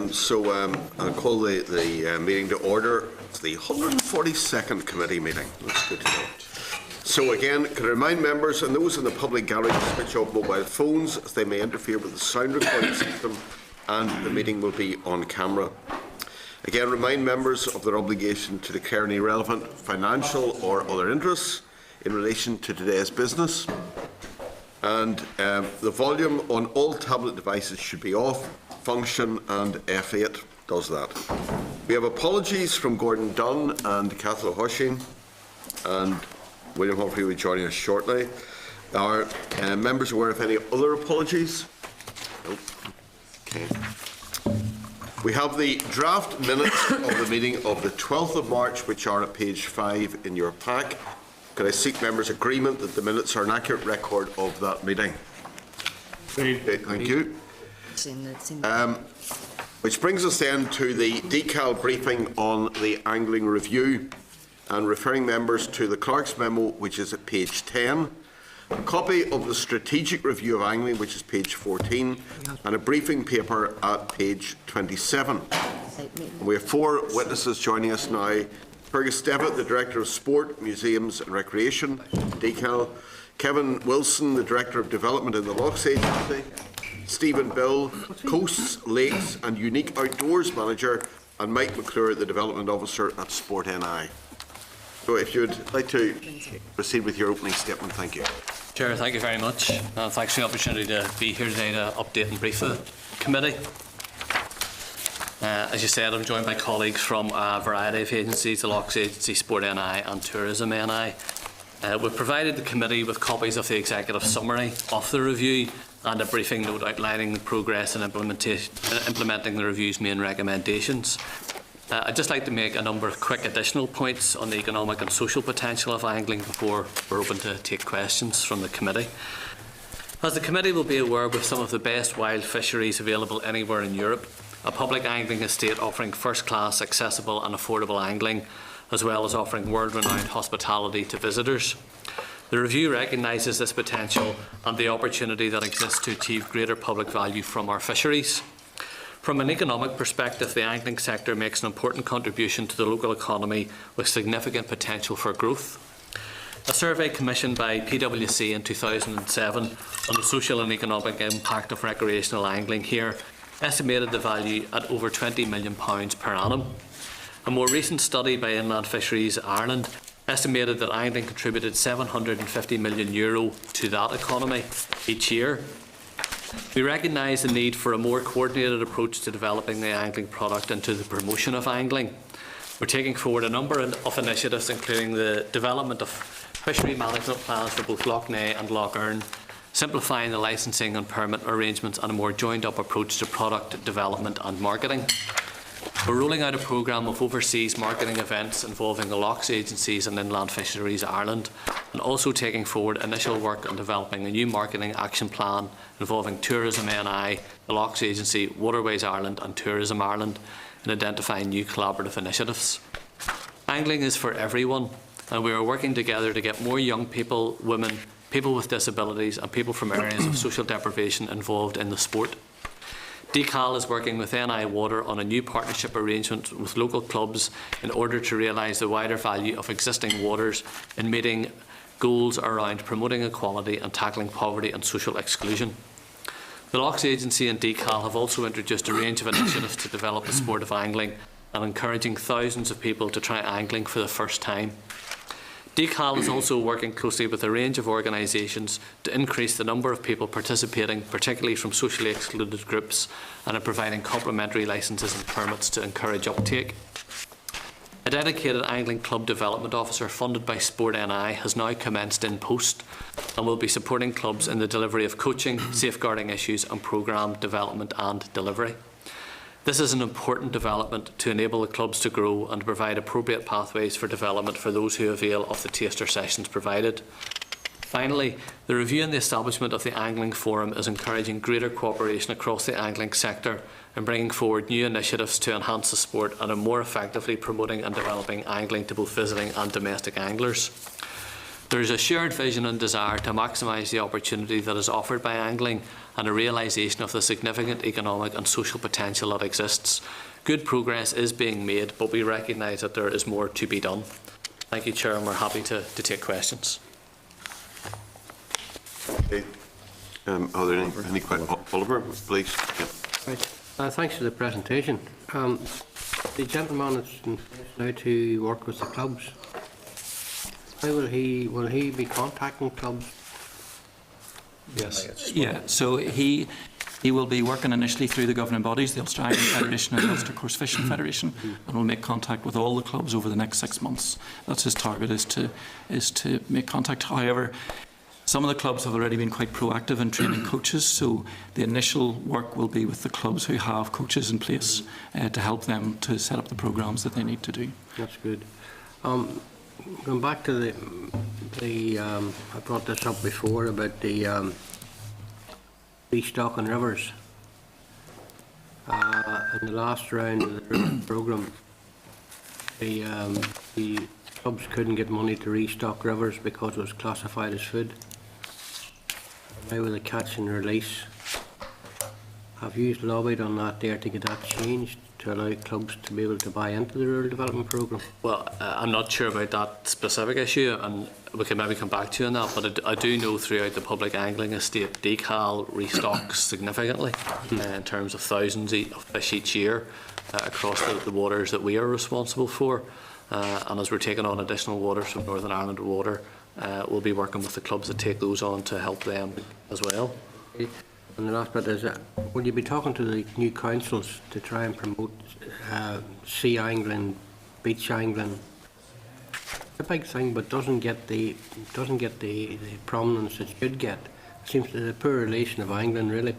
I'll call the meeting to order. It's the 142nd committee meeting. That's good to know. So again, can I remind members and those in the public gallery to switch off mobile phones as they may interfere with the sound recording system, and the meeting will be on camera. Again, remind members of their obligation to declare any relevant financial or other interests in relation to today's business. And the volume on all tablet devices should be off. Function and F8 does that. We have apologies from Gordon Dunn and Cathal Hoshin, and William Humphrey will be joining us shortly. Are members aware of any other apologies? Nope. Okay. We have the draft minutes of the meeting of the 12th of March, which are at page 5 in your pack. Could I seek members' agreement that the minutes are an accurate record of that meeting? Okay, thank you. Which brings us then to the decal briefing on the angling review, and referring members to the Clerk's memo, which is at page 10, a copy of the strategic review of angling, which is page 14, and a briefing paper at page 27. And we have 4 witnesses joining us now. Fergus Devitt, the Director of Sport, Museums and Recreation, decal. Kevin Wilson, the Director of Development in the Lochs Agency. Stephen Bill, Coasts, Lakes and Unique Outdoors Manager, and Mike McClure, the Development Officer at Sport NI. So if you would like to proceed with your opening statement, thank you. Chair, thank you very much. Thanks for the opportunity to be here today to update and brief the committee. As you said, I'm joined by colleagues from a variety of agencies, the Lochs Agency, Sport NI and Tourism NI. We've provided the committee with copies of the executive summary of the review and a briefing note outlining the progress in implementing the review's main recommendations. I'd just like to make a number of quick additional points on the economic and social potential of angling before we're open to take questions from the committee. As the committee will be aware, with some of the best wild fisheries available anywhere in Europe, a public angling estate offering first-class, accessible and affordable angling, as well as offering world-renowned hospitality to visitors. The review recognises this potential and the opportunity that exists to achieve greater public value from our fisheries. From an economic perspective, the angling sector makes an important contribution to the local economy with significant potential for growth. A survey commissioned by PwC in 2007 on the social and economic impact of recreational angling here estimated the value at over £20 million per annum. A more recent study by Inland Fisheries Ireland estimated that angling contributed €750 million to that economy each year. We recognise the need for a more coordinated approach to developing the angling product and to the promotion of angling. We're taking forward a number of initiatives, including the development of fishery management plans for both Lough Neagh and Lough Erne, simplifying the licensing and permit arrangements and a more joined-up approach to product development and marketing. We're rolling out a programme of overseas marketing events involving the Lochs Agencies and Inland Fisheries Ireland, and also taking forward initial work on developing a new marketing action plan involving Tourism NI, the Lochs Agency, Waterways Ireland and Tourism Ireland in identifying new collaborative initiatives. Angling is for everyone, and we are working together to get more young people, women, people with disabilities and people from areas of social deprivation involved in the sport. Decal is working with NI Water on a new partnership arrangement with local clubs in order to realise the wider value of existing waters in meeting goals around promoting equality and tackling poverty and social exclusion. The Lochs Agency and Decal have also introduced a range of initiatives to develop the sport of angling and encouraging thousands of people to try angling for the first time. Decal is also working closely with a range of organisations to increase the number of people participating, particularly from socially excluded groups, and in providing complementary licences and permits to encourage uptake. A dedicated angling club development officer funded by Sport NI has now commenced in post and will be supporting clubs in the delivery of coaching, safeguarding issues and programme development and delivery. This is an important development to enable the clubs to grow and provide appropriate pathways for development for those who avail of the taster sessions provided. Finally, the review and the establishment of the Angling Forum is encouraging greater cooperation across the angling sector and bringing forward new initiatives to enhance the sport and in more effectively promoting and developing angling to both visiting and domestic anglers. There is a shared vision and desire to maximise the opportunity that is offered by angling and a realisation of the significant economic and social potential that exists. Good progress is being made, but we recognise that there is more to be done. Thank you, Chair, and we're happy to take questions. Okay. Are there any questions? Oliver, please. Yeah. Right. Thanks for the presentation. The gentleman is now to work with the clubs. How will he be contacting clubs? Yes. Yeah. So he will be working initially through the governing bodies, the Australian Federation and the Ulster Course Fishing Federation, and will make contact with all the clubs over the next 6 months. That's his target, is to make contact. However, some of the clubs have already been quite proactive in training coaches, so the initial work will be with the clubs who have coaches in place to help them to set up the programmes that they need to do. That's good. Going back to I brought this up before about the restocking rivers. In the last round of the river programme, the clubs couldn't get money to restock rivers because it was classified as food. Now with the catch and release, have you lobbied on that there to get that changed to allow clubs to be able to buy into the rural development programme? Well, I'm not sure about that specific issue, and we can maybe come back to you on that, but I do know throughout the public angling estate, decal restocks significantly in terms of thousands of fish each year across the waters that we are responsible for. And as we're taking on additional waters from Northern Ireland Water, we'll be working with the clubs that take those on to help them as well. Okay. And the last bit is, will you be talking to the new councils to try and promote sea angling, beach angling? It's a big thing, but doesn't get the prominence it should get. It seems to be a poor relation of angling, really.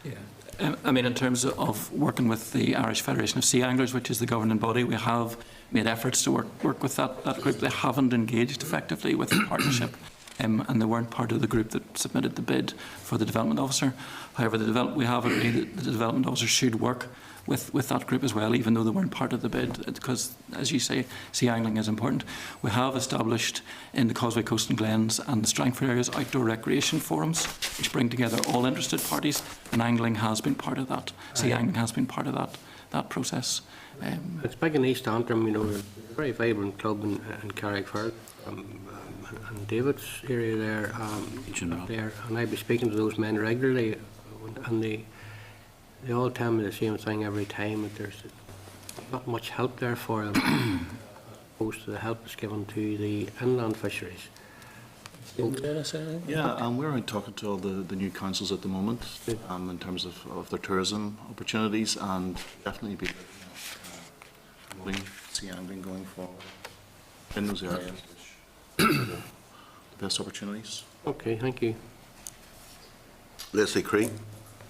Yeah. I mean, in terms of working with the Irish Federation of Sea Anglers, which is the governing body, we have made efforts to work with that group. They haven't engaged effectively with the partnership. And they weren't part of the group that submitted the bid for the development officer. However, we have agreed that the development officer should work with that group as well, even though they weren't part of the bid, because, as you say, sea angling is important. We have established in the Causeway Coast and Glens and the Strangford areas outdoor recreation forums, which bring together all interested parties, and angling has been part of that. Sea angling has been part of that process. It's big in East Antrim, you know, a very vibrant club in Carrickfergus. And David's area there, and I'd be speaking to those men regularly, and they all tell me the same thing every time, that there's not much help there for them, opposed to the help that's given to the inland fisheries. Yeah, we're out talking to all the new councils at the moment in terms of their tourism opportunities, and definitely be promoting sea angling going forward in those areas. The best opportunities. Okay, thank you. Leslie Cree.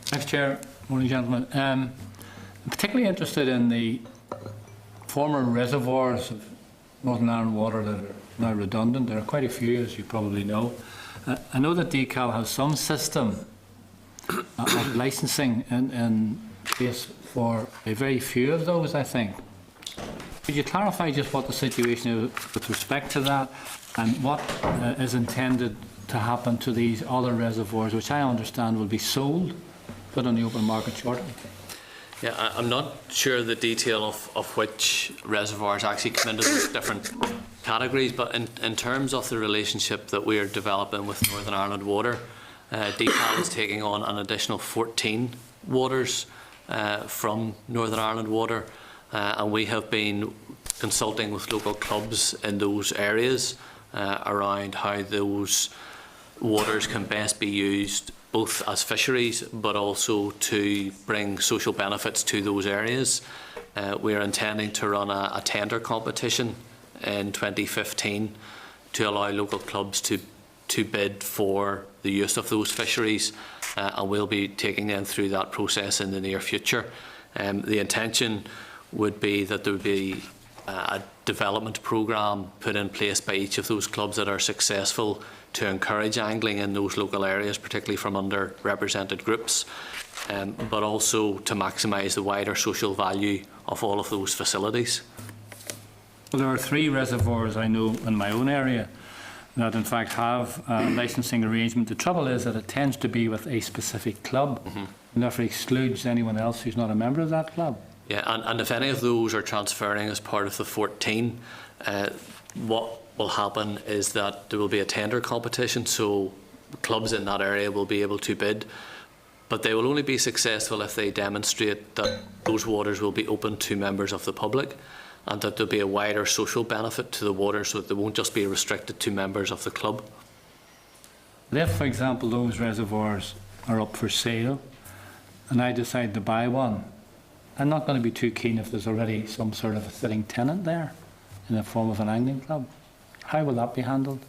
Thanks, Chair. Morning, gentlemen. I'm particularly interested in the former reservoirs of Northern Ireland Water that are now redundant. There are quite a few, as you probably know. I know that DECAL has some system of licensing in place for a very few of those, I think. Could you clarify just what the situation is with respect to that, and what is intended to happen to these other reservoirs, which I understand will be sold, put on the open market shortly? Yeah, I'm not sure the detail of which reservoirs actually come into those different categories, but in terms of the relationship that we are developing with Northern Ireland Water, DECAL is taking on an additional 14 waters from Northern Ireland Water, and we have been consulting with local clubs in those areas around how those waters can best be used both as fisheries but also to bring social benefits to those areas. We are intending to run a tender competition in 2015 to allow local clubs to bid for the use of those fisheries, and we'll be taking them through that process in the near future. The intention would be that there would be a development programme put in place by each of those clubs that are successful to encourage angling in those local areas, particularly from underrepresented groups, but also to maximise the wider social value of all of those facilities. Well, there are 3 reservoirs I know in my own area that in fact have a licensing arrangement. The trouble is that it tends to be with a specific club, and therefore excludes anyone else who's not a member of that club. Yeah, and if any of those are transferring as part of the 14, what will happen is that there will be a tender competition, so clubs in that area will be able to bid, but they will only be successful if they demonstrate that those waters will be open to members of the public, and that there'll be a wider social benefit to the water, so that they won't just be restricted to members of the club. But if, for example, those reservoirs are up for sale, and I decide to buy one, I'm not going to be too keen if there's already some sort of a sitting tenant there in the form of an angling club. How will that be handled?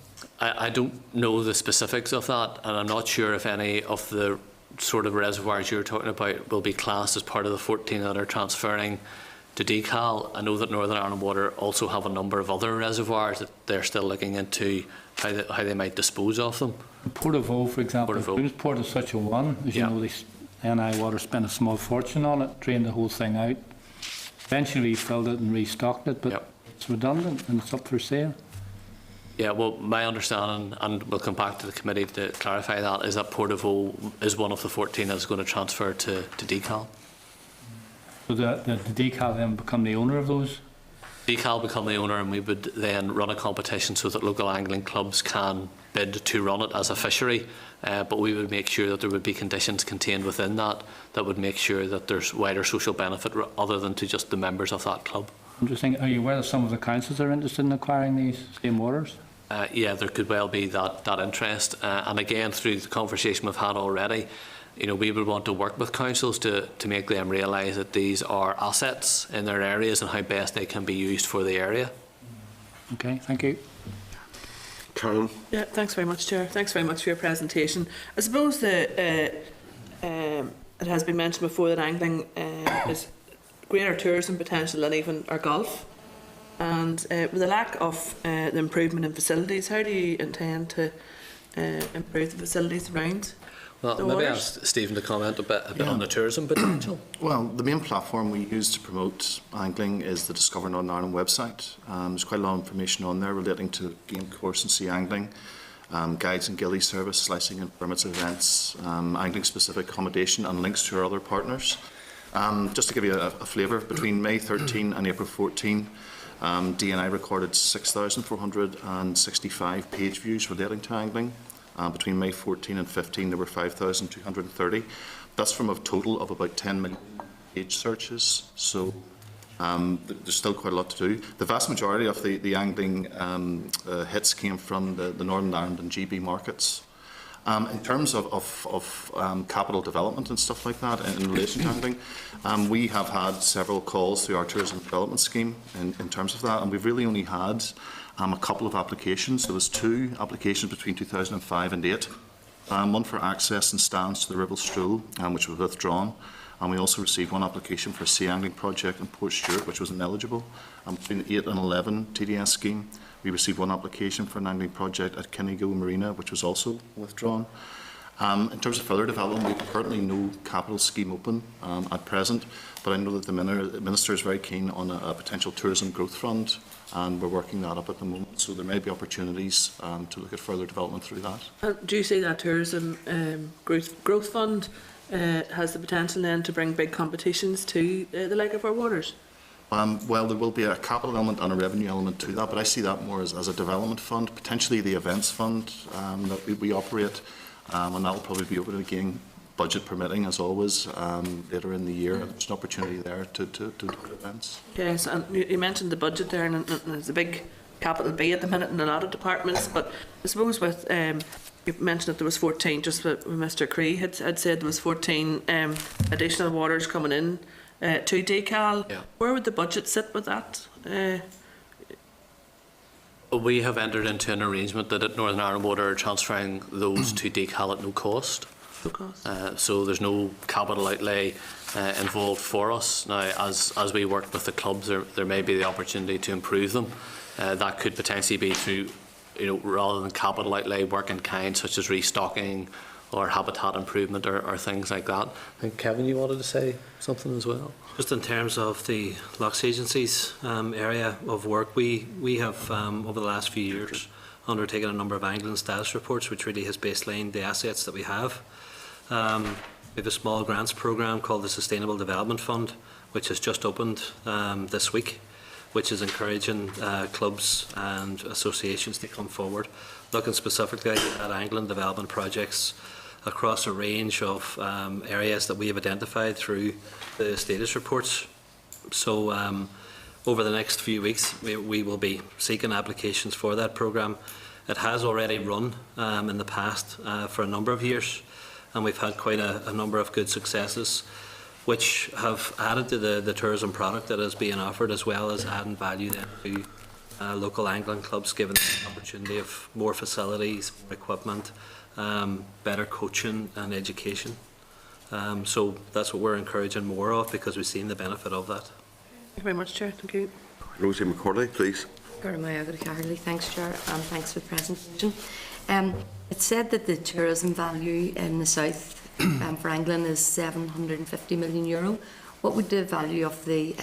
I don't know the specifics of that, and I'm not sure if any of the sort of reservoirs you're talking about will be classed as part of the 14 that are transferring to Decal. I know that Northern Ireland Water also have a number of other reservoirs that they're still looking into how they might dispose of them. Port of Vaux, for example, Port of Vaux. Queensport is such a one. As you Yeah. know, NI Water spent a small fortune on it, drained the whole thing out, eventually refilled it and restocked it, but Yep. it's redundant and it's up for sale. Yeah, well, my understanding, and we'll come back to the committee to clarify that, is that Port of Vaux is one of the 14 that's going to transfer to Decal. So the Decal then become the owner of those? Decal become the owner, and we would then run a competition so that local angling clubs can bid to run it as a fishery, but we would make sure that there would be conditions contained within that would make sure that there's wider social benefit other than to just the members of that club. Interesting. Are you aware that some of the councils are interested in acquiring these same waters? Yeah, there could well be that interest, and again, through the conversation we've had already, we would want to work with councils to make them realise that these are assets in their areas and how best they can be used for the area. Okay, thank you. Karen? Yeah, thanks very much, Chair. Thanks very much for your presentation. I suppose it has been mentioned before that angling is greater tourism potential than even our golf. And with the lack of the improvement in facilities, how do you intend to improve the facilities around Well, the maybe waters? ask Stephen to comment a bit on the tourism potential. Well, the main platform we use to promote angling is the Discover Northern Ireland website. There's quite a lot of information on there relating to game course and sea angling, guides and gillie service, slicing and permits events, angling specific accommodation and links to our other partners. Just to give you a flavour, between May 13 and April 14, DNI recorded 6,465 page views relating to angling. Between May 14 and 15, there were 5,230. That's from a total of about 10 million page searches. So there's still quite a lot to do. The vast majority of the angling hits came from the Northern Ireland and GB markets. In terms of capital development and stuff like that in relation to angling, we have had several calls through our tourism development scheme in terms of that, and we've really only had a couple of applications. There was 2 applications between 2005 and 8. One for access and stands to the Ribble Stroll, which was withdrawn. And we also received 1 application for a sea angling project in Port Stewart, which was ineligible. Between the 8 and 11 TDS scheme, we received 1 application for an angling project at Kinnigo Marina, which was also withdrawn. In terms of further development, we have currently no capital scheme open at present, but I know that the Minister is very keen on a potential tourism growth fund, and we're working that up at the moment, so there may be opportunities to look at further development through that. Do you see that tourism growth fund has the potential then to bring big competitions to the like of our waters? Well, there will be a capital element and a revenue element to that, but I see that more as a development fund, potentially the events fund that we operate, and that will probably be open again, budget permitting as always, later in the year. There's an opportunity there to do events. Yes, and you mentioned the budget there, and there's a big capital B at the minute in a lot of departments, but I suppose with, you mentioned that there was 14, just what Mr Cree had said, there was 14 additional waters coming in to Decal. Yeah. Where would the budget sit with that? We have entered into an arrangement that at Northern Ireland Water are transferring those to Decal at no cost. No cost. So there's no capital outlay involved for us. Now, as we work with the clubs, there may be the opportunity to improve them. That could potentially be through, rather than capital outlay, work in kind, such as restocking or habitat improvement or things like that. I think, Kevin, you wanted to say something as well? Just in terms of the Lochs Agency's area of work, we have over the last few years undertaken a number of angling status reports, which really has baselined the assets that we have. We have a small grants programme called the Sustainable Development Fund, which has just opened this week, which is encouraging clubs and associations to come forward, looking specifically at angling development projects across a range of areas that we have identified through the status reports. So over the next few weeks, we will be seeking applications for that programme. It has already run in the past for a number of years, and we've had quite a number of good successes, which have added to the tourism product that is being offered, as well as adding value then to local angling clubs, given the opportunity of more facilities, more equipment, better coaching and education. So that's what we're encouraging more of, because we've seen the benefit of that. Thank you very much, Chair. Thank you. Rosie McCorley, please. Thanks, Chair, and thanks for the presentation. It said that the tourism value in the south for angling is €750 million. What would the value of the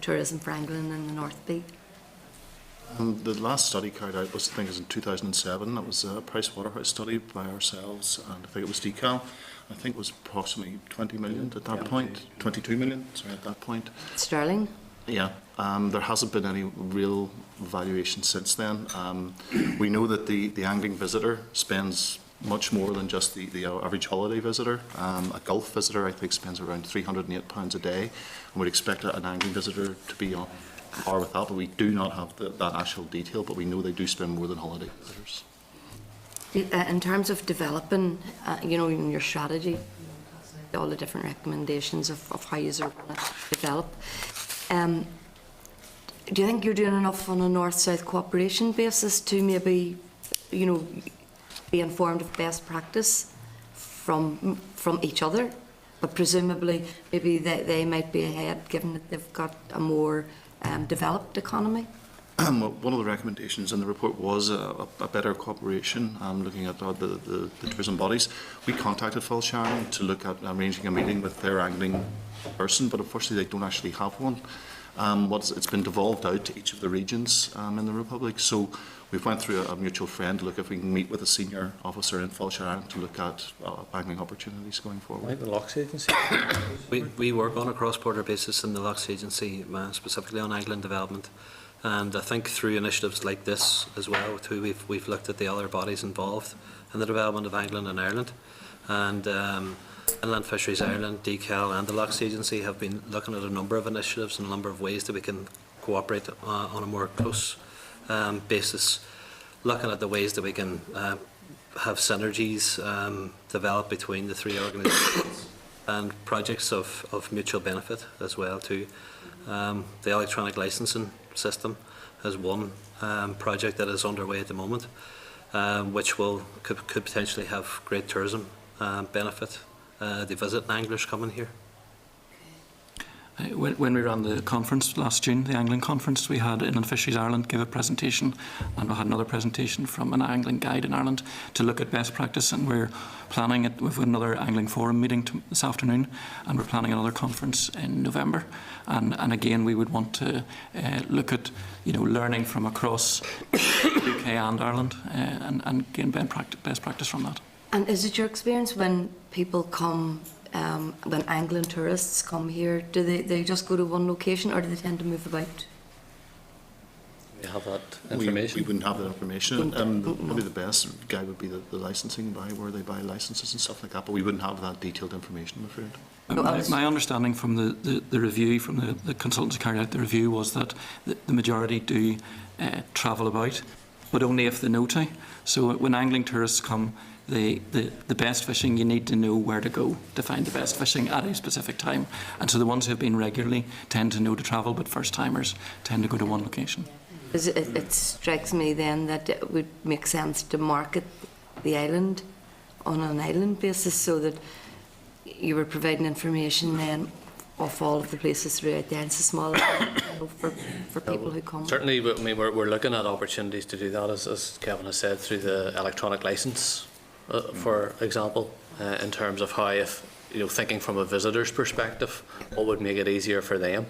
tourism for angling in the north be? The last study carried out was, I think, it was in 2007. That was a Price Waterhouse study by ourselves, and I think it was Decal. I think it was approximately 20 million at that point, 22 million, sorry, at that point. Sterling? Yeah, there hasn't been any real valuation since then. We know that the angling visitor spends much more than just the average holiday visitor. A Gulf visitor, I think, spends around £308 a day, and we'd expect an angling visitor to be on par with that, but we do not have that actual detail, but we know they do spend more than holiday visitors. In terms of developing, in your strategy, all the different recommendations of how you are going to develop, do you think you're doing enough on a north-south cooperation basis to maybe, be informed of best practice from each other? But presumably, maybe they might be ahead, given that they've got a more developed economy. One of the recommendations in the report was a better cooperation, looking at the tourism bodies. We contacted Fellsharan to look at arranging a meeting with their angling person, but unfortunately they don't actually have one. It's been devolved out to each of the regions in the Republic, so we've went through a mutual friend to look if we can meet with a senior officer in Fellsharan to look at angling opportunities going forward. Like the Lochs Agency? We work on a cross-border basis in the Lochs Agency, specifically on angling development. And I think through initiatives like this as well, too, we've looked at the other bodies involved in the development of angling in Ireland. And Inland Fisheries Ireland, Decal and the Lochs Agency have been looking at a number of initiatives and a number of ways that we can cooperate on a more close basis, looking at the ways that we can have synergies develop between the three organisations and projects of mutual benefit as well too. The electronic licensing system is one project that is underway at the moment, which could potentially have great tourism benefit. The visiting anglers coming here. When we ran the conference last June, the angling conference, we had Inland Fisheries Ireland give a presentation, and we had another presentation from an angling guide in Ireland to look at best practice, and we're planning it with another angling forum meeting this afternoon, and we're planning another conference in November, and again we would want to look at learning from across the UK and Ireland and gain best practice from that. And is it your experience when people come, when angling tourists come here, do they just go to one location, or do they tend to move about? We have that information. We wouldn't have that information. Probably the best guide would be the licensing where they buy licenses and stuff like that, but we wouldn't have that detailed information, I'm afraid. My understanding from the review, from the consultants who carried out the review, was that the majority do travel about, but only if they know to. So when angling tourists come, the best fishing, you need to know where to go to find the best fishing at a specific time. And so the ones who have been regularly tend to know to travel, but first-timers tend to go to one location. It strikes me then that it would make sense to market the island on an island basis, so that you were providing information then of all of the places throughout the island. It's a small for people who come. Certainly, we're looking at opportunities to do that, as Kevin has said, through the electronic licence, for example, in terms of how, if thinking from a visitor's perspective, what would make it easier for them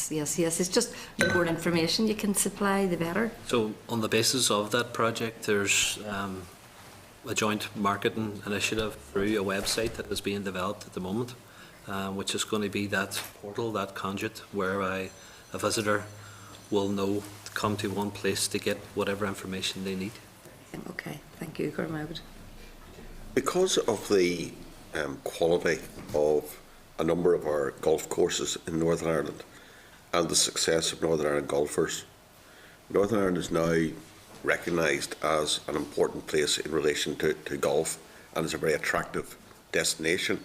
Yes. It's just the more information you can supply, the better. So on the basis of that project, there's a joint marketing initiative through a website that is being developed at the moment, which is going to be that portal, that conduit, where a visitor will know to come to one place to get whatever information they need. Okay, thank you, Cormac. Because of the quality of a number of our golf courses in Northern Ireland and the success of Northern Ireland golfers, Northern Ireland is now recognised as an important place in relation to golf and is a very attractive destination.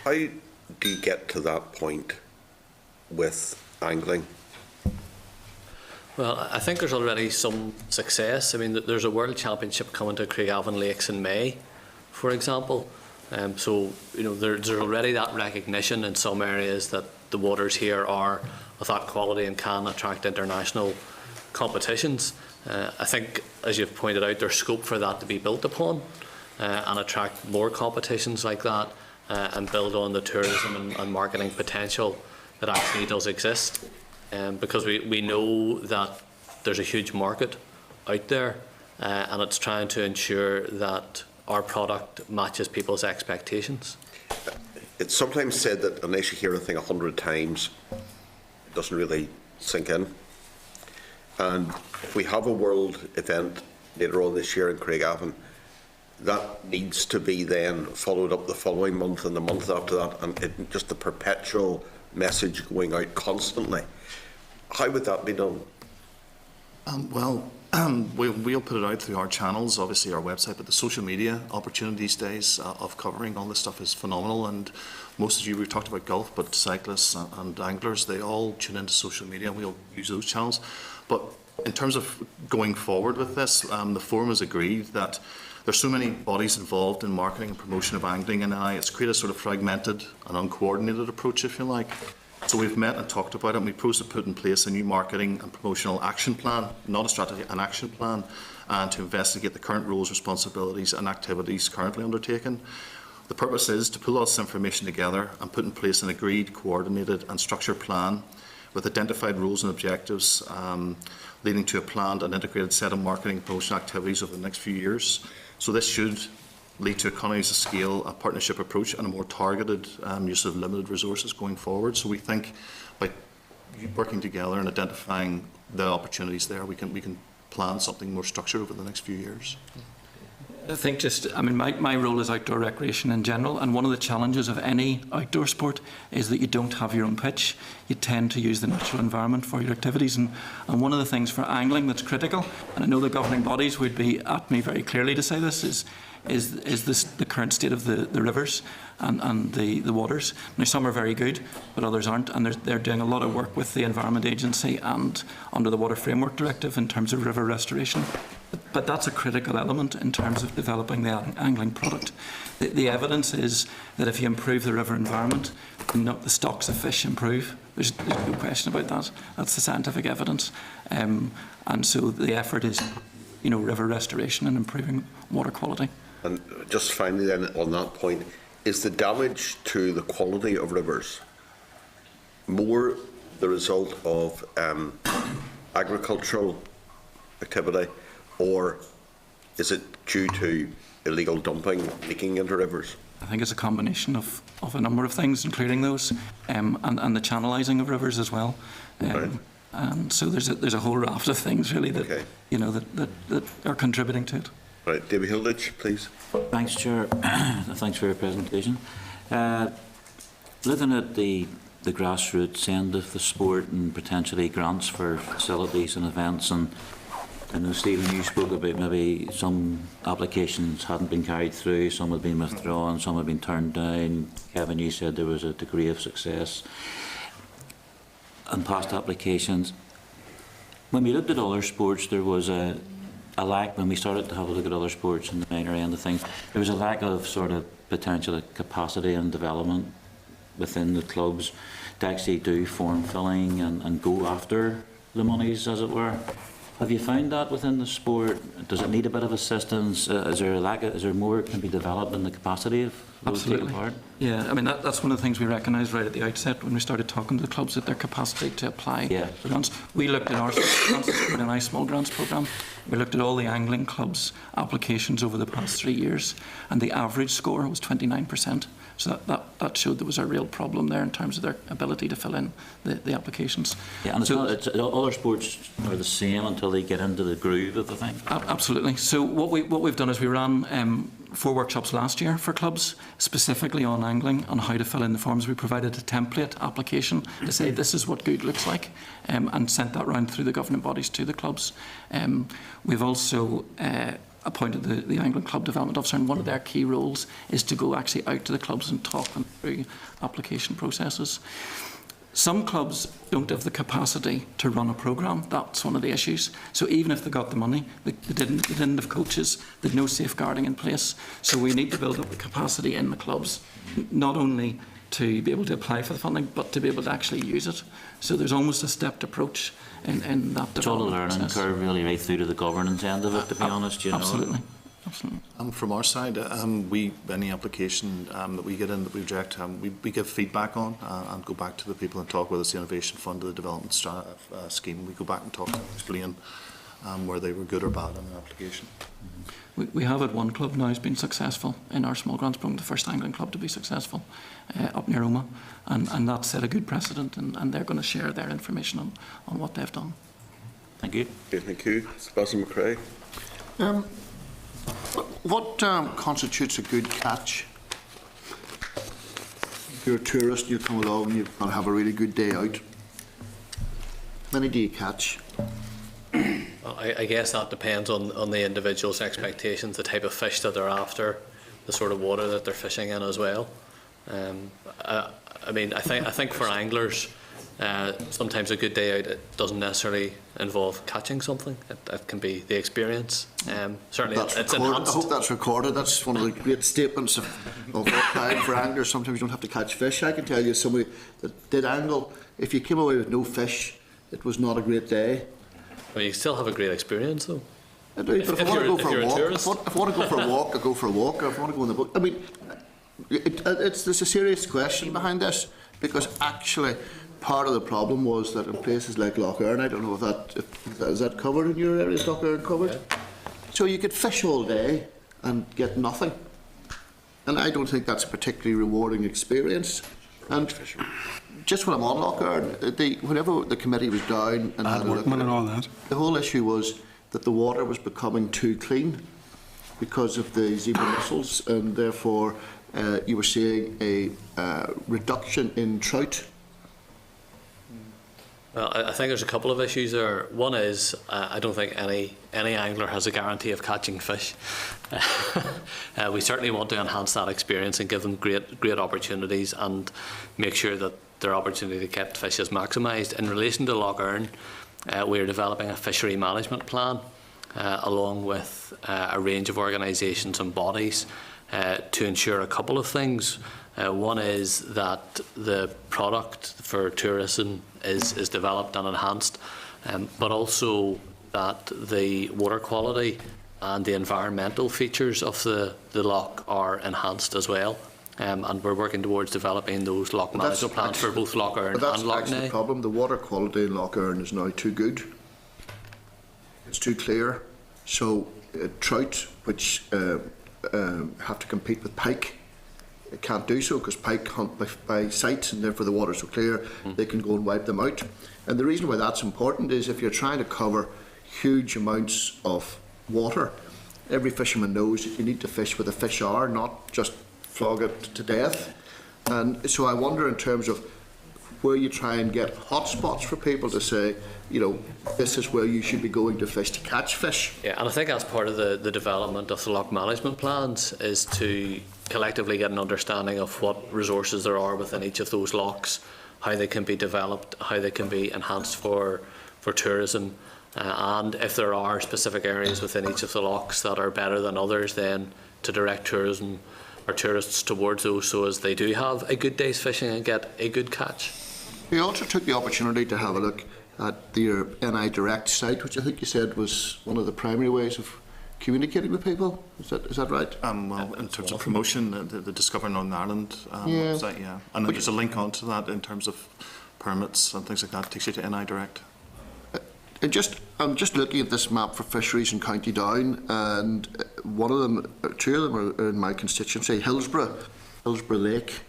How do you get to that point with angling? Well, I think there's already some success. I mean, there's a World Championship coming to Craigavon Lakes in May, for example. So, there's already that recognition in some areas that the waters here are of that quality and can attract international competitions. I think, as you've pointed out, there's scope for that to be built upon and attract more competitions like that and build on the tourism and marketing potential that actually does exist. Because we know that there's a huge market out there and it's trying to ensure that our product matches people's expectations. It's sometimes said that unless you hear a thing 100 times, it doesn't really sink in. And if we have a world event later on this year in Craigavon, that needs to be then followed up the following month and the month after that, and just the perpetual message going out constantly. How would that be done? We'll put it out through our channels, obviously our website, but the social media opportunity these days of covering all this stuff is phenomenal. And most of you, we've talked about golf, but cyclists and anglers, they all tune into social media. We'll use those channels. But in terms of going forward with this, the forum has agreed that there's so many bodies involved in marketing and promotion of angling, and it's created a sort of fragmented and uncoordinated approach, if you like. So we've met and talked about it, and we propose to put in place a new marketing and promotional action plan, not a strategy, an action plan, and to investigate the current roles, responsibilities and activities currently undertaken. The purpose is to pull all this information together and put in place an agreed, coordinated and structured plan with identified roles and objectives, leading to a planned and integrated set of marketing and promotion activities over the next few years. So this should lead to economies of scale, a partnership approach and a more targeted use of limited resources going forward. So we think by working together and identifying the opportunities there, we can plan something more structured over the next few years. I think my role is outdoor recreation in general, and one of the challenges of any outdoor sport is that you don't have your own pitch. You tend to use the natural environment for your activities, and one of the things for angling that's critical, and I know the governing bodies would be at me very clearly to say this, is this the current state of the rivers and the waters. Now, some are very good, but others aren't, and they're doing a lot of work with the Environment Agency and under the Water Framework Directive in terms of river restoration. But that's a critical element in terms of developing the angling product. The evidence is that if you improve the river environment, the stocks of fish improve. There's no question about that. That's the scientific evidence. And so the effort is, river restoration and improving water quality. And just finally then on that point, is the damage to the quality of rivers more the result of agricultural activity, or is it due to illegal dumping leaking into rivers? I think it's a combination of a number of things, including those, and the channelizing of rivers as well. Right. And so there's a whole raft of things really that that are contributing to it. Right, David Hilditch, please. Thanks, Chair. Thanks for your presentation. Looking at the grassroots end of the sport and potentially grants for facilities and events, and I know, Stephen, you spoke about maybe some applications hadn't been carried through, some had been withdrawn, some had been turned down. Kevin, you said there was a degree of success and past applications. When we looked at other sports, there was a lack, when we started to have a look at other sports in the minor end of things, there was a lack of sort of potential capacity and development within the clubs to actually do form filling and go after the monies, as it were. Have you found that within the sport? Does it need a bit of assistance? Is there more can be developed in the capacity of those taking Absolutely. part? Yeah, I mean, that's one of the things we recognised right at the outset when we started talking to the clubs, that their capacity to apply for grants. We looked at our grants, and I small grants programme. We looked at all the angling clubs' applications over the past 3 years, and the average score was 29%. So that showed there was a real problem there in terms of their ability to fill in the applications. Yeah, and other sports are the same until they get into the groove of the thing. Absolutely. So what we've done is we ran 4 workshops last year for clubs, specifically on angling, on how to fill in the forms. We provided a template application to say this is what good looks like, and sent that round through the governing bodies to the clubs. We've also appointed the Angling Club Development Officer, and one of their key roles is to go actually out to the clubs and talk them through application processes. Some clubs don't have the capacity to run a programme. That's one of the issues. So even if they got the money, they didn't have coaches, they had no safeguarding in place. So we need to build up the capacity in the clubs, not only to be able to apply for the funding, but to be able to actually use it. So there's almost a stepped approach in that It's all a development learning process. curve, really, right through to the governance end of it, to be honest. You know. Absolutely. Absolutely. From our side, any application that we get in that we reject, we give feedback on and go back to the people and talk, whether it's the Innovation Fund or the Development Scheme. We go back and talk to them, explain where they were good or bad in the application. We have had one club now who's been successful in our small grants programme, the first angling club to be successful, up near Oma, and that set a good precedent, and they're going to share their information on what they've done. Thank you. Okay, thank you. Basil McRae. What constitutes a good catch? If you're a tourist, you come along and you're going to have a really good day out. How many do you catch? Well, I guess that depends on the individual's expectations, the type of fish that they're after, the sort of water that they're fishing in as well. I mean, I think for anglers, sometimes a good day out, it doesn't necessarily involve catching something. It can be the experience. Certainly, it's enhanced. I hope that's recorded. That's one of the great statements of all time for anglers. Sometimes you don't have to catch fish. I can tell you, somebody that did angle, if you came away with no fish, it was not a great day. Well, you still have a great experience, though. I do, but if I want to go for a walk, if I want to go for a walk, I go for a walk. Or if I want to go in the boat, I mean, there's a serious question behind this, because actually part of the problem was that in places like Lough Erne, I don't know if is that covered in your area, is Lough Erne covered? Yeah. So you could fish all day and get nothing, and I don't think that's a particularly rewarding experience. And just when I'm on Lough Erne, whenever the committee was down and had a look at it, the whole issue was that the water was becoming too clean because of the zebra mussels, and therefore you were seeing a reduction in trout. Well, I think there's a couple of issues there. One is I don't think any angler has a guarantee of catching fish. We certainly want to enhance that experience and give them great opportunities and make sure that their opportunity to catch fish is maximised. In relation to Lough Erne, we are developing a fishery management plan along with a range of organisations and bodies to ensure a couple of things. One is that the product for tourism is developed and enhanced, but also that the water quality and the environmental features of the loch are enhanced as well. And we're working towards developing those loch management plans for both Lough Erne and Lough Neagh. That's the problem. The water quality in Lough Erne is now too good. It's too clear. So trout, which have to compete with pike, can't do so because pike hunt by sight, and therefore the water's so clear they can go and wipe them out. And the reason why that's important is if you're trying to cover huge amounts of water, every fisherman knows that you need to fish where the fish are, not just flog it to death. And so I wonder, in terms of where you try and get hot spots for people to say, you know, this is where you should be going to fish to catch fish. Yeah, and I think that's part of the development of the loch management plans, is to collectively get an understanding of what resources there are within each of those lochs, how they can be developed, how they can be enhanced for tourism, and if there are specific areas within each of the lochs that are better than others, then to direct tourism or tourists towards those so as they do have a good day's fishing and get a good catch. We also took the opportunity to have a look at your NI Direct site, which I think you said was one of the primary ways of communicating with people. Is that right? Well, in terms of promotion, the Discover Northern Ireland Yeah. site, yeah. And there's a link onto that in terms of permits and things like that. Takes you to NI Direct. I'm just looking at this map for fisheries in County Down, and two of them are in my constituency, Hillsborough Lake,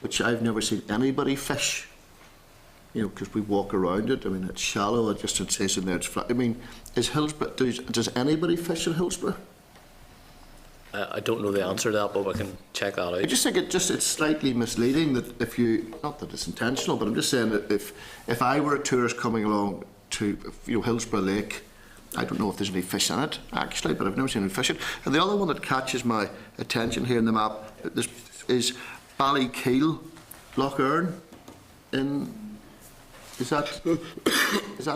which I've never seen anybody fish. You know, because we walk around it. I mean, it's shallow. It says in there it's flat. I mean, is Hillsborough? Does anybody fish in Hillsborough? I don't know the answer to that, but we can check that out. I just think it's slightly misleading that if you, not that it's intentional, but I'm just saying that if I were a tourist coming along to Hillsborough Lake, I don't know if there's any fish in it actually, but I've never seen any fishing. And the other one that catches my attention here in the map is Ballykeel, Loch Earn. Is that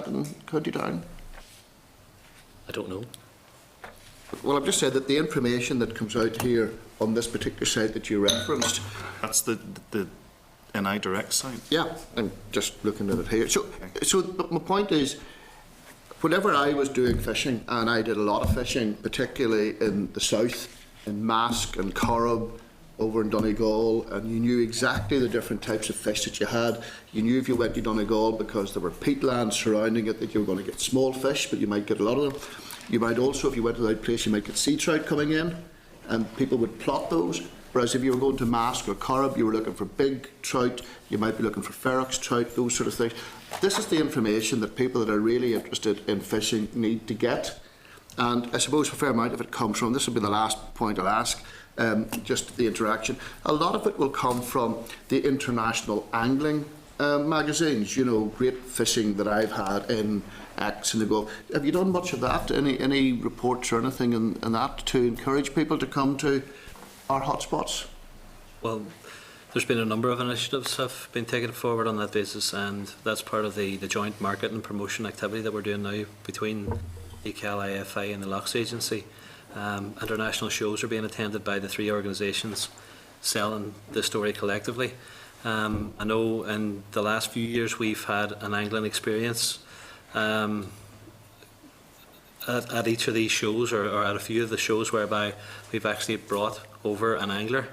in County Down? I don't know. Well, I've just said that the information that comes out here on this particular site that you referenced. That's the NI Direct site. Yeah, I'm just looking at it here. But my point is, whenever I was doing fishing, and I did a lot of fishing, particularly in the south, in Mask and Corrib, over in Donegal, and you knew exactly the different types of fish that you had. You knew if you went to Donegal, because there were peatlands surrounding it, that you were going to get small fish, but you might get a lot of them. You might also, if you went to that place, you might get sea trout coming in, and people would plot those. Whereas if you were going to Mask or Corrib, you were looking for big trout, you might be looking for ferox trout, those sort of things. This is the information that people that are really interested in fishing need to get. And I suppose a fair amount of it comes from, this will be the last point I'll ask, just the interaction. A lot of it will come from the international angling magazines, you know, great fishing that I've had in X and the Gulf. Have you done much of that? Any reports or anything in that to encourage people to come to our hotspots? Well, there's been a number of initiatives have been taken forward on that basis, and that's part of the joint market and promotion activity that we're doing now between ECAL, IFI and the Lochs Agency. International shows are being attended by the three organisations selling the story collectively. I know in the last few years we've had an angling experience at each of these shows, or at a few of the shows, whereby we've actually brought over an angler,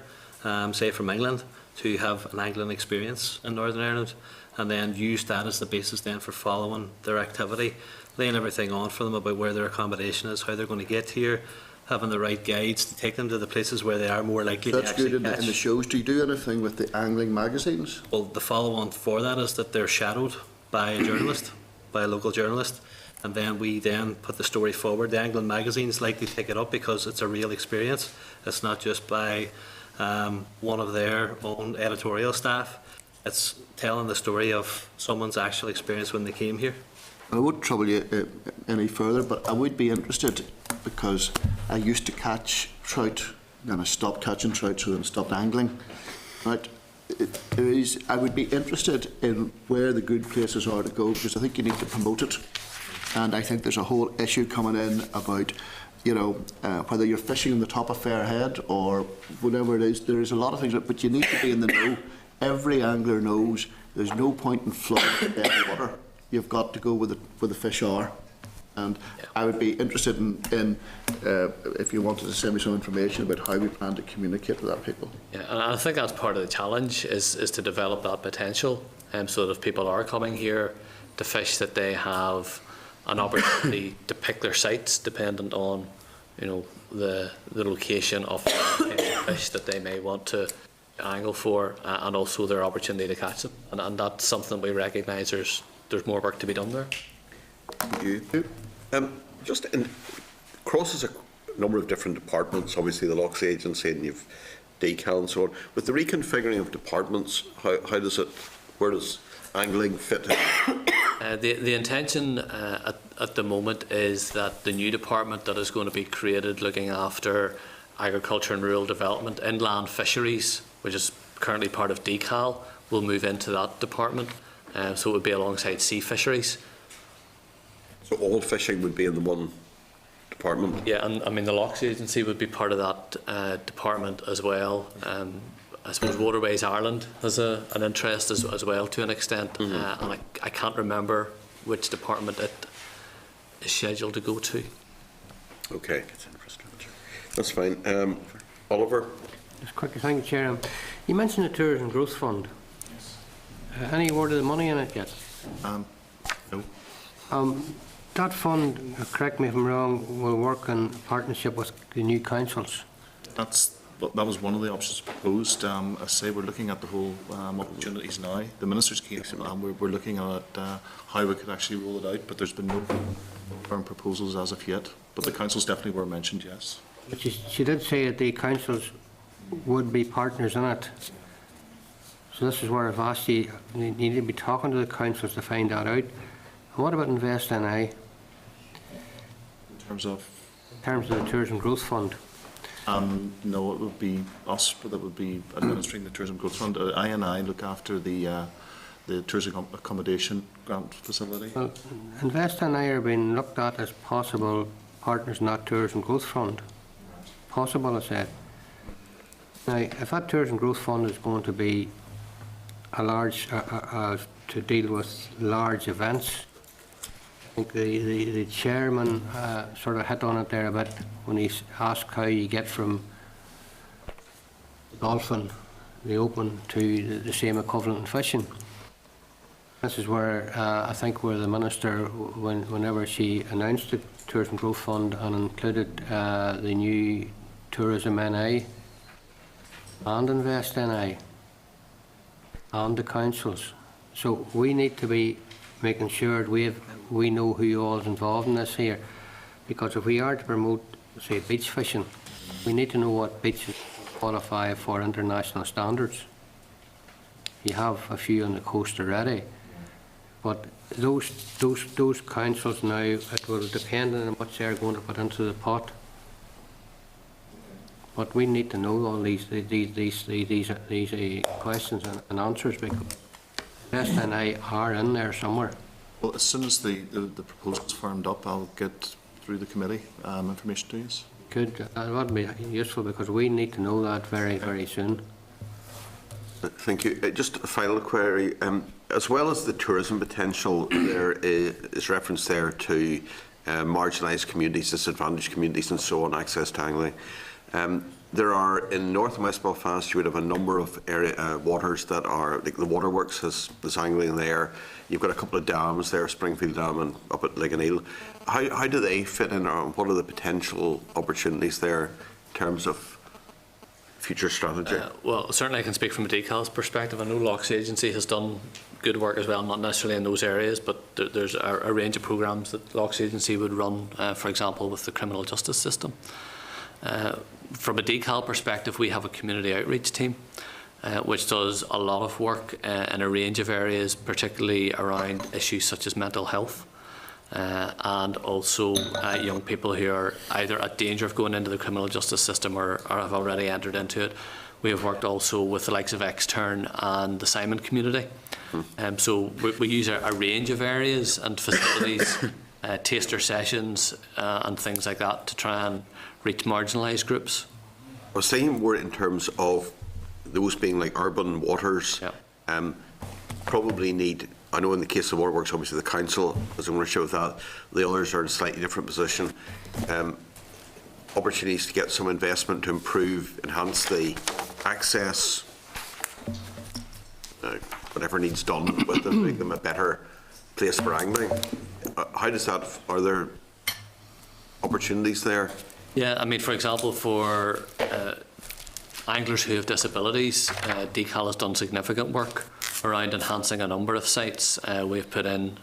say from England, to have an angling experience in Northern Ireland, and then use that as the basis then for following their activity, laying everything on for them about where their accommodation is, how they're going to get here, having the right guides to take them to the places where they are more likely to actually catch. That's good in the shows. Do you do anything with the angling magazines? Well, the follow-on for that is that they're shadowed by a journalist, by a local journalist, and then we then put the story forward. The angling magazines likely pick it up because it's a real experience. It's not just by one of their own editorial staff. It's telling the story of someone's actual experience when they came here. I won't trouble you any further, but I would be interested, because I used to catch trout, then I stopped catching trout, so then stopped angling. Right? I would be interested in where the good places are to go, because I think you need to promote it. And I think there's a whole issue coming in about, you know, whether you're fishing on the top of Fairhead or whatever it is. There is a lot of things, but you need to be in the know. Every angler knows there's no point in flooding the dead water. You've got to go where the fish are. And I would be interested in if you wanted to send me some information about how we plan to communicate with our people. Yeah, and I think that's part of the challenge is to develop that potential, so that if people are coming here to fish, that they have an opportunity to pick their sites dependent on, you know, the location of the fish that they may want to angle for, and also their opportunity to catch them. And that's something we recognise there's more work to be done there. Thank you. Just crosses a number of different departments, obviously the Lochs Agency, and you've DECAL and so on. With the reconfiguring of departments, how does it, where does angling fit in? The intention at the moment is that the new department that is going to be created looking after agriculture and rural development, inland fisheries, which is currently part of DECAL, will move into that department. So it would be alongside sea fisheries. So all fishing would be in the one department? Yeah, and I mean the Lochs Agency would be part of that department as well. I suppose Waterways Ireland has an interest as well to an extent, and I can't remember which department it is scheduled to go to. Okay. That's fine. Oliver? Just quickly, thank you, Chair. You mentioned the Tourism Growth Fund. Any word of the money in it yet? No. That fund, correct me if I'm wrong, will work in partnership with the new councils. That was one of the options proposed. I say we're looking at the whole opportunities now. The Minister's keen, we're looking at how we could actually roll it out, but there's been no firm proposals as of yet. But the councils definitely were mentioned, yes. But she did say that the councils would be partners in it. So this is where I've asked you need to be talking to the councils to find that out. And what about Invest NI? In terms of? In terms of the Tourism Growth Fund. No, it would be us that would be administering the Tourism Growth Fund. I look after the tourism accommodation grant facility. Well, Invest NI are being looked at as possible partners in that Tourism Growth Fund. Possible, I said. Now, if that Tourism Growth Fund is going to be a large, to deal with large events, I think the chairman sort of hit on it there a bit when he asked how you get from golfing, the Open, to the same equivalent in fishing. This is where I think where the Minister, whenever she announced the Tourism Growth Fund and included the new Tourism NI and Invest NI and the councils. So we need to be making sure we know who all is involved in this here, because if we are to promote, say, beach fishing, we need to know what beaches qualify for international standards. You have a few on the coast already, but those councils now, it will depend on how much they're going to put into the pot. But we need to know all these questions and answers, because Invest NI are in there somewhere. Well, as soon as the proposal's firmed up, I'll get through the committee information to you. Good. That would be useful, because we need to know that very, very soon. Thank you. Just a final query. As well as the tourism potential, there is reference there to marginalised communities, disadvantaged communities and so on, access to angling. There are, in North and West Belfast, you would have a number of waters that are, like the Waterworks has angling there. You've got a couple of dams there, Springfield Dam and up at Ligoneel. How do they fit in, or what are the potential opportunities there in terms of future strategy? Well, certainly I can speak from a decals perspective. I know Lochs Agency has done good work as well, not necessarily in those areas, but there's a range of programmes that Lochs Agency would run, for example, with the criminal justice system. From a decal perspective, we have a community outreach team which does a lot of work in a range of areas, particularly around issues such as mental health and also young people who are either at danger of going into the criminal justice system or have already entered into it. We have worked also with the likes of Extern and the Simon community. So we use a range of areas and facilities, taster sessions and things like that to try and reach marginalised groups. I was saying more in terms of those being like urban waters. Yeah. Probably need, I know in the case of Waterworks, obviously the council has ownership of that. The others are in a slightly different position. Opportunities to get some investment to improve, enhance the access, whatever needs done with them, make them a better place for angling. How does that, are there opportunities there? Yeah, I mean, for example, for anglers who have disabilities, Decal has done significant work around enhancing a number of sites. We've put in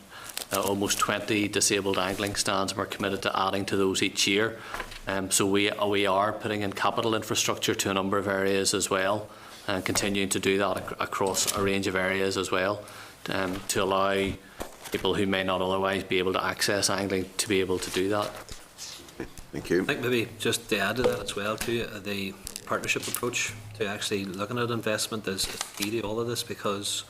almost 20 disabled angling stands, and we're committed to adding to those each year. So we are putting in capital infrastructure to a number of areas as well, and continuing to do that across a range of areas as well, to allow people who may not otherwise be able to access angling to be able to do that. Thank you. I think maybe just to add to that as well, too, the partnership approach to actually looking at investment is key to all of this, because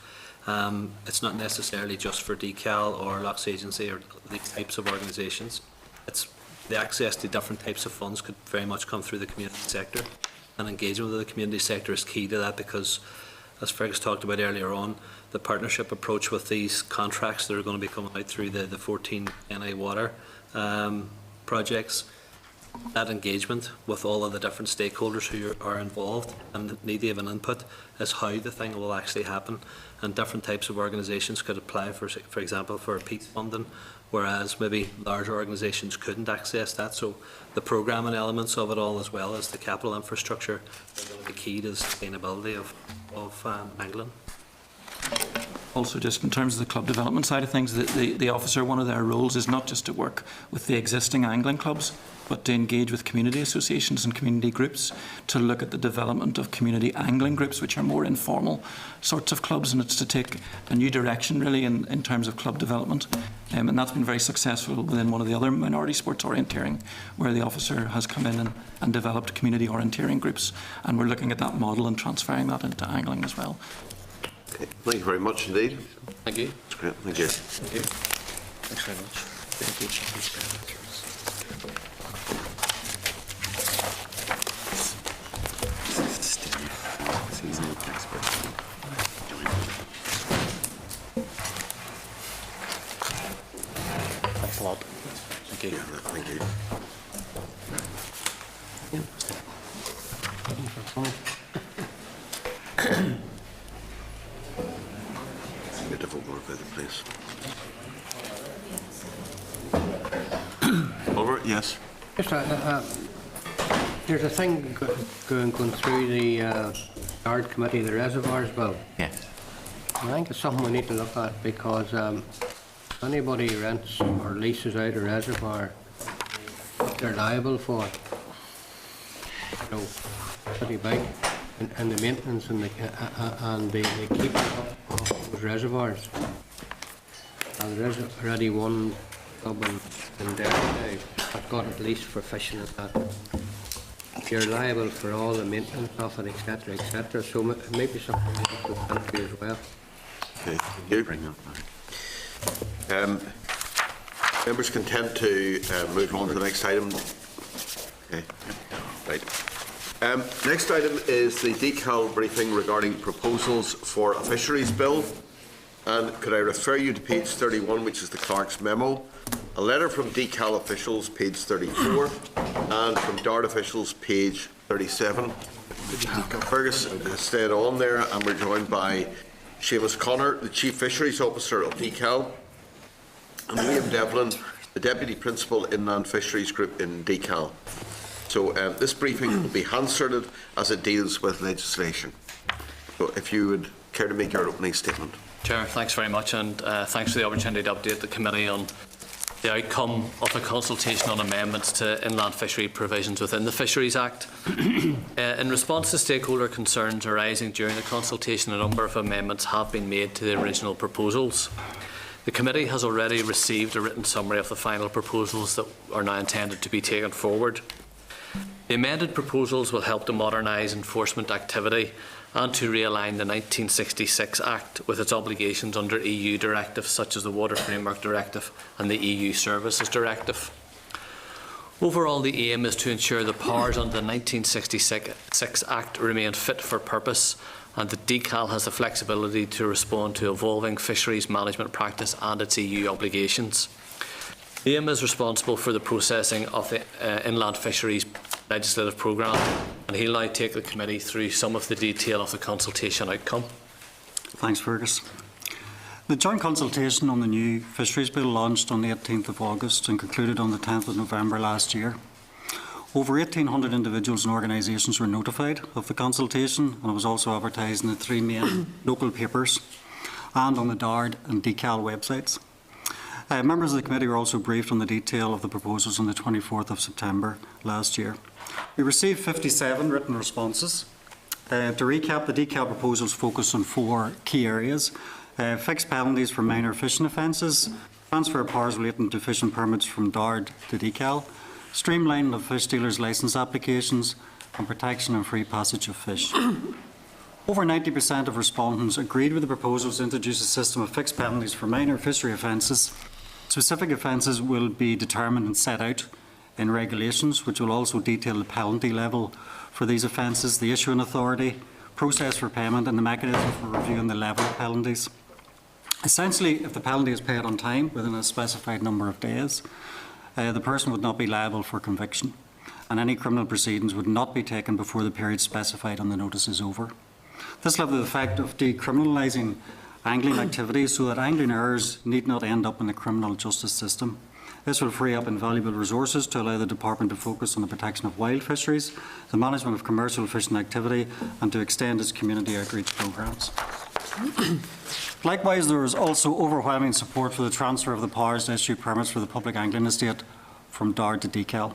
it's not necessarily just for Decal or Lochs Agency or these types of organisations. It's the access to different types of funds could very much come through the community sector, and engagement with the community sector is key to that, because as Fergus talked about earlier on, the partnership approach with these contracts that are going to be coming out through the 14 NI Water projects, that engagement with all of the different stakeholders who are involved and need to have an input is how the thing will actually happen. And different types of organisations could apply, for example, for peace funding, whereas maybe larger organisations couldn't access that. So the programming elements of it all, as well as the capital infrastructure, are the key to the sustainability of angling. Also, just in terms of the club development side of things, the officer, one of their roles is not just to work with the existing angling clubs, but to engage with community associations and community groups to look at the development of community angling groups, which are more informal sorts of clubs, and it's to take a new direction really in terms of club development. And that's been very successful within one of the other minority sports orienteering, where the officer has come in and developed community orienteering groups, and we're looking at that model and transferring that into angling as well. Okay, thank you very much indeed. Thank you. That's great. Thank you. Thank you. Thanks very much. Thank you. Thanks a lot. Thank you. Thank you. Beautiful work by the place. Over? Yes. Just there's a thing going through the Guard Committee, the Reservoirs Bill. Yes. I think it's something we need to look at, because anybody who rents or leases out a reservoir, they're liable for, you know, pretty big, and the maintenance and the keeping of those reservoirs. And there's already one club in there now that's got it leased for fishing and that. You're liable for all the maintenance of it, etc., etc. So it may be something we need to look into as well. Okay, thank you. Members content to move on to the next item? Okay, right. Next item is the decal briefing regarding proposals for a fisheries bill. And could I refer you to page 31, which is the clerk's memo, a letter from decal officials, page 34, and from DART officials, page 37. Fergus has stayed on there, and we're joined by Seamus Connor, the Chief Fisheries Officer of decal, and Liam Devlin, the Deputy Principal Inland Fisheries Group in decal. So this briefing will be hand-sorted as it deals with legislation. So if you would care to make your opening statement. Chair, thanks very much, and thanks for the opportunity to update the committee on the outcome of a consultation on amendments to inland fishery provisions within the Fisheries Act. In response to stakeholder concerns arising during the consultation, a number of amendments have been made to the original proposals. The committee has already received a written summary of the final proposals that are now intended to be taken forward. The amended proposals will help to modernise enforcement activity and to realign the 1966 Act with its obligations under EU directives such as the Water Framework Directive and the EU Services Directive. Overall, the aim is to ensure the powers under the 1966 Act remain fit for purpose, and that decal has the flexibility to respond to evolving fisheries management practice and its EU obligations. The aim is responsible for the processing of the inland fisheries legislative programme, and he'll now take the committee through some of the detail of the consultation outcome. Thanks, Fergus. The joint consultation on the new Fisheries Bill launched on the 18th of August and concluded on the 10th of November last year. Over 1,800 individuals and organisations were notified of the consultation, and it was also advertised in the 3 main local papers and on the DART and decal websites. Members of the committee were also briefed on the detail of the proposals on the 24th of September last year. We received 57 written responses. To recap, the decal proposals focus on 4 key areas: fixed penalties for minor fishing offences, transfer of powers relating to fishing permits from DART to decal, streamlining of fish dealers' licence applications, and protection and free passage of fish. Over 90% of respondents agreed with the proposals to introduce a system of fixed penalties for minor fishery offences. Specific offences will be determined and set out in regulations, which will also detail the penalty level for these offences, the issuing authority, process for payment and the mechanism for reviewing the level of penalties. Essentially, if the penalty is paid on time within a specified number of days, the person would not be liable for conviction, and any criminal proceedings would not be taken before the period specified on the notice is over. This will have the effect of decriminalising angling activities so that angling errors need not end up in the criminal justice system. This will free up invaluable resources to allow the Department to focus on the protection of wild fisheries, the management of commercial fishing activity, and to extend its community outreach programmes. Likewise, there is also overwhelming support for the transfer of the powers to issue permits for the public angling estate from DARD to DCAL.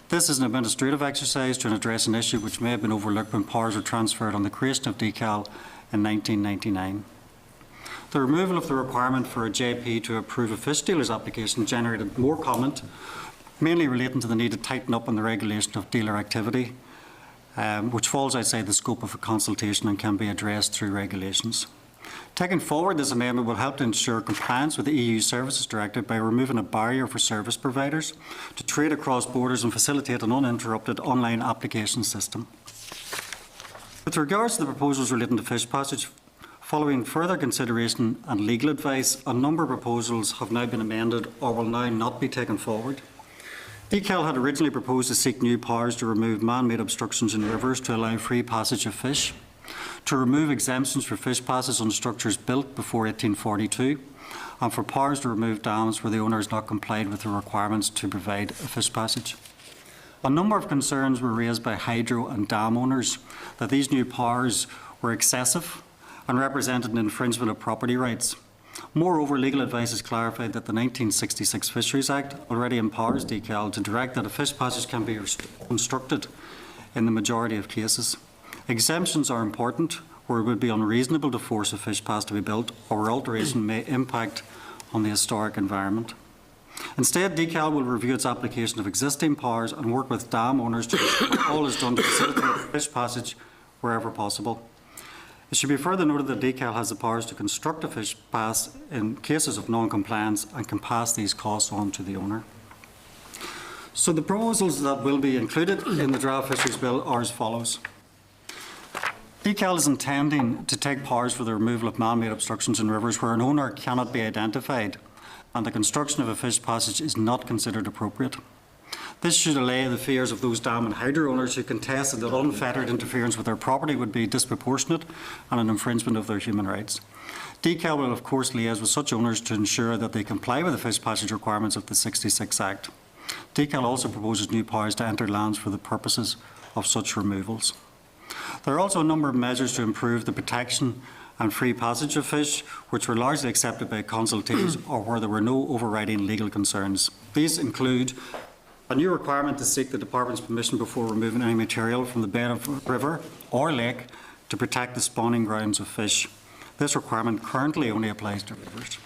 This is an administrative exercise to address an issue which may have been overlooked when powers were transferred on the creation of DCAL in 1999. The removal of the requirement for a JP to approve a fish dealer's application generated more comment, mainly relating to the need to tighten up on the regulation of dealer activity, which falls outside the scope of a consultation and can be addressed through regulations. Taking forward, this amendment will help to ensure compliance with the EU Services Directive by removing a barrier for service providers to trade across borders and facilitate an uninterrupted online application system. With regards to the proposals relating to fish passage, following further consideration and legal advice, a number of proposals have now been amended or will now not be taken forward. DCAL had originally proposed to seek new powers to remove man-made obstructions in rivers to allow free passage of fish, to remove exemptions for fish passes on structures built before 1842, and for powers to remove dams where the owner has not complied with the requirements to provide a fish passage. A number of concerns were raised by hydro and dam owners that these new powers were excessive and represented an infringement of property rights. Moreover, legal advice has clarified that the 1966 Fisheries Act already empowers DCAL to direct that a fish passage can be constructed in the majority of cases. Exemptions are important where it would be unreasonable to force a fish pass to be built or where alteration may impact on the historic environment. Instead, DCAL will review its application of existing powers and work with dam owners to ensure all is done to facilitate fish passage wherever possible. It should be further noted that DCAL has the powers to construct a fish pass in cases of non-compliance and can pass these costs on to the owner. So the proposals that will be included in the draft Fisheries Bill are as follows. DCAL is intending to take powers for the removal of man-made obstructions in rivers where an owner cannot be identified and the construction of a fish passage is not considered appropriate. This should allay the fears of those dam and hydro owners who contested that unfettered interference with their property would be disproportionate and an infringement of their human rights. DCAL will of course liaise with such owners to ensure that they comply with the fish passage requirements of the 66 Act. DCAL also proposes new powers to enter lands for the purposes of such removals. There are also a number of measures to improve the protection and free passage of fish, which were largely accepted by consultees or where there were no overriding legal concerns. These include a new requirement to seek the Department's permission before removing any material from the bed of a river or lake to protect the spawning grounds of fish. This requirement currently only applies to rivers.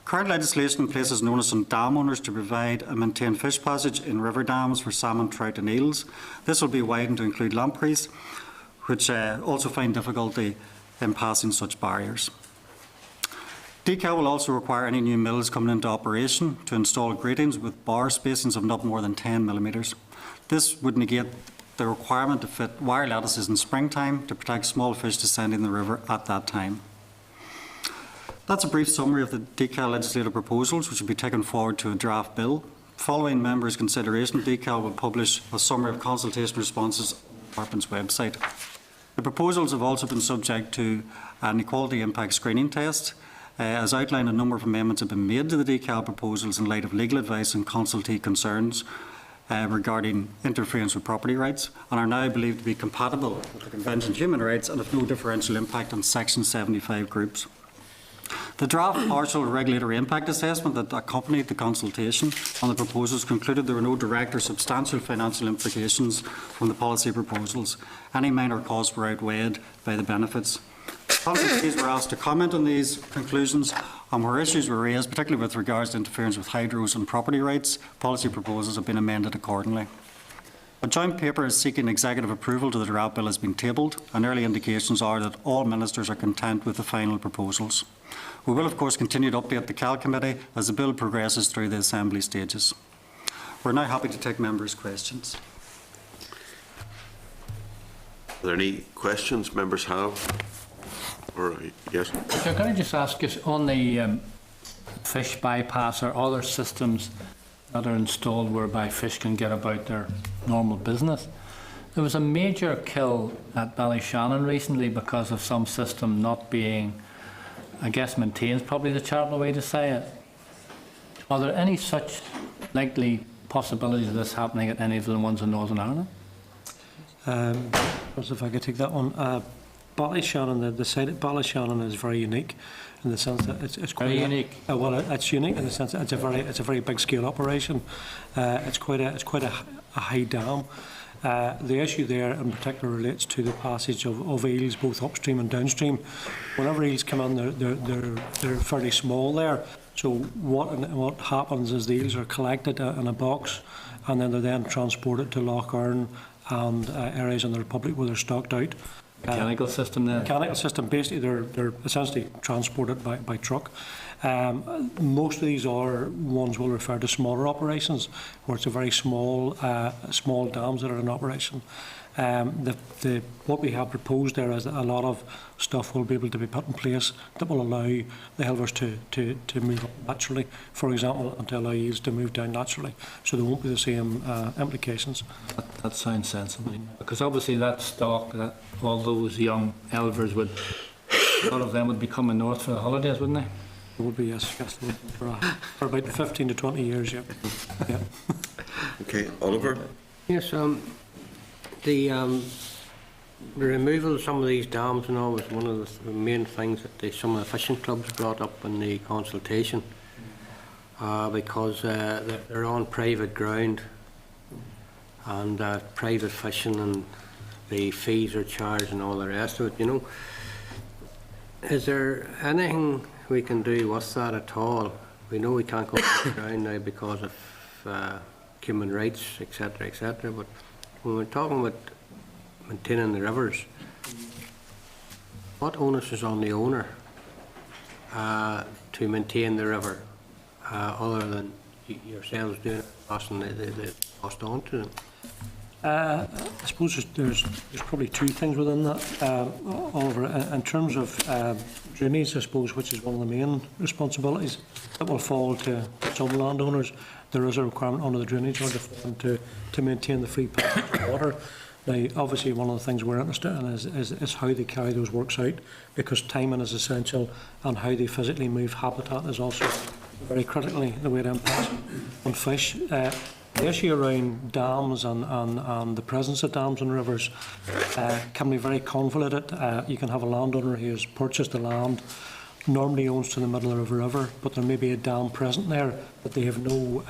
Current legislation places an onus on dam owners to provide and maintain fish passage in river dams for salmon, trout and eels. This will be widened to include lampreys, which also find difficulty in passing such barriers. DCAL will also require any new mills coming into operation to install gratings with bar spacings of not more than 10 millimetres. This would negate the requirement to fit wire lattices in springtime to protect small fish descending the river at that time. That's a brief summary of the DCAL legislative proposals which will be taken forward to a draft bill. Following members' consideration, DCAL will publish a summary of consultation responses on the Department's website. The proposals have also been subject to an equality impact screening test. As outlined, a number of amendments have been made to the DCAL proposals in light of legal advice and consultee concerns regarding interference with property rights and are now believed to be compatible with the Convention on Human Rights and have no differential impact on Section 75 groups. The draft partial regulatory impact assessment that accompanied the consultation on the proposals concluded there were no direct or substantial financial implications from the policy proposals. Any minor costs were outweighed by the benefits. Consultees were asked to comment on these conclusions and where issues were raised, particularly with regards to interference with hydros and property rights. Policy proposals have been amended accordingly. A joint paper seeking executive approval to the draft bill has been tabled, and early indications are that all ministers are content with the final proposals. We will, of course, continue to update the CAL Committee as the bill progresses through the Assembly stages. We're now happy to take members' questions. Are there any questions members have? Or, yes? So can I just ask you, on the fish bypass or other systems that are installed whereby fish can get about their normal business? There was a major kill at Ballyshannon recently because of some system not being, I guess, maintained, is probably the charitable way to say it. Are there any such likely possibilities of this happening at any of the ones in Northern Ireland? If I could take that one. Ballyshannon, the site at Ballyshannon is very unique in the sense that it's quite very unique. Well, it's unique in the sense that it's a very big scale operation. It's quite a high dam. The issue there in particular relates to the passage of eels both upstream and downstream. Whenever eels come in, they're fairly small there. So what happens is the eels are collected in a box, and then they're then transported to Lough Erne and areas in the Republic where they're stocked out. Mechanical system there? Mechanical system. Basically, they're essentially transported by truck. Most of these are ones we'll refer to smaller operations, where it's a very small dams that are in operation. What we have proposed there is that a lot of stuff will be able to be put in place that will allow the helvers to move up naturally, for example, and to allow eels to move down naturally. So there won't be the same implications. That sounds sensible. Because obviously that stock, all those young helvers would, a lot of them would be coming north for the holidays, wouldn't they? It would be, yes, for about 15 to 20 years, yeah. Okay, Oliver? Yes, the removal of some of these dams and all was one of the main things that some of the fishing clubs brought up in the consultation, because they're on private ground and private fishing, and the fees are charged and all the rest of it, you know. Is there anything we can do with that at all? We know we can't go on the ground now because of human rights, etc., etc., but when we're talking about maintaining the rivers, what onus is on the owner to maintain the river, other than yourselves doing it, passing the cost on to them? I suppose there's probably two things within that, Oliver. In terms of drainage, I suppose, which is one of the main responsibilities that will fall to some landowners, there is a requirement under the drainage order for them to maintain the free passage of water. Now, obviously, one of the things we're interested in is how they carry those works out, because timing is essential, and how they physically move habitat is also very critically the way it impacts on fish. The issue around dams and the presence of dams and rivers can be very convoluted. You can have a landowner who has purchased the land, normally owns to the middle of a river, but there may be a dam present there that they have no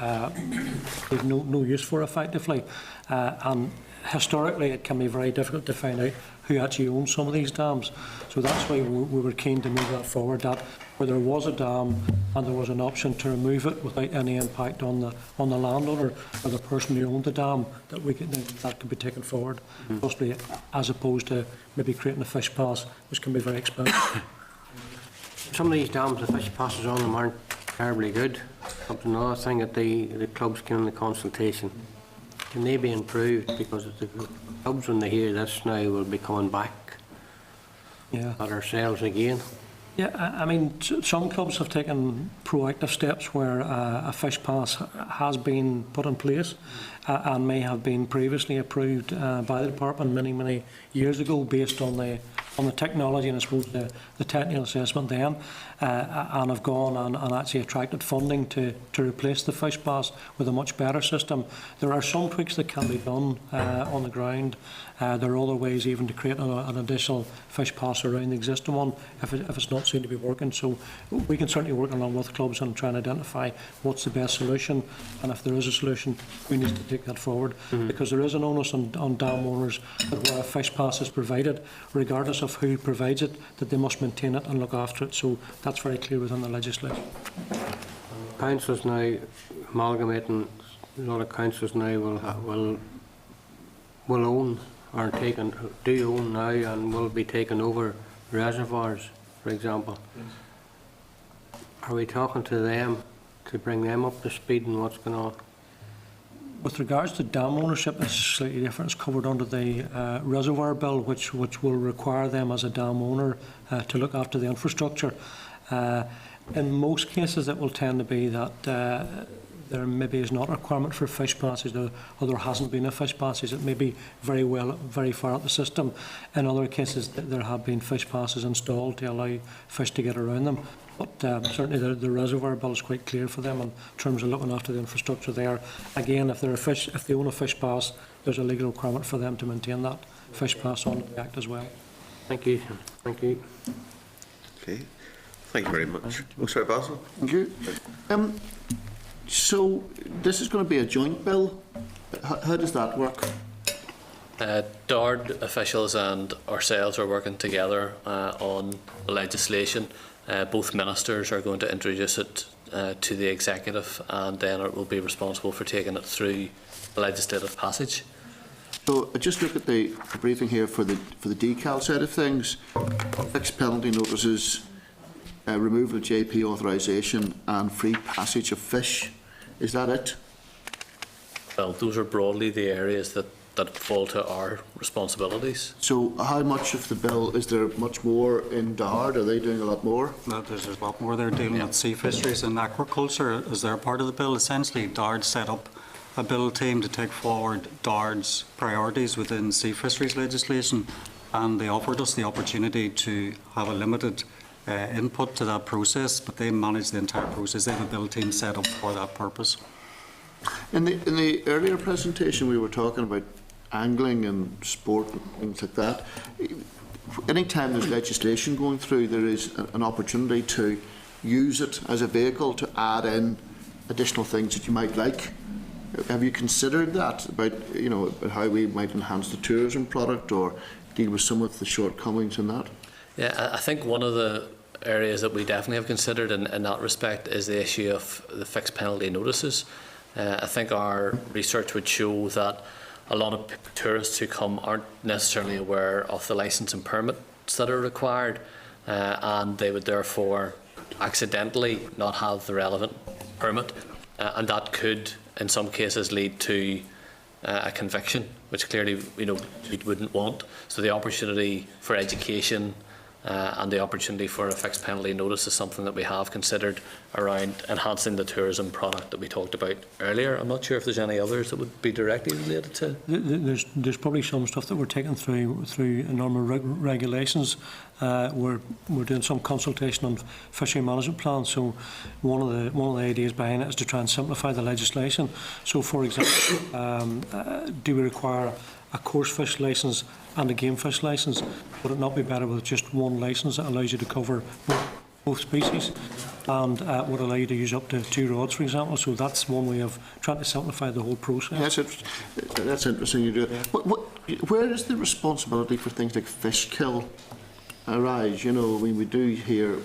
use for effectively. And historically, it can be very difficult to find out who actually owns some of these dams. So that's why we were keen to move that forward, that where there was a dam and there was an option to remove it without any impact on the landowner or the person who owned the dam, that could be taken forward, possibly, as opposed to maybe creating a fish pass, which can be very expensive. Some of these dams, the fish passes on them aren't terribly good. That's another thing that the clubs came in the consultation. Can they be improved? Because the clubs, when they hear this now, will be coming back at ourselves again. Yeah, I mean, some clubs have taken proactive steps where a fish pass has been put in place and may have been previously approved by the department many years ago, based on the technology and I suppose the technical assessment then, and have gone and actually attracted funding to replace the fish pass with a much better system. There are some tweaks that can be done on the ground. There are other ways even to create an additional fish pass around the existing one if it's not seen to be working. So we can certainly work along with clubs and try and identify what's the best solution, and if there is a solution, we need to take that forward, because there is an onus on dam owners that where a fish pass is provided, regardless of who provides it, that they must maintain it and look after it. So that's very clear within the legislation. Councils now amalgamating, a lot of councils now will own or do own now and will be taking over reservoirs, for example. Are we talking to them to bring them up to speed on what's going on? With regards to dam ownership, it's slightly different. It's covered under the reservoir bill, which will require them as a dam owner to look after the infrastructure. In most cases, it will tend to be that there maybe is not a requirement for fish passes, or there hasn't been a fish passes. It may be very far up the system. In other cases, there have been fish passes installed to allow fish to get around them. But certainly the reservoir bill is quite clear for them in terms of looking after the infrastructure there. Again, if they own a fish pass, there's a legal requirement for them to maintain that fish pass on the Act as well. Thank you. Thank you. Okay. Thank you very much. Oh, sorry, Basil. Thank you. So this is going to be a joint bill. How does that work? DARD officials and ourselves are working together on the legislation. Both ministers are going to introduce it to the executive, and then it will be responsible for taking it through legislative passage. So I just look at the briefing here for the decal side of things. Fixed penalty notices, removal of JP authorisation, and free passage of fish. Is that it? Well, those are broadly the areas that fall to our responsibilities. So how much of the bill, is there much more in DARD? Are they doing a lot more? No, there's a lot more. They're dealing with sea fisheries and aquaculture as they're part of the bill. Essentially, DARD set up a bill team to take forward DARD's priorities within sea fisheries legislation, and they offered us the opportunity to have a limited input to that process, but they manage the entire process. They have a bill team set up for that purpose. In the earlier presentation, we were talking about angling and sport and things like that. Anytime there's legislation going through, there is an opportunity to use it as a vehicle to add in additional things that you might like. Have you considered that about about how we might enhance the tourism product or deal with some of the shortcomings in that? Yeah, I think one of the areas that we definitely have considered in that respect is the issue of the fixed penalty notices. I think our research would show that a lot of tourists who come aren't necessarily aware of the licence and permits that are required, and they would therefore accidentally not have the relevant permit, and that could in some cases lead to a conviction, which clearly we wouldn't want. So the opportunity for education and the opportunity for a fixed penalty notice is something that we have considered around enhancing the tourism product that we talked about earlier. I'm not sure if there's any others that would be directly related to. There's probably some stuff that we're taking through normal regulations. We're doing some consultation on fishery management plans. So one of the ideas behind it is to try and simplify the legislation. So, for example, do we require a coarse fish licence and a game fish licence? Would it not be better with just one licence that allows you to cover both species, and would allow you to use up to 2 rods, for example? So that's one way of trying to simplify the whole process. That's interesting. You do it. Where is the responsibility for things like fish kill arise? We do hear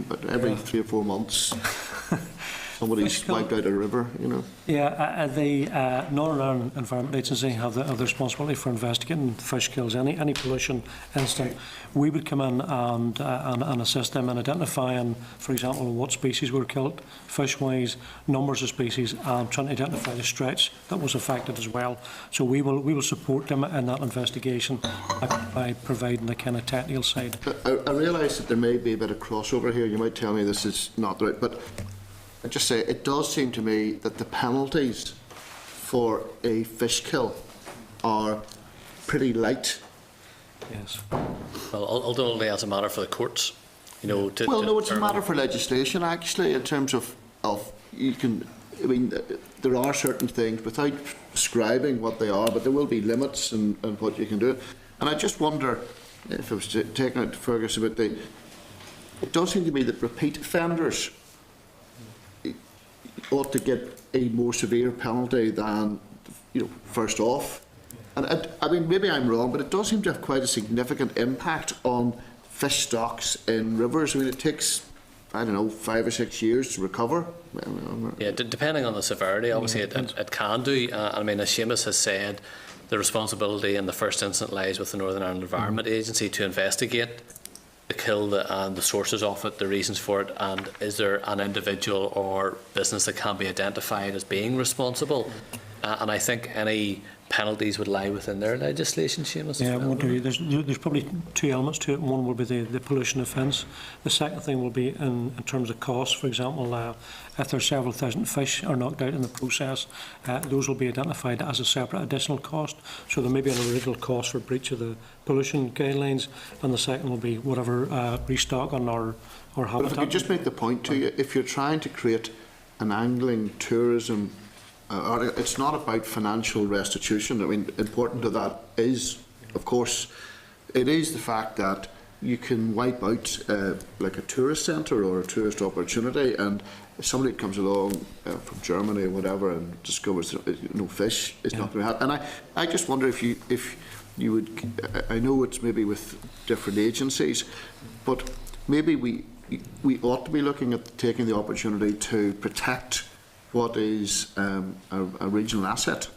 but every 3 or 4 months. Somebody's wiped out a river, Yeah, the Northern Ireland Environment Agency have the responsibility for investigating fish kills, any pollution incident. We would come in and assist them in identifying, for example, what species were killed, fish-wise, numbers of species, and trying to identify the stretch that was affected as well. So we will support them in that investigation by providing the kind of technical side. I realise that there may be a bit of crossover here. You might tell me this is not right, but I just say it does seem to me that the penalties for a fish kill are pretty light. Yes. Well, ultimately, as a matter for the courts, no, it's a matter for legislation actually. In terms of you can, there are certain things without describing what they are, but there will be limits and what you can do. And I just wonder if I was taking it to Fergus about it does seem to me that repeat offenders ought to get a more severe penalty than first off. And maybe I'm wrong, but it does seem to have quite a significant impact on fish stocks in rivers. It takes 5 or 6 years to recover. Yeah, depending on the severity, obviously it can do. As Seamus has said, the responsibility in the first instance lies with the Northern Ireland Environment Agency to investigate the kill and the sources of it, the reasons for it, and is there an individual or business that can be identified as being responsible. and I think any penalties would lie within their legislation, Seamus. Yeah, there's probably two elements to it. One will be the pollution offence. The second thing will be in terms of costs. For example, if there's several thousand fish are knocked out in the process, those will be identified as a separate additional cost. So there may be an original cost for breach of the pollution guidelines, and the second will be whatever restock on our habitat. But if I could just make the point to you, if you're trying to create an angling tourism, it's not about financial restitution. I mean, important to that is, of course, it is the fact that you can wipe out like a tourist centre or a tourist opportunity, and if somebody comes along from Germany or whatever and discovers no fish, it's not going to happen. And I just wonder if you would. I know it's maybe with different agencies, but maybe we ought to be looking at taking the opportunity to protect what is a regional asset.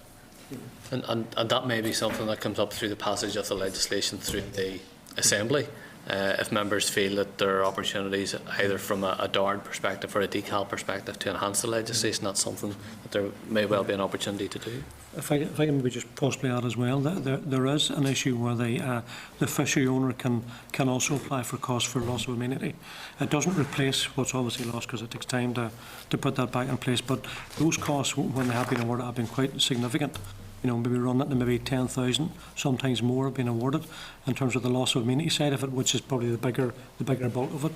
And that may be something that comes up through the passage of the legislation through the Assembly. If members feel that there are opportunities either from a DARD perspective or a decal perspective to enhance the legislation, that's something that there may well be an opportunity to do. If I can maybe just possibly add as well, that there is an issue where the fishery owner can also apply for costs for loss of amenity. It doesn't replace what's obviously lost because it takes time to put that back in place, but those costs, when they have been awarded, have been quite significant. You know, maybe run that to maybe 10,000, sometimes more have been awarded in terms of the loss of amenity side of it, which is probably the bigger bulk of it.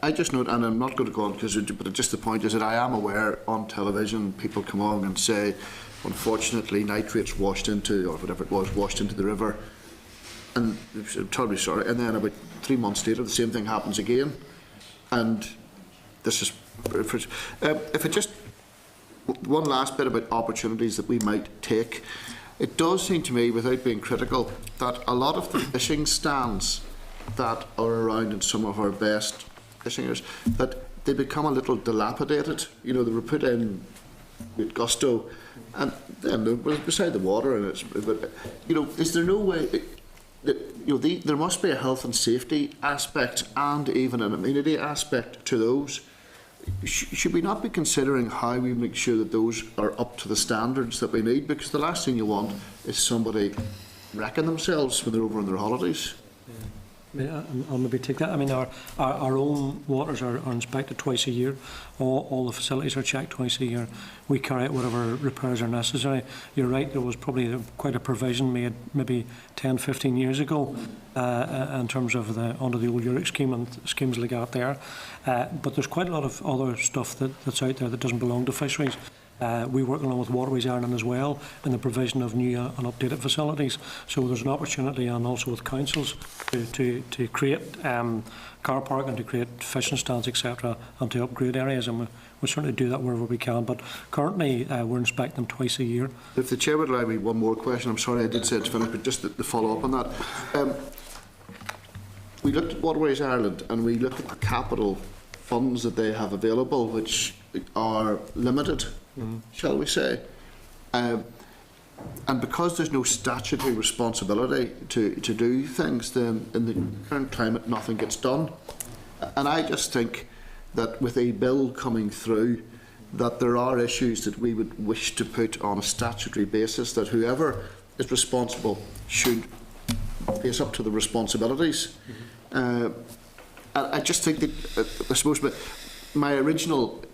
I just note, and I'm not going to go on but just the point is that I am aware on television people come on and say, unfortunately, nitrates washed into, or whatever it was, washed into the river, and I'm terribly sorry. And then about 3 months later, the same thing happens again, and this is if it just. One last bit about opportunities that we might take. It does seem to me, without being critical, that a lot of the fishing stands that are around in some of our best fishing areas, that they become a little dilapidated. You know, they were put in with gusto, and then they're beside the water, and it's. But, you know, is there no way? There must be a health and safety aspect and even an amenity aspect to those. Should we not be considering how we make sure that those are up to the standards that we need? Because the last thing you want is somebody wrecking themselves when they're over on their holidays. I'll maybe take that. I mean, our own waters are inspected twice a year. All the facilities are checked twice a year. We carry out whatever repairs are necessary. You're right, there was probably quite a provision made maybe 10, 15 years ago in terms of under the old Uric scheme and schemes like that there. But there's quite a lot of other stuff that's out there that doesn't belong to fisheries. We work along with Waterways Ireland as well in the provision of new and updated facilities. So there's an opportunity, and also with councils, to create car park and to create fishing stands, etc., and to upgrade areas. And we certainly do that wherever we can. But currently, we're inspecting them twice a year. If the chair would allow me one more question, I'm sorry I did say it's finished, but just to follow up on that. We looked at Waterways Ireland and we looked at the capital funds that they have available, which are limited. Shall we say, and because there's no statutory responsibility to do things, then in the current climate nothing gets done. And I just think that with a bill coming through, that there are issues that we would wish to put on a statutory basis, that whoever is responsible should face up to the responsibilities. I just think that, I suppose, my original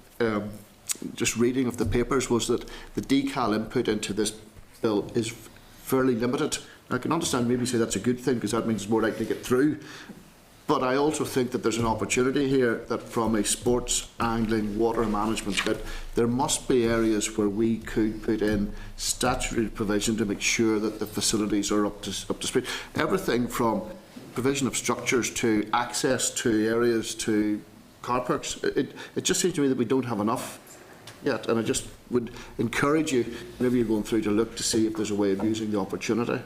just reading of the papers was that the decal input into this bill is fairly limited. I can understand maybe say that's a good thing because that means it's more likely to get through. But I also think that there's an opportunity here that from a sports, angling, water management bit, there must be areas where we could put in statutory provision to make sure that the facilities are up to speed. Everything from provision of structures to access to areas to car parks. It just seems to me that we don't have enough yet, and I just would encourage you, whenever you're going through, to look to see if there's a way of using the opportunity.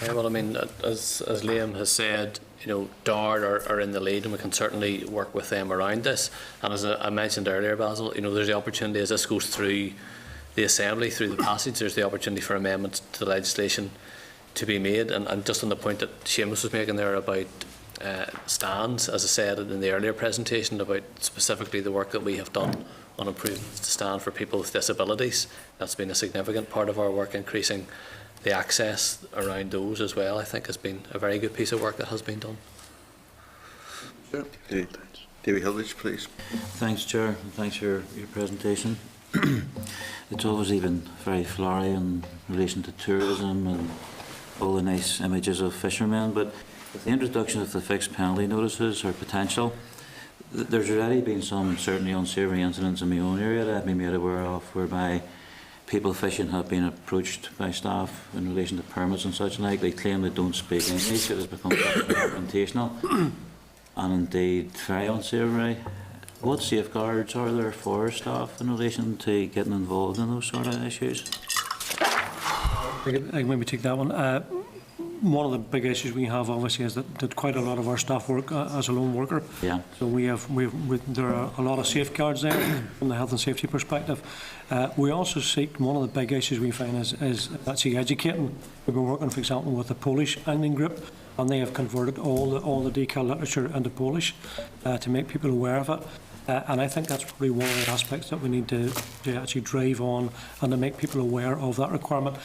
Yeah, well, I mean, as Liam has said, you know, DARD are in the lead, and we can certainly work with them around this. And as I mentioned earlier, Basil, you know, there's the opportunity as this goes through the Assembly, through the passage, there's the opportunity for amendments to the legislation to be made. And just on the point that Seamus was making there about stands, as I said in the earlier presentation, about specifically the work that we have done on improvements to stand for people with disabilities. That's been a significant part of our work, increasing the access around those as well. I think has been a very good piece of work that has been done. David Hilditch, please. Thanks, Chair, and thanks for your presentation. It's always been very flowery in relation to tourism and all the nice images of fishermen, but with the introduction of the fixed penalty notices or potential, there's already been some certainly unsavoury incidents in my own area that I've been made aware of, whereby people fishing have been approached by staff in relation to permits and such like. They claim they don't speak English. It has become confrontational and indeed very unsavoury. What safeguards are there for staff in relation to getting involved in those sort of issues? I can maybe take that one. One of the big issues we have, obviously, is that quite a lot of our staff work as a lone worker. Yeah. So there are a lot of safeguards there from the health and safety perspective. We also seek, one of the big issues we find is actually educating. We've been working, for example, with the Polish angling group, and they have converted all the decal literature into Polish to make people aware of it. And I think that's probably one of the aspects that we need to actually drive on and to make people aware of that requirement.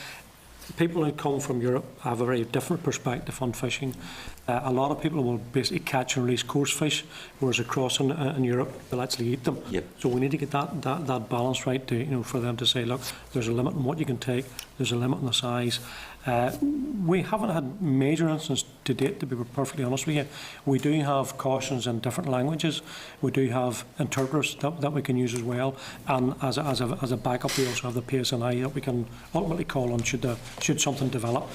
People who come from Europe have a very different perspective on fishing. A lot of people will basically catch and release coarse fish, whereas across in Europe they'll actually eat them. Yep. So we need to get that balance right to, for them to say, look, there's a limit on what you can take, there's a limit on the size. We haven't had major incidents to date, to be perfectly honest with you. We do have cautions in different languages. We do have interpreters that we can use as well. And as a backup, we also have the PSNI that we can ultimately call on should something develop.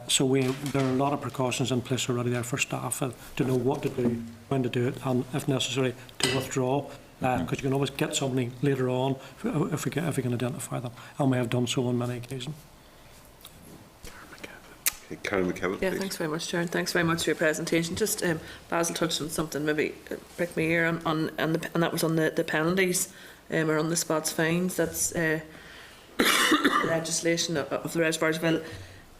So there are a lot of precautions in place already there for staff to know what to do, when to do it, and if necessary to withdraw. Because you can always get somebody later on if we can identify them, and we have done so on many occasions. Karen McKevitt, Yeah, please. thanks very much, Chair, and thanks very much for your presentation. Just Basil touched on something, maybe pricked me ear and that was on the penalties or on the spots fines. That's legislation of the reservoirs bill.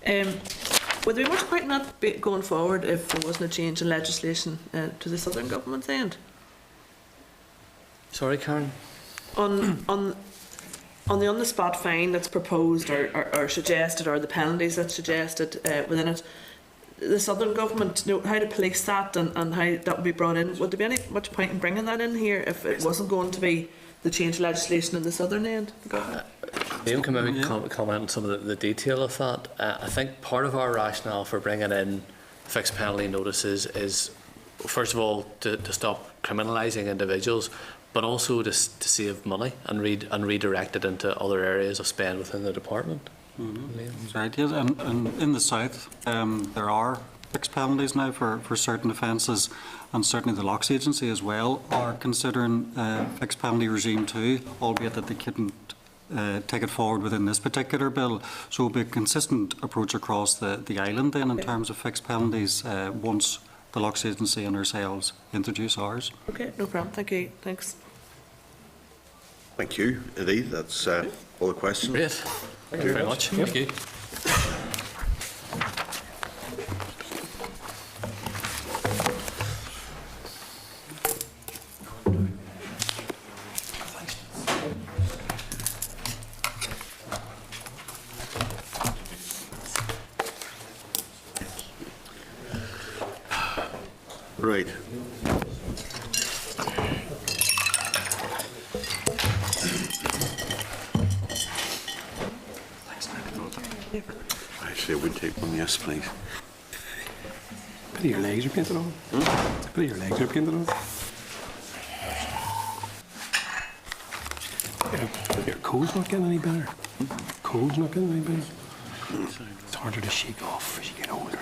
Would there be much point in that going forward if there wasn't a change in legislation to the Southern Government's end? Sorry, Karen? On the on-the-spot fine that's proposed or suggested, or the penalties that's suggested within it, the Southern Government, how to police that and how that would be brought in, would there be much point in bringing that in here if it wasn't going to be the change of legislation in the Southern end? Liam can maybe comment on some of the detail of that. I think part of our rationale for bringing in fixed penalty notices is, first of all, to stop criminalising individuals, but also to save money and redirect it into other areas of spend within the department. Mm-hmm. Right, yes, and in the south there are fixed penalties now for certain offences, and certainly the Locks Agency as well are considering fixed penalty regime too, albeit that they couldn't take it forward within this particular bill. So it'll be a consistent approach across the island then in terms of fixed penalties once the Locks Agency and ourselves introduce ours. Okay, no problem. Thank you. Thanks. Thank you, indeed. That's all the questions. Great. Thank you very much. Thank you. Right. Actually, I would take one, yes, please. Put your legs are painted on. Put your legs are painted on. Your cold's not getting any better. Cold's not getting any better. It's harder to shake off as you get older.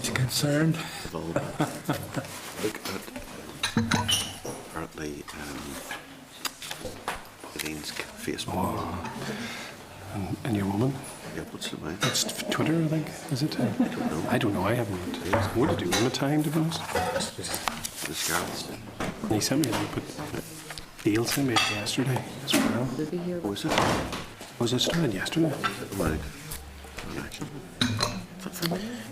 You concerned? Look at apparently Eileen's Facebook. Oh. And your woman? Yeah, what's the name? It's Twitter, I think. Is it? I don't know. I don't know. I haven't. What did you do in the time, to be honest? This girl. He sent me a link, but Dale sent me it yesterday as well. Was it? Was it started yesterday? Right.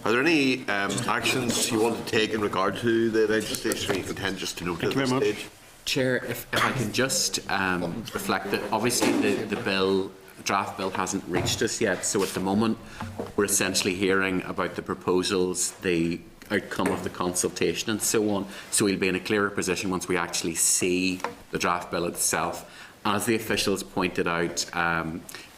Are there any actions you want to take in regard to the legislation, or you intend just to note at this stage? Chair, if I can just reflect that obviously the draft bill hasn't reached us yet, so at the moment we're essentially hearing about the proposals, the outcome of the consultation and so on, so we'll be in a clearer position once we actually see the draft bill itself. As the officials pointed out,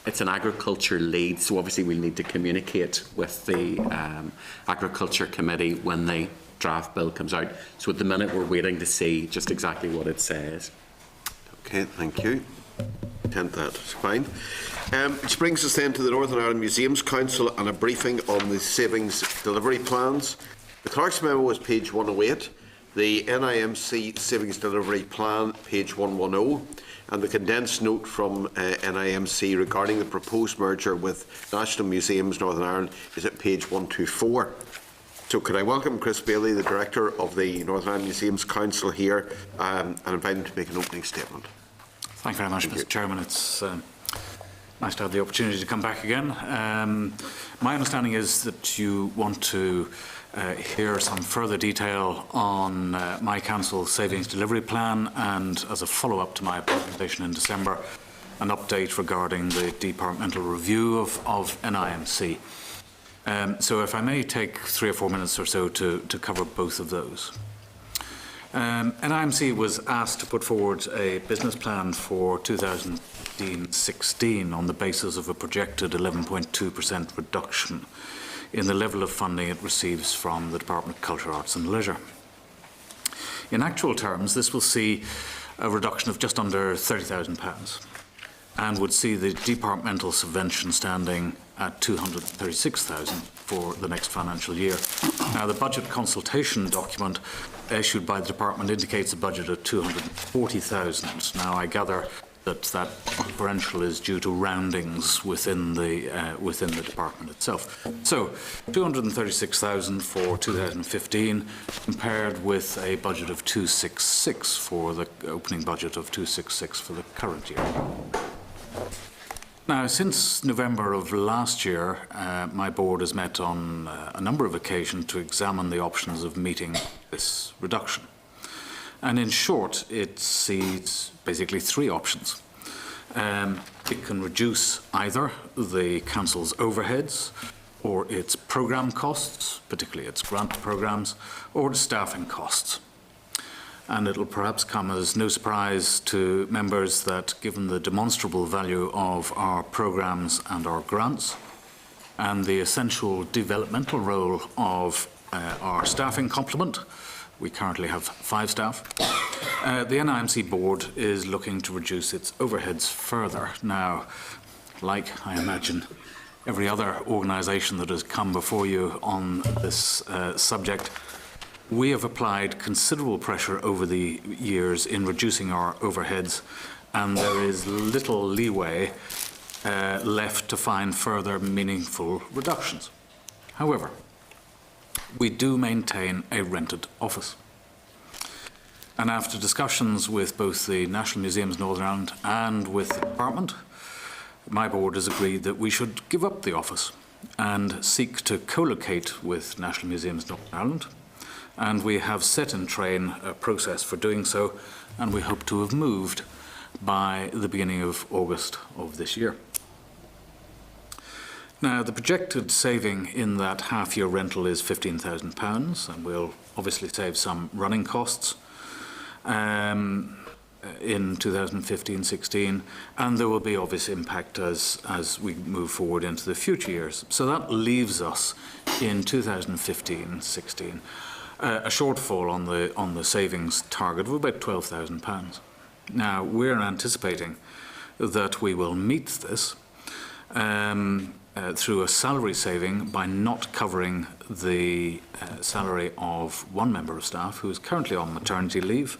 it's an agriculture lead, so obviously we'll need to communicate with the Agriculture Committee when the draft bill comes out. So at the minute we're waiting to see just exactly what it says. Okay, thank you. That's fine. Which brings us then to the Northern Ireland Museums Council and a briefing on the savings delivery plans. The Clerk's memo is page 108, the NIMC Savings Delivery Plan, page 110, and the condensed note from NIMC regarding the proposed merger with National Museums Northern Ireland is at page 124. So could I welcome Chris Bailey, the Director of the Northern Ireland Museums Council here, and invite him to make an opening statement. Thank you very much, Mr. Chairman. It's nice to have the opportunity to come back again. My understanding is that you want to hear some further detail on my council's savings delivery plan, and as a follow-up to my presentation in December, an update regarding the departmental review of NIMC. So if I may take 3 or 4 minutes or so to cover both of those. NIMC was asked to put forward a business plan for 2015-16 on the basis of a projected 11.2% reduction in the level of funding it receives from the Department of Culture, Arts and Leisure. In actual terms, this will see a reduction of just under £30,000 and would see the departmental subvention standing at £236,000 for the next financial year. Now, the budget consultation document issued by the department indicates a budget of £240,000. Now, I gather that that differential is due to roundings within the department itself. So, £236,000 for 2015, compared with a budget of £266 for the opening budget of £266 for the current year. Now, since November of last year, my board has met on a number of occasions to examine the options of meeting this reduction. And in short, it sees basically 3 options. It can reduce either the council's overheads or its programme costs, particularly its grant programmes, or its staffing costs. And it'll perhaps come as no surprise to members that, given the demonstrable value of our programmes and our grants, and the essential developmental role of our staffing complement, we currently have 5 staff, the NIMC board is looking to reduce its overheads further. Now, like, I imagine, every other organisation that has come before you on this subject, we have applied considerable pressure over the years in reducing our overheads, and there is little leeway left to find further meaningful reductions. However, we do maintain a rented office. And after discussions with both the National Museums Northern Ireland and with the department, my board has agreed that we should give up the office and seek to co-locate with National Museums Northern Ireland. And we have set in train a process for doing so, and we hope to have moved by the beginning of August of this year. Now, the projected saving in that half-year rental is £15,000, and we'll obviously save some running costs in 2015-16, and there will be obvious impact as we move forward into the future years. So that leaves us in 2015-16 a shortfall on the savings target of about £12,000. Now, we're anticipating that we will meet this through a salary saving by not covering the salary of one member of staff who is currently on maternity leave,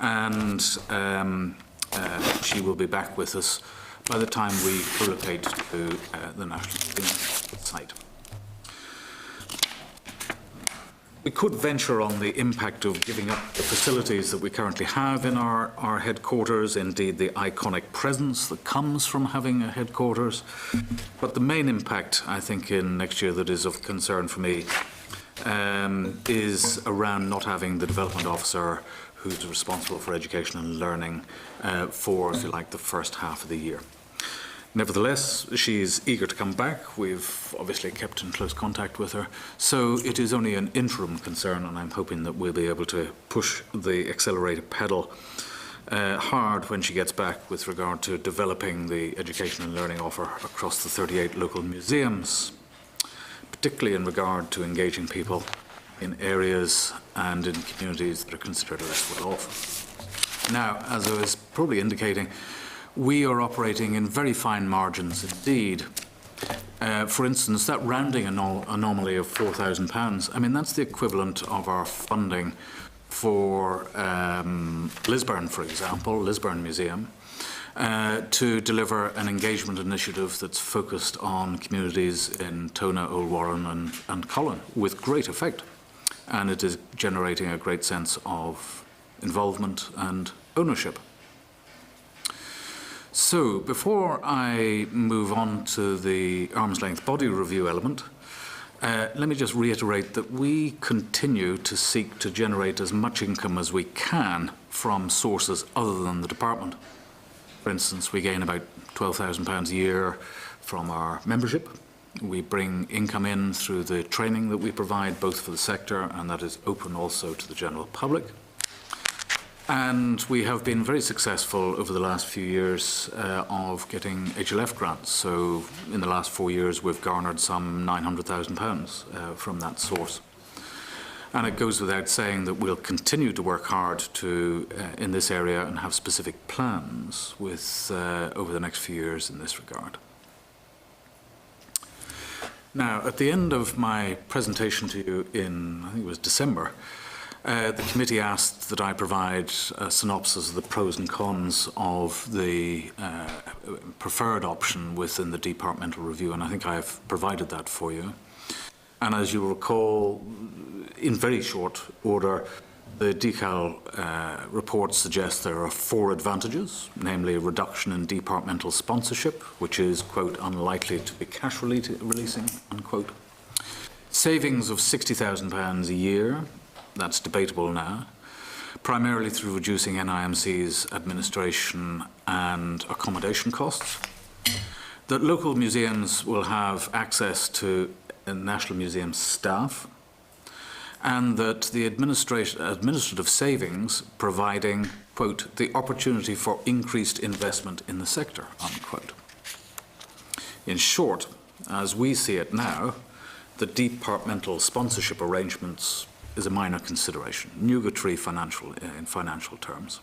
and she will be back with us by the time we relocate to the National Museum site. We could venture on the impact of giving up the facilities that we currently have in our headquarters, indeed the iconic presence that comes from having a headquarters. But the main impact, I think, in next year that is of concern for me is around not having the development officer who's responsible for education and learning for, if you like, the first half of the year. Nevertheless, she is eager to come back. We've obviously kept in close contact with her. So it is only an interim concern, and I'm hoping that we'll be able to push the accelerator pedal hard when she gets back with regard to developing the education and learning offer across the 38 local museums, particularly in regard to engaging people in areas and in communities that are considered less well off. Now, as I was probably indicating, we are operating in very fine margins indeed. For instance, that rounding anomaly of £4,000, I mean, that's the equivalent of our funding for Lisburn, for example, Lisburn Museum, to deliver an engagement initiative that's focused on communities in Tona, Old Warren and Colin with great effect. And it is generating a great sense of involvement and ownership. So, before I move on to the arm's length body review element, let me just reiterate that we continue to seek to generate as much income as we can from sources other than the department. For instance, we gain about £12,000 a year from our membership. We bring income in through the training that we provide, both for the sector and that is open also to the general public. And we have been very successful over the last few years of getting HLF grants. So in the last 4 years, we've garnered some £900,000 from that source. And it goes without saying that we'll continue to work hard to in this area and have specific plans with over the next few years in this regard. Now, at the end of my presentation to you in, I think it was December, the committee asked that I provide a synopsis of the pros and cons of the preferred option within the departmental review, and I think I have provided that for you. And as you recall, in very short order, the DECAL report suggests there are 4 advantages, namely a reduction in departmental sponsorship, which is, quote, unlikely to be cash releasing, unquote. Savings of £60,000 a year, that's debatable now, primarily through reducing NIMC's administration and accommodation costs. That local museums will have access to National Museum staff, and that the administrative savings providing, quote, the opportunity for increased investment in the sector, unquote. In short, as we see it now, the departmental sponsorship arrangements is a minor consideration, nugatory in financial terms.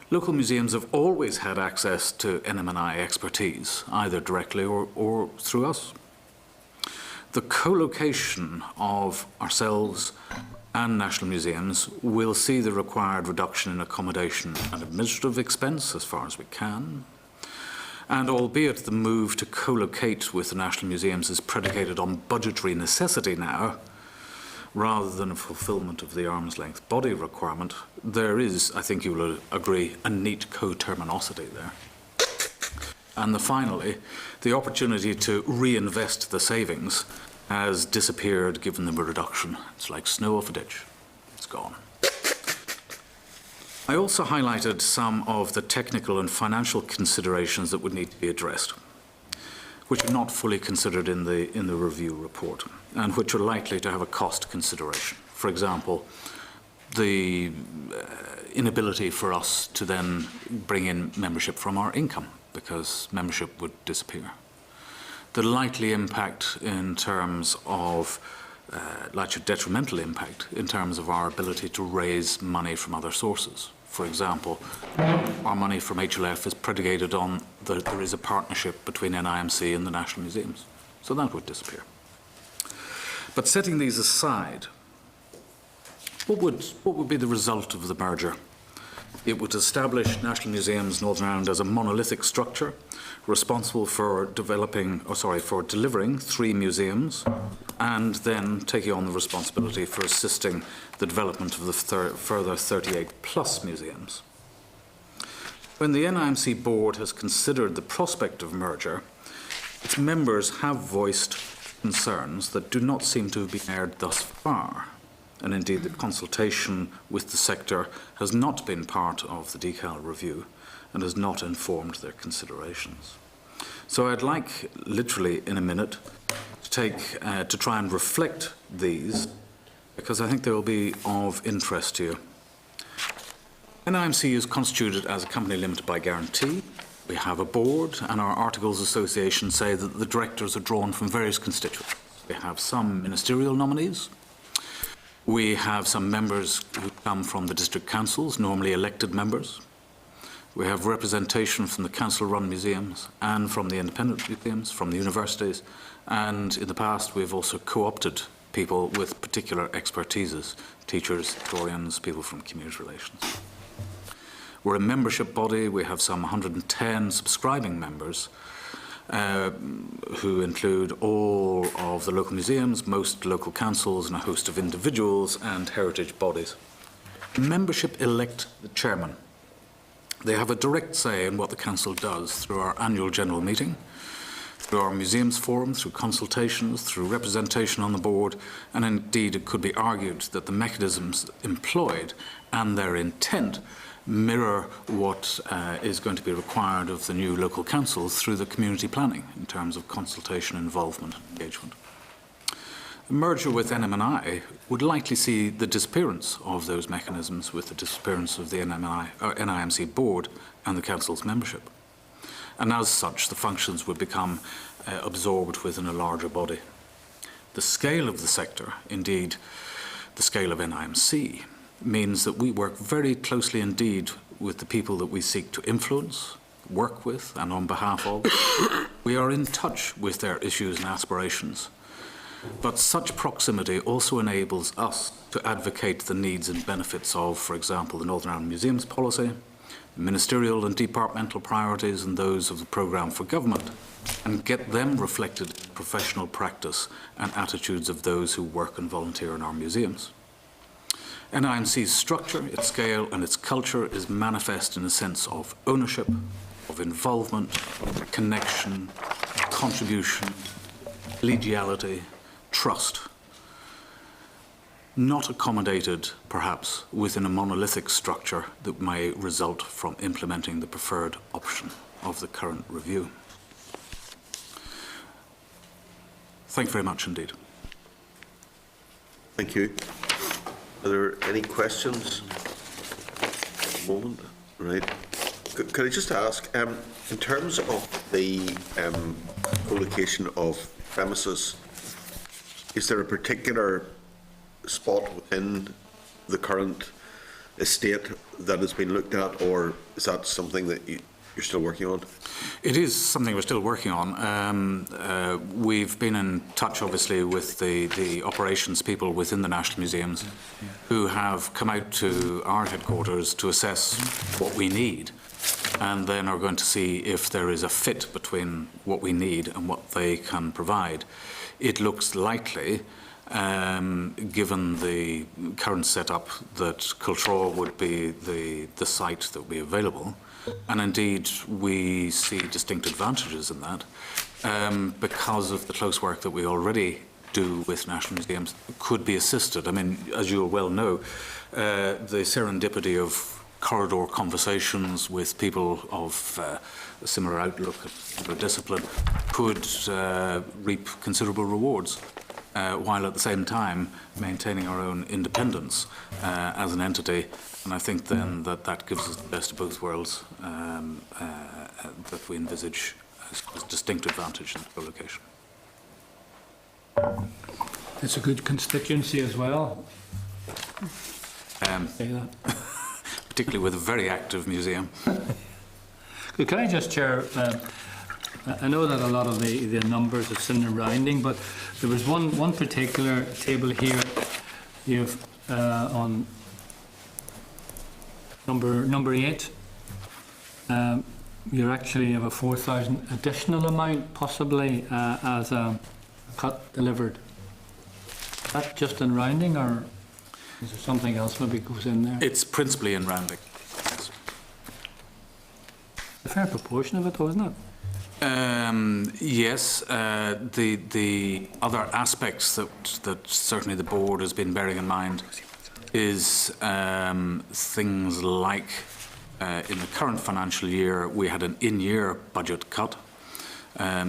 Local museums have always had access to NM&I expertise, either directly or through us. The co-location of ourselves and national museums will see the required reduction in accommodation and administrative expense as far as we can. And albeit the move to co-locate with the national museums is predicated on budgetary necessity now, rather than a fulfilment of the arm's length body requirement, there is, I think you will agree, a neat co-terminosity there. And finally, the opportunity to reinvest the savings has disappeared given the reduction. It's like snow off a ditch. It's gone. I also highlighted some of the technical and financial considerations that would need to be addressed, which are not fully considered in the review report, and which are likely to have a cost consideration. For example, the inability for us to then bring in membership from our income, because membership would disappear. The likely impact in terms of, likely detrimental impact in terms of our ability to raise money from other sources. For example, our money from HLF is predicated on that there is a partnership between NIMC and the National Museums. So that would disappear. But setting these aside, what would be the result of the merger? It would establish National Museums Northern Ireland as a monolithic structure responsible for delivering 3 museums and then taking on the responsibility for assisting the development of the further 38 plus museums. When the NIMC board has considered the prospect of merger, its members have voiced concerns that do not seem to have been aired thus far. And indeed, the consultation with the sector has not been part of the DCAL review and has not informed their considerations. So I'd like, literally in a minute, to try and reflect these, because I think they will be of interest to you. NIMC is constituted as a company limited by guarantee. We have a board, and our Articles of Association say that the directors are drawn from various constituents. We have some ministerial nominees. We have some members who come from the district councils, normally elected members. We have representation from the council-run museums and from the independent museums, from the universities, and in the past we've also co-opted people with particular expertises, teachers, historians, people from community relations. We're a membership body. We have some 110 subscribing members who include all of the local museums, most local councils, and a host of individuals and heritage bodies. Membership elect the chairman. They have a direct say in what the council does through our annual general meeting, through our museums forum, through consultations, through representation on the board, and indeed it could be argued that the mechanisms employed and their intent mirror what is going to be required of the new local council through the community planning in terms of consultation, involvement and engagement. A merger with NMNI would likely see the disappearance of those mechanisms with the disappearance of the NIMC board and the council's membership. And as such, the functions would become absorbed within a larger body. The scale of the sector, indeed the scale of NIMC, means that we work very closely indeed with the people that we seek to influence, work with, and on behalf of. We are in touch with their issues and aspirations. But such proximity also enables us to advocate the needs and benefits of, for example, the Northern Ireland Museums policy, ministerial and departmental priorities and those of the programme for government, and get them reflected in professional practice and attitudes of those who work and volunteer in our museums. NIMC's structure, its scale and its culture is manifest in a sense of ownership, of involvement, connection, contribution, collegiality, trust, not accommodated, perhaps, within a monolithic structure that may result from implementing the preferred option of the current review. Thank you very much indeed. Thank you. Are there any questions at the moment? Right. Could I just ask, in terms of the co-location of premises, is there a particular spot within the current estate that has been looked at, or is that something that you're still working on? It is something we're still working on. We've been in touch, obviously, with the operations people within the National Museums who have come out to our headquarters to assess what we need, and then are going to see if there is a fit between what we need and what they can provide. It looks likely, given the current setup, that Cultraw would be the site that would be available. And indeed, we see distinct advantages in that because of the close work that we already do with National Museums could be assisted. I mean, as you well know, the serendipity of corridor conversations with people of a similar outlook, a similar discipline, could reap considerable rewards, while at the same time maintaining our own independence as an entity. And I think then that gives us the best of both worlds that we envisage as distinct advantage in the co-location. It's a good constituency as well. Particularly with a very active museum. Can I just, Chair, I know that a lot of the numbers are similar rounding, but there was one particular table here you've on Number 8, you actually have a 4,000 additional amount, possibly as a cut delivered. Is that just in rounding, or is there something else maybe goes in there? It's principally in rounding. Yes. A fair proportion of it, though, isn't it? Yes, the other aspects that certainly the board has been bearing in mind is things like in the current financial year we had an in-year budget cut,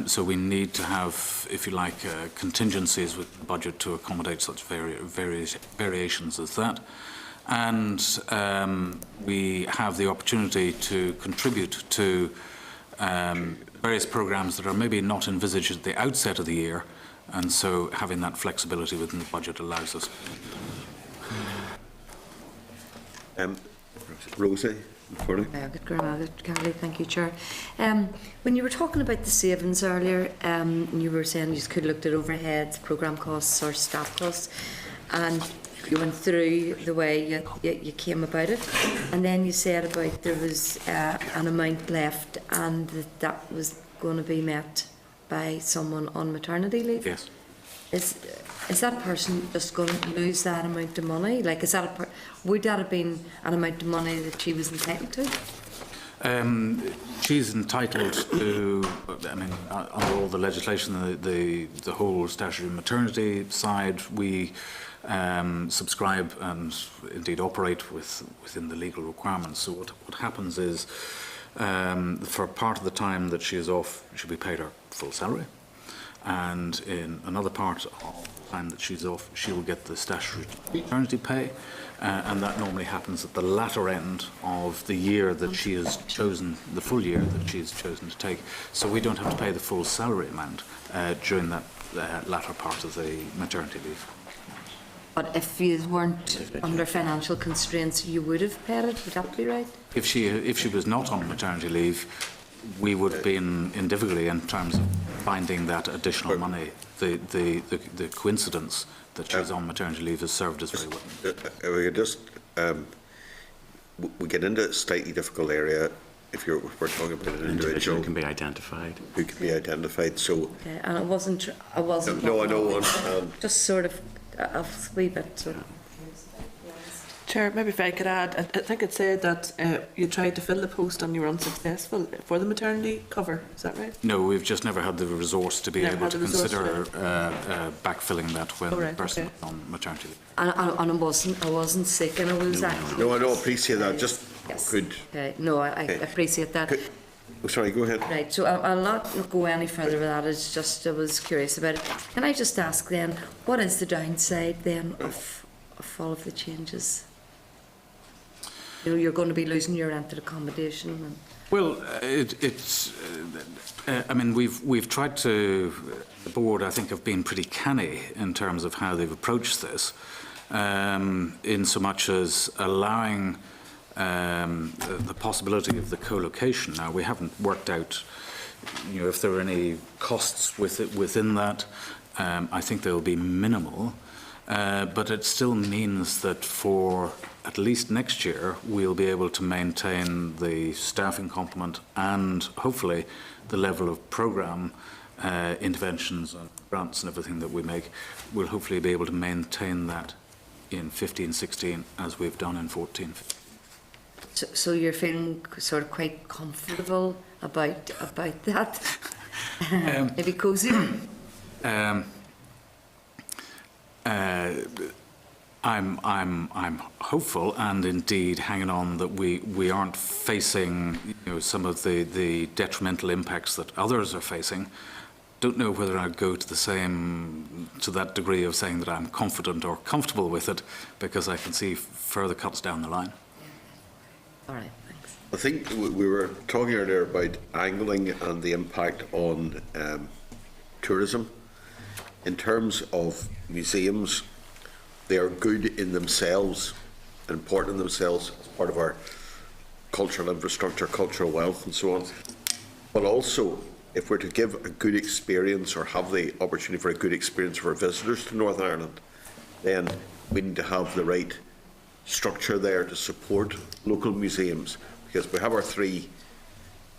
so we need to have, if you like, contingencies with the budget to accommodate such variations as that. And we have the opportunity to contribute to various programmes that are maybe not envisaged at the outset of the year, and so having that flexibility within the budget allows us. Rosie, Corey. Carly, thank you, Chair. When you were talking about the savings earlier, you were saying you could look at overheads, programme costs or staff costs, and you went through the way you came about it, and then you said about there was an amount left and that was going to be met by someone on maternity leave. Yes. Is that person just going to lose that amount of money? Like, is that would that have been an amount of money that she was entitled to? She's entitled to, I mean, under all the legislation, the whole statutory maternity side, we subscribe and indeed operate within the legal requirements. So what happens is, for part of the time that she is off, she'll be paid her full salary, and in another part of the time that she's off, she will get the statutory maternity pay, and that normally happens at the latter end of the year that she has chosen, the full year that she has chosen to take. So we don't have to pay the full salary amount during that latter part of the maternity leave. But if you weren't under financial constraints, you would have paid it. Would that be right? If she was not on maternity leave, we would be in difficulty in terms of finding that additional money. The coincidence that she's on maternity leave has served us very well. We could just we get into a slightly difficult area if we're talking about an individual can be identified. Who can be identified. So. Okay, and it wasn't. No, I know. Just sort of a wee bit. Sort of. Chair, maybe if I could add, I think it said that you tried to fill the post and you were unsuccessful for the maternity cover. Is that right? No, we've just never had the resource to be able to consider backfilling that when the person is on maternity leave. And I wasn't sick, and I was actually. No, I know. Appreciate that. Just good. Okay. No, I appreciate that. Oh, sorry, go ahead. Right, so I'll not go any further with that. It's just I was curious about it. Can I just ask then, what is the downside then of all of the changes? You know, you're going to be losing your rented accommodation. And well, it's. I mean, we've tried to. The board, I think, have been pretty canny in terms of how they've approached this, in so much as allowing the possibility of the co-location. Now, we haven't worked out, you know, if there are any costs within that. I think they will be minimal, but it still means that for at least next year, we'll be able to maintain the staffing complement and hopefully the level of programme interventions and grants and everything that we make. We'll hopefully be able to maintain that in 15-16 as we've done in 14. so you're feeling sort of quite comfortable about that? Maybe cosy? I'm hopeful and indeed hanging on that we aren't facing, you know, some of the detrimental impacts that others are facing. Don't know whether I'd go to that degree of saying that I'm confident or comfortable with it, because I can see further cuts down the line. All right, thanks. I think we were talking earlier about angling and the impact on tourism. In terms of museums, they are good in themselves, important in themselves as part of our cultural infrastructure, cultural wealth and so on. But also, if we're to give a good experience or have the opportunity for a good experience for visitors to Northern Ireland, then we need to have the right structure there to support local museums, because we have our 3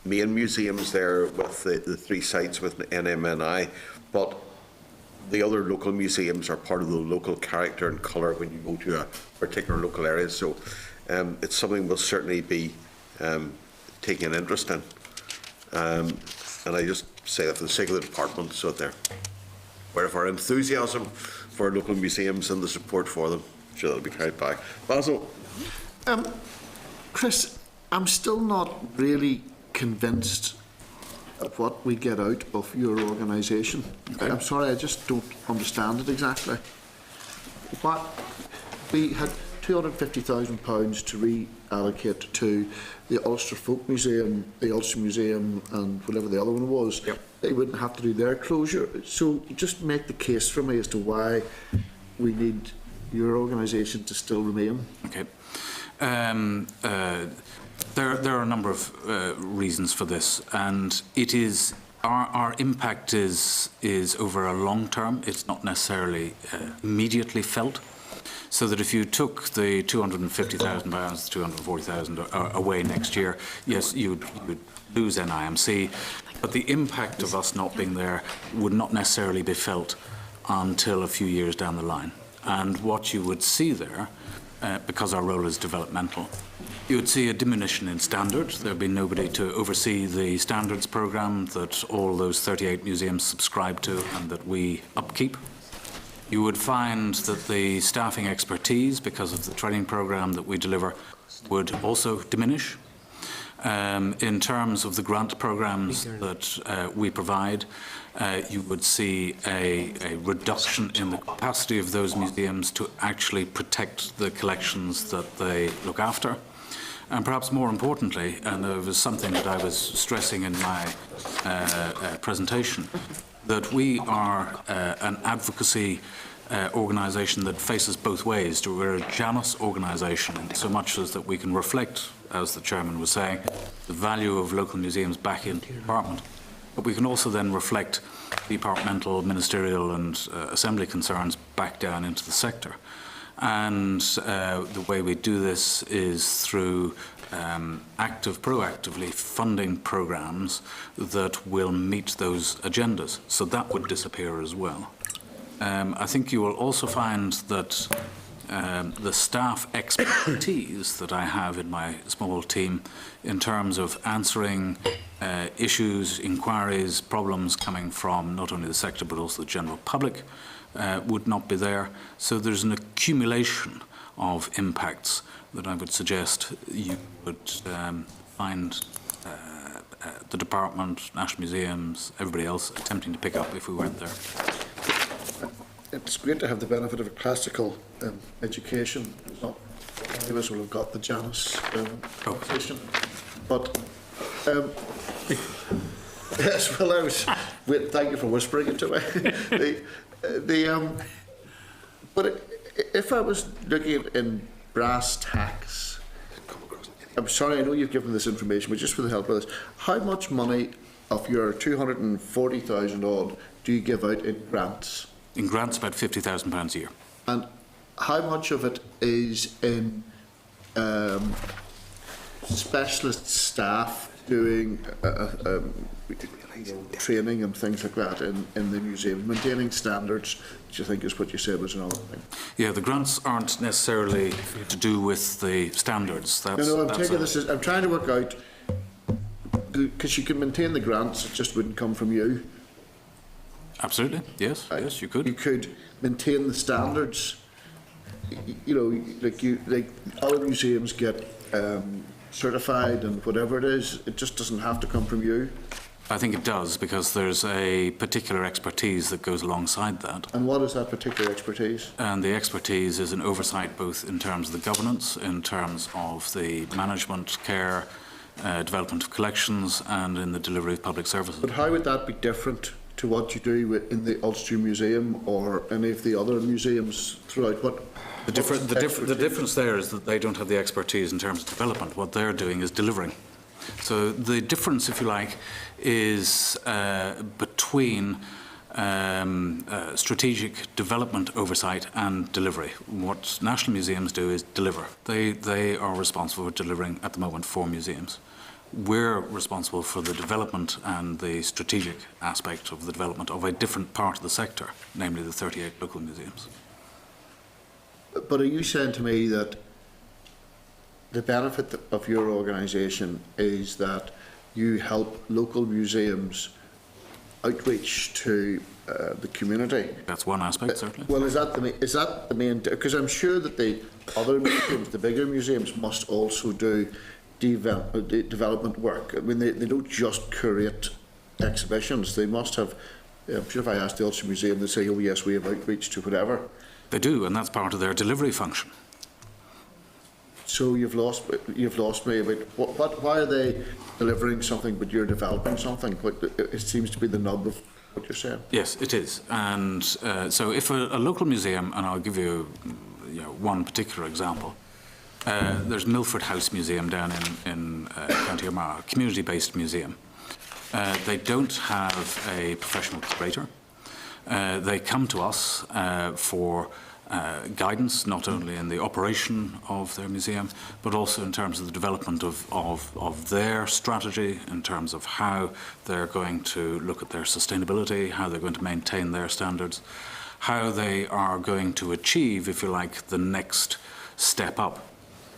main museums there with the 3 sites with NMNI, but the other local museums are part of the local character and colour when you go to a particular local area. So it's something we'll certainly be taking an interest in. And I just say that for the sake of the department, so that they're aware of our enthusiasm for local museums and the support for them. I'm sure that'll be carried by. Basil? Chris, I'm still not really convinced of what we get out of your organisation. Okay. I'm sorry, I just don't understand it exactly. What we had £250,000 to reallocate to the Ulster Folk Museum, the Ulster Museum, and whatever the other one was. Yep. They wouldn't have to do their closure. So just make the case for me as to why we need your organisation to still remain. Okay. There are a number of reasons for this, and it is our impact is over a long term. It's not necessarily immediately felt. So that if you took the £250,000, 240,000 away next year, yes, you would lose NIMC, but the impact of us not being there would not necessarily be felt until a few years down the line. And what you would see there, because our role is developmental, you would see a diminution in standards. There would be nobody to oversee the standards programme that all those 38 museums subscribe to and that we upkeep. You would find that the staffing expertise, because of the training programme that we deliver, would also diminish. In terms of the grant programmes that we provide, you would see a reduction in the capacity of those museums to actually protect the collections that they look after. And perhaps more importantly, and there was something that I was stressing in my presentation, that we are an advocacy organisation that faces both ways. We're a Janus organisation, so much as that we can reflect, as the chairman was saying, the value of local museums back into the department. But we can also then reflect departmental, ministerial and assembly concerns back down into the sector. And the way we do this is through proactively funding programmes that will meet those agendas. So that would disappear as well. I think you will also find that the staff expertise that I have in my small team in terms of answering issues, inquiries, problems coming from not only the sector but also the general public would not be there. So there's an accumulation of impacts that I would suggest you would find the department, National Museums, everybody else attempting to pick up if we weren't there. It's great to have the benefit of a classical education. Not many of us will have got the Janus position. But yes, well, I was. Thank you for whispering it to me. But if I was looking at in brass tacks, I'm sorry, I know you've given this information, but just for the help of this, how much money of your 240,000 odd do you give out in grants? In grants, about £50,000 a year. And how much of it is in specialist staff doing training and things like that in the museum, maintaining standards, which I think is what you said was another thing? Yeah, the grants aren't necessarily to do with the standards. I'm taking this. I'm trying to work out, because you can maintain the grants, it just wouldn't come from you. Absolutely, yes, yes, you could. You could maintain the standards. You know, like other museums get certified and whatever it is. It just doesn't have to come from you. I think it does, because there's a particular expertise that goes alongside that. And what is that particular expertise? And the expertise is an oversight both in terms of the governance, in terms of the management, care, development of collections, and in the delivery of public services. But how would that be different to what you do in the Ulster Museum or any of the other museums throughout? The difference there is that they don't have the expertise in terms of development. What they're doing is delivering. So the difference, if you like, is between strategic development oversight and delivery. What national museums do is deliver. They are responsible for delivering at the moment 4 museums. We're responsible for the development and the strategic aspect of the development of a different part of the sector, namely the 38 local museums. But are you saying to me that the benefit of your organisation is that you help local museums outreach to the community? That's one aspect, certainly. Well, is that the main? Because I'm sure that the other museums, the bigger museums, must also do development work. I mean, they don't just curate exhibitions. They must have. I'm sure if I asked the Ulster Museum, they'd say, "Oh yes, we have outreach to whatever." They do, and that's part of their delivery function. So you've lost me about why are they delivering something but you're developing something? It seems to be the nub of what you're saying. Yes, it is. And so if a local museum, and I'll give you, one particular example, there's Milford House Museum down in County Armagh, a community-based museum. They don't have a professional curator. They come to us for guidance, not only in the operation of their museum, but also in terms of the development of their strategy, in terms of how they're going to look at their sustainability, how they're going to maintain their standards, how they are going to achieve, if you like, the next step up.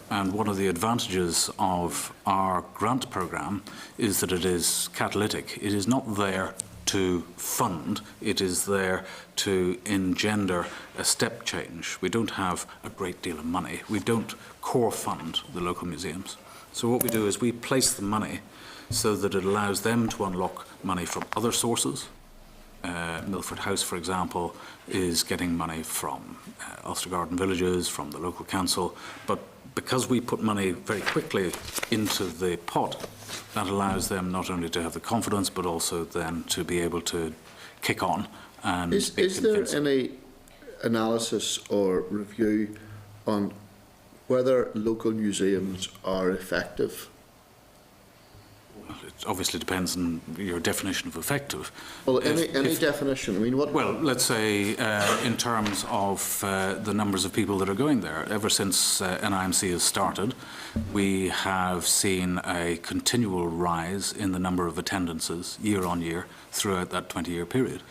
And one of the advantages of our grant programme is that it is catalytic. It is not there to fund, it is there to engender a step change. We don't have a great deal of money. We don't core fund the local museums. So what we do is we place the money so that it allows them to unlock money from other sources. Milford House, for example, is getting money from Ulster Garden Villages, from the local council, but because we put money very quickly into the pot, that allows them not only to have the confidence, but also then to be able to kick on. And is there any analysis or review on whether local museums are effective? It obviously depends on your definition of effective. Well, any definition. I mean, what? Well, let's say in terms of the numbers of people that are going there. Ever since NIMC has started, we have seen a continual rise in the number of attendances year on year throughout that 20-year period.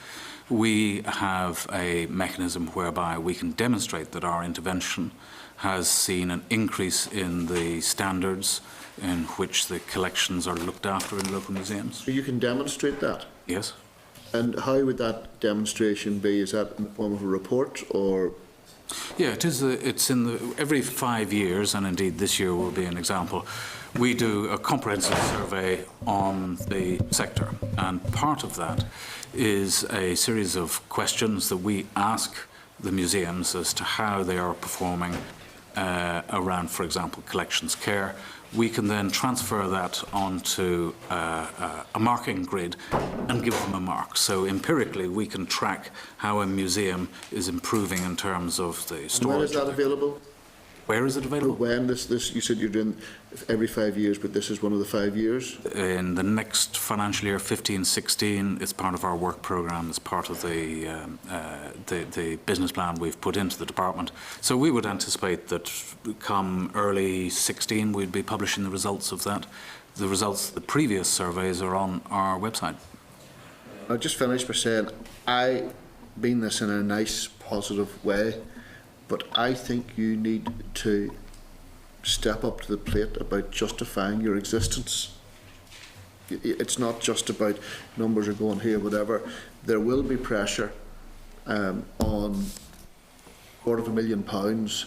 We have a mechanism whereby we can demonstrate that our intervention has seen an increase in the standards in which the collections are looked after in local museums. So you can demonstrate that? Yes. And how would that demonstration be? Is that in the form of a report or? Yeah, it is. It's in the every 5 years, and indeed this year will be an example. We do a comprehensive survey on the sector, and part of that is a series of questions that we ask the museums as to how they are performing around, for example, collections care. We can then transfer that onto a marking grid and give them a mark. So empirically, we can track how a museum is improving in terms of the storage. When is that available? Where is it available? When this you said you're doing every 5 years, but this is one of the 5 years? In the next financial year, 15-16, it's part of our work programme, it's part of the business plan we've put into the department. So we would anticipate that come early 16, we'd be publishing the results of that. The results of the previous surveys are on our website. I'll just finish by saying I mean this in a nice, positive way. But I think you need to step up to the plate about justifying your existence. It's not just about numbers are going here, whatever. There will be pressure on £250,000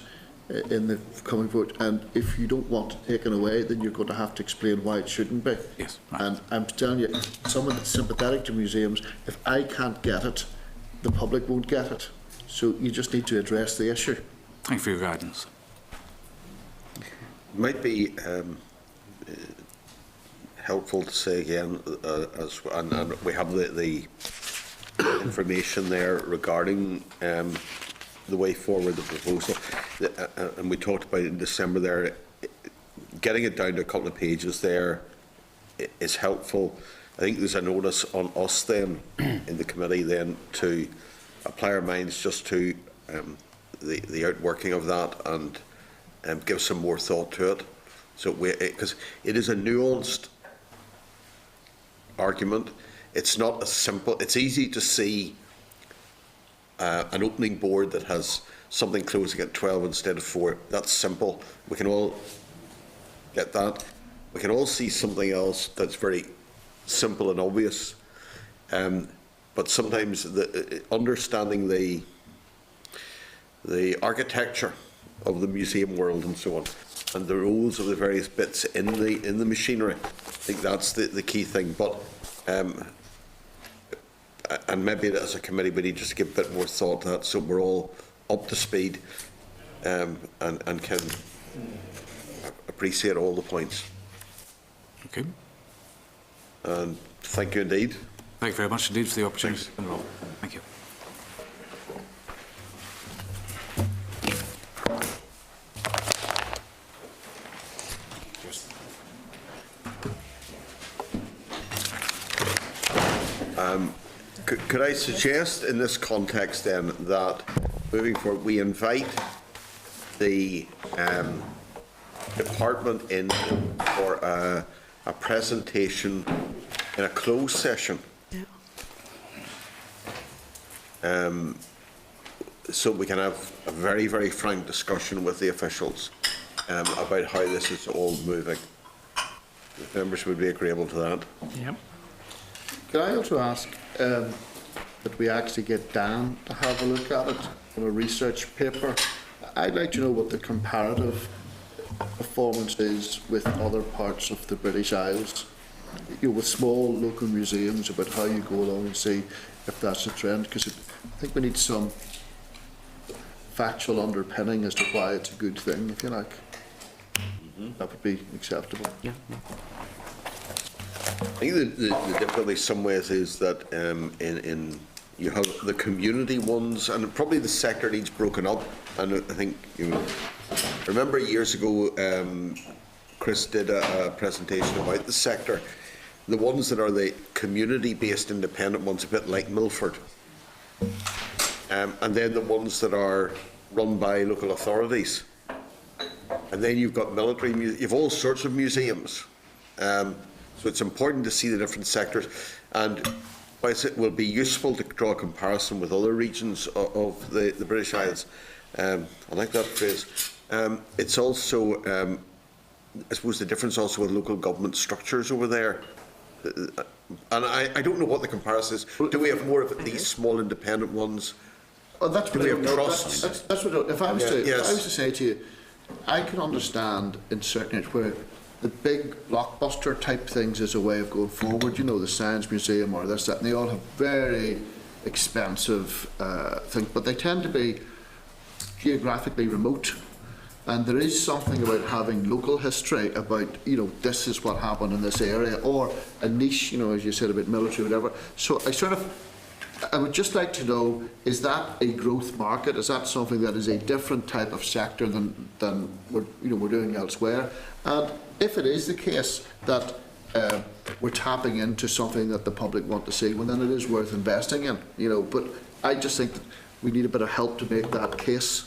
in the coming vote, and if you don't want it taken away, then you're going to have to explain why it shouldn't be. Yes. Right. And I'm telling you, someone that's sympathetic to museums, if I can't get it, the public won't get it. So you just need to address the issue. Thank you for your guidance. Might be helpful to say again, and we have the information there regarding the way forward, the proposal, and we talked about it in December there. Getting it down to a couple of pages there is helpful. I think there's an onus on us then, in the committee then, to apply our minds just to the outworking of that and give some more thought to it. So, because it is a nuanced argument, it's not as simple. It's easy to see an opening board that has something closing at 12 instead of 4. That's simple. We can all get that. We can all see something else that's very simple and obvious. But sometimes understanding the architecture of the museum world and so on, and the roles of the various bits in the machinery, I think that's the key thing. But and maybe as a committee we need just to give a bit more thought to that, so we're all up to speed and can appreciate all the points. Okay. And thank you indeed. Thank you very much indeed for the opportunity. Thank you. Could I suggest in this context then that moving forward we invite the department in for a presentation in a closed session, so we can have a very, very frank discussion with the officials about how this is all moving. If members would be agreeable to that. Yep. Can I also ask that we actually get Dan to have a look at it from a research paper? I'd like to know what the comparative performance is with other parts of the British Isles, with small local museums, about how you go along and see if that's a trend, because I think we need some factual underpinning as to why it's a good thing, if you like. That would be acceptable. Yeah. I think the difficulty in some ways is that in you have the community ones, and probably the sector needs broken up. And I think remember years ago, Chris did a presentation about the sector. The ones that are the community-based independent ones, a bit like Milford, and then the ones that are run by local authorities, and then you've got military. You've all sorts of museums. So it's important to see the different sectors, and whilst it will be useful to draw a comparison with other regions of the British Isles, I like that phrase. It's also, I suppose, the difference also with local government structures over there. And I don't know what the comparison is. Do we have more of these small independent ones? Oh, that's Do we have trusts? That's what. If I was to, Yes. if I was to say to you, I can understand in certain areas where the big blockbuster type things is a way of going forward. You know, the Science Museum or this, that, and they all have very expensive things, but they tend to be geographically remote. And there is something about having local history about, this is what happened in this area, or a niche, as you said, about military, whatever. So I would just like to know, is that a growth market? Is that something that is a different type of sector than we're doing elsewhere? And if it is the case that we're tapping into something that the public want to see, well, then it is worth investing in, But I just think that we need a bit of help to make that case.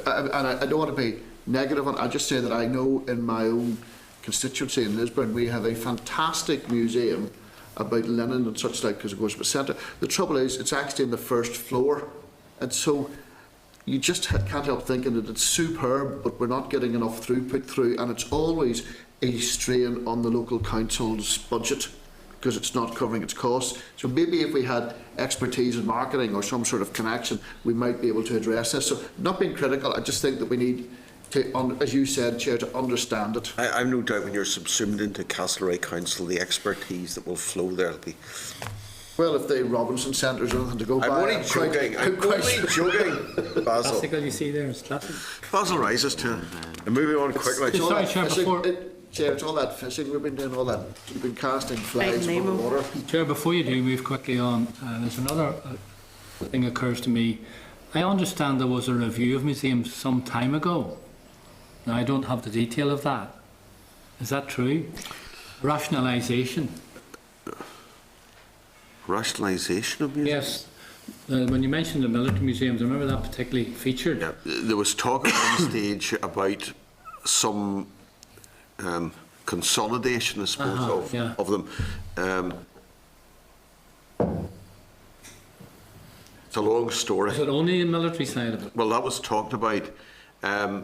And I don't want to be negative on it. I just say that I know in my own constituency in Lisburn, we have a fantastic museum about linen and such like, because it goes to the centre. The trouble is, it's actually in the first floor, and so you just can't help thinking that it's superb, but we're not getting enough throughput through, and it's always a strain on the local council's budget because it's not covering its costs. So maybe if we had expertise in marketing or some sort of connection, we might be able to address this. So not being critical, I just think that we need to, as you said, Chair, to understand it. I've no doubt when you're subsumed into Castlereagh Council, the expertise that will flow there will be. Well, if the Robinson Centre's anything to go by, I'm only joking. I'm only joking, Basil. Classical you see there is classic. Basil rises to it. And moving on quickly. It's all Sorry, that Chair, fishing, before- Chair, it's all that fishing we've been doing, all that. We've been casting flies in the water. Chair, before you do move quickly on, there's another thing occurs to me. I understand there was a review of museums some time ago. Now, I don't have the detail of that. Is that true? Rationalisation. Rationalisation of museums? Yes. When you mentioned the military museums, I remember that particularly featured. Yeah. There was talk at one stage about some consolidation, I suppose, of them. It's a long story. Is it only the military side of it? Well, that was talked about. I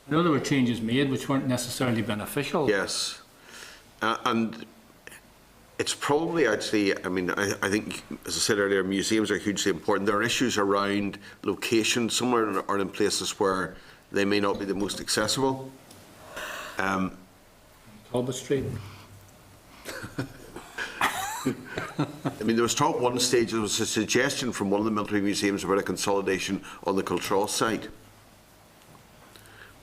know there were changes made which weren't necessarily beneficial. Yes. And it's probably actually, I mean, I think, as I said earlier, museums are hugely important. There are issues around location. Some are in places where they may not be the most accessible. Talbot Street. I mean, there was talk at one stage, there was a suggestion from one of the military museums about a consolidation on the Cultraw site.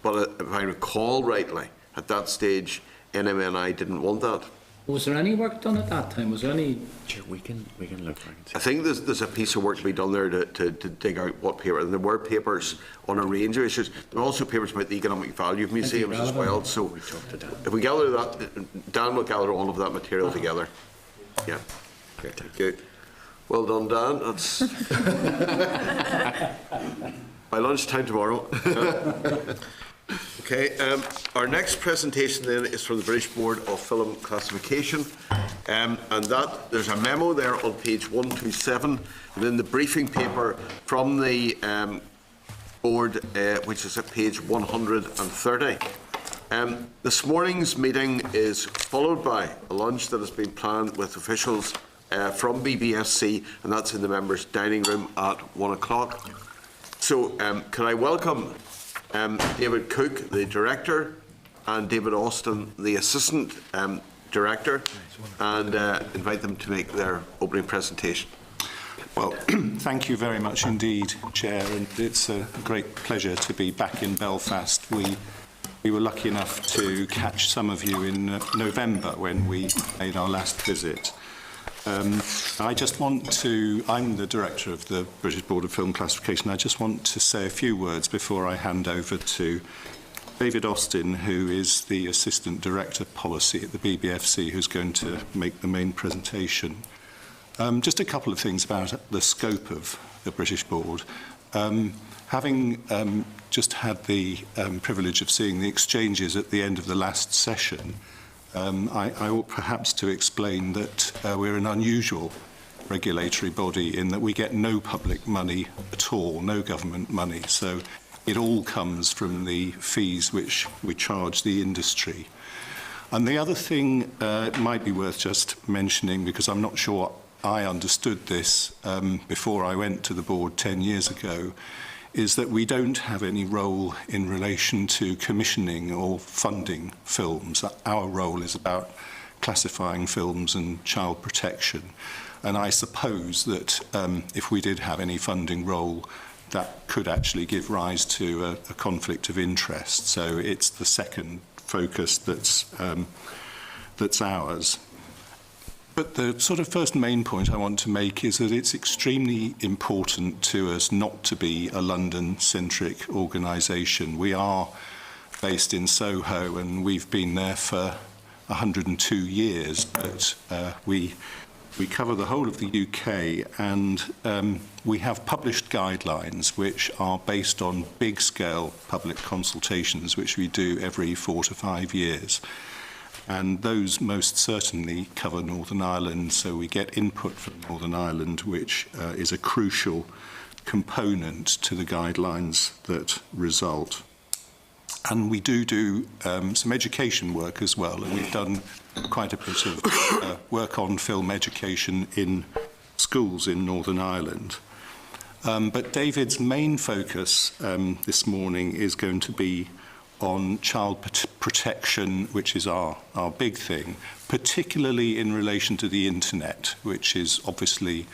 But if I recall rightly, at that stage, NMNI didn't want that. Was there any work done at that time? Was there any? Sure, we can look. I think there's a piece of work to be done there to dig out what paper. And there were papers on a range of issues. There were also papers about the economic value of museums as well. So if we gather that, Dan will gather all of that material together. Yeah. Okay. Good. Well done, Dan. That's by lunchtime tomorrow. Okay, our next presentation then is from the British Board of Film Classification, and that there's a memo there on page 127 within the briefing paper from the board, which is at page 130. This morning's meeting is followed by a lunch that has been planned with officials from BBFC, and that's in the members' dining room at 1 o'clock. So, can I welcome David Cook, the Director, and David Austin, the Assistant Director, and invite them to make their opening presentation. Well, thank you very much indeed, Chair, and it's a great pleasure to be back in Belfast. We were lucky enough to catch some of you in November when we made our last visit. I just want to, I'm the Director of the British Board of Film Classification. I just want to say a few words before I hand over to David Austin, who is the Assistant Director Policy at the BBFC, who's going to make the main presentation. Just a couple of things about the scope of the British Board. Having just had the privilege of seeing the exchanges at the end of the last session, I ought perhaps to explain that we're an unusual regulatory body in that we get no public money at all, no government money. So it all comes from the fees which we charge the industry. And the other thing it might be worth just mentioning, because I'm not sure I understood this before I went to the board 10 years ago, is that we don't have any role in relation to commissioning or funding films. Our role is about classifying films and child protection. And I suppose that if we did have any funding role, that could actually give rise to a conflict of interest. So it's the second focus that's ours. But the sort of first main point I want to make is that it's extremely important to us not to be a London-centric organisation. We are based in Soho and we've been there for 102 years, but we cover the whole of the UK, and we have published guidelines which are based on big-scale public consultations which we do every 4 to 5 years. And those most certainly cover Northern Ireland, so we get input from Northern Ireland, which is a crucial component to the guidelines that result. And we do some education work as well, and we've done quite a bit of work on film education in schools in Northern Ireland. But David's main focus this morning is going to be on child protection, which is our big thing, particularly in relation to the internet, which is obviously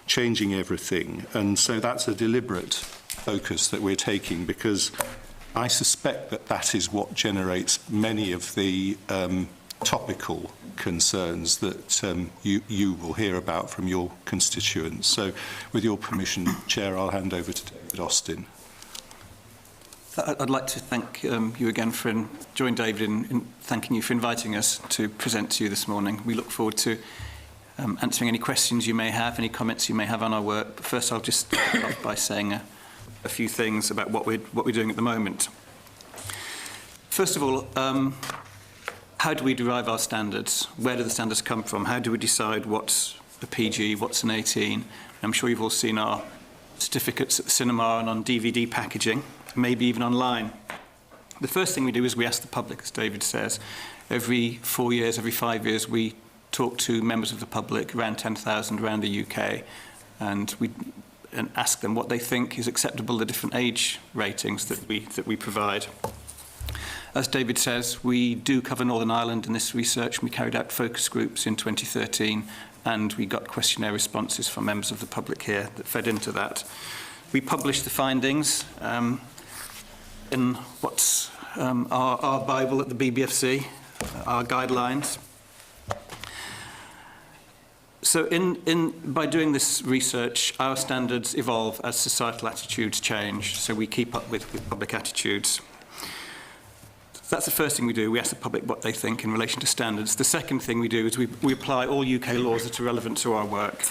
changing everything. And so that's a deliberate focus that we're taking, because I suspect that that is what generates many of the topical concerns that you will hear about from your constituents. So with your permission, Chair, I'll hand over to David Austin. I'd like to thank you again for join David in thanking you for inviting us to present to you this morning. We look forward to answering any questions you may have, any comments you may have on our work. But first, I'll just start off by saying a few things about what we're doing at the moment. First of all, how do we derive our standards? Where do the standards come from? How do we decide what's a PG, what's an 18? I'm sure you've all seen our certificates at the cinema and on DVD packaging, maybe even online. The first thing we do is we ask the public, as David says. Every 4 years, every 5 years, we talk to members of the public, around 10,000 around the UK, and ask them what they think is acceptable, the different age ratings that we provide. As David says, we do cover Northern Ireland in this research. We carried out focus groups in 2013, and we got questionnaire responses from members of the public here that fed into that. We published the findings in what's our Bible at the BBFC, our guidelines. So by doing this research, our standards evolve as societal attitudes change, so we keep up with public attitudes. That's the first thing we do. We ask the public what they think in relation to standards. The second thing we do is we apply all UK laws that are relevant to our work.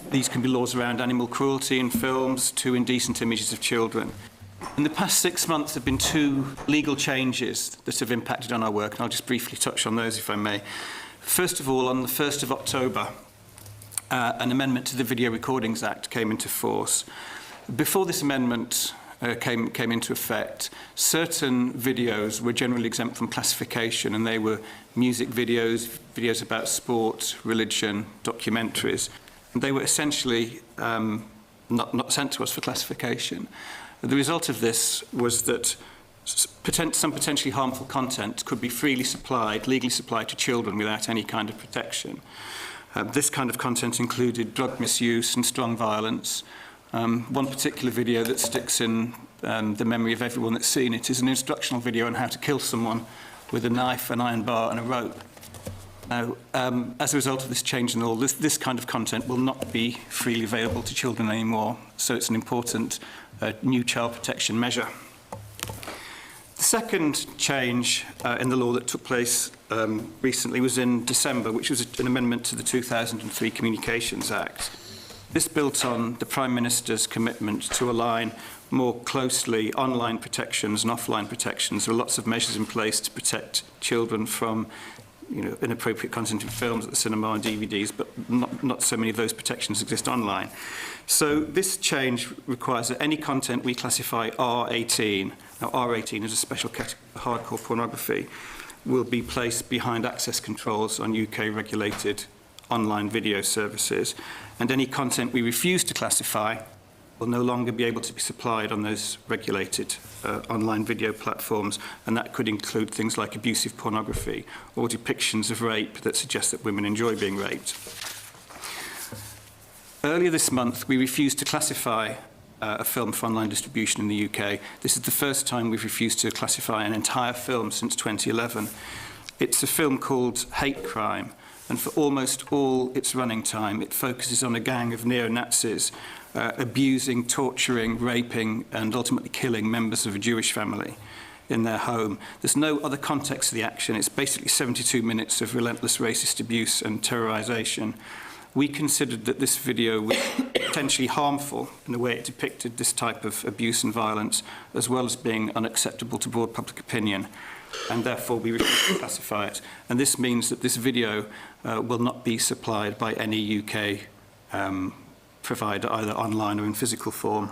These can be laws around animal cruelty in films to indecent images of children. In the past 6 months, there have been 2 legal changes that have impacted on our work, and I'll just briefly touch on those if I may. First of all, on the 1st of October, an amendment to the Video Recordings Act came into force. Before this amendment came into effect, certain videos were generally exempt from classification, and they were music videos, videos about sport, religion, documentaries. And they were essentially not sent to us for classification. The result of this was that some potentially harmful content could be freely supplied, legally supplied to children without any kind of protection. This kind of content included drug misuse and strong violence. One particular video that sticks in the memory of everyone that's seen it is an instructional video on how to kill someone with a knife, an iron bar and a rope. Now, as a result of this change in law, this kind of content will not be freely available to children anymore, so it's an important new child protection measure. The second change in the law that took place recently was in December, which was an amendment to the 2003 Communications Act. This built on the Prime Minister's commitment to align more closely online protections and offline protections. There are lots of measures in place to protect children from inappropriate content in films at the cinema and DVDs, but not so many of those protections exist online. So this change requires that any content we classify R18, now R18 is a special category of hardcore pornography, will be placed behind access controls on UK-regulated online video services, and any content we refuse to classify will no longer be able to be supplied on those regulated online video platforms, and that could include things like abusive pornography or depictions of rape that suggest that women enjoy being raped. Earlier this month, we refused to classify a film for online distribution in the UK. This is the first time we've refused to classify an entire film since 2011. It's a film called Hate Crime, and for almost all its running time, it focuses on a gang of neo-Nazis abusing, torturing, raping, and ultimately killing members of a Jewish family in their home. There's no other context to the action. It's basically 72 minutes of relentless racist abuse and terrorization. We considered that this video was potentially harmful in the way it depicted this type of abuse and violence, as well as being unacceptable to broad public opinion, and therefore we refused to classify it. And this means that this video will not be supplied by any UK provider, either online or in physical form.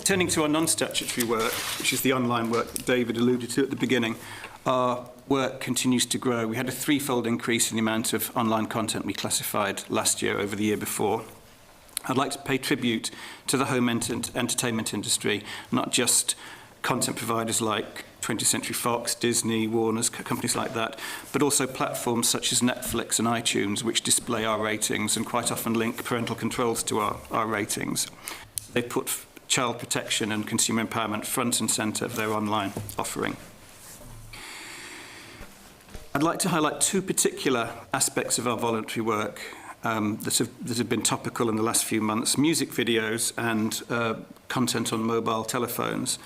Turning to our non-statutory work, which is the online work that David alluded to at the beginning, our work continues to grow. We had a threefold increase in the amount of online content we classified last year over the year before. I'd like to pay tribute to the home entertainment industry, not just content providers like 20th Century Fox, Disney, Warner's, companies like that, but also platforms such as Netflix and iTunes, which display our ratings and quite often link parental controls to our ratings. They put child protection and consumer empowerment front and centre of their online offering. I'd like to highlight 2 particular aspects of our voluntary work that have been topical in the last few months: music videos and content on mobile telephones.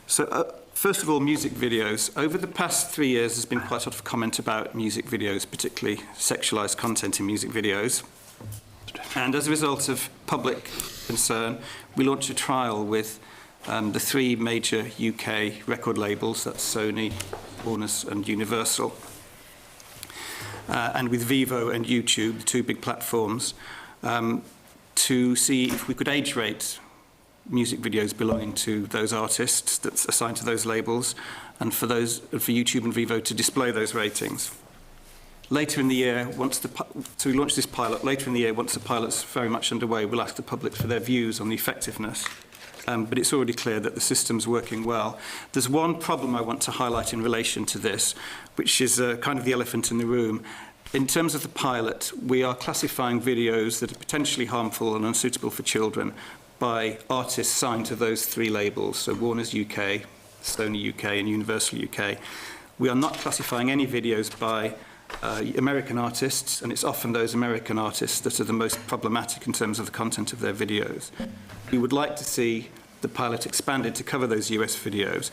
So First of all, music videos. Over the past 3 years, there's been quite a lot of comment about music videos, particularly sexualised content in music videos. And as a result of public concern, we launched a trial with the 3 major UK record labels, that's Sony, Warner and Universal, and with Vivo and YouTube, the 2 big platforms, to see if we could age rate music videos belonging to those artists that's assigned to those labels, and for YouTube and Vivo to display those ratings. Later in the year, so we launched this pilot. Later in the year, once the pilot's very much underway, we'll ask the public for their views on the effectiveness. But it's already clear that the system's working well. There's one problem I want to highlight in relation to this, which is kind of the elephant in the room. In terms of the pilot, we are classifying videos that are potentially harmful and unsuitable for children by artists signed to those 3 labels, so Warner's UK, Sony UK and Universal UK. We are not classifying any videos by American artists, and it's often those American artists that are the most problematic in terms of the content of their videos. We would like to see the pilot expanded to cover those US videos,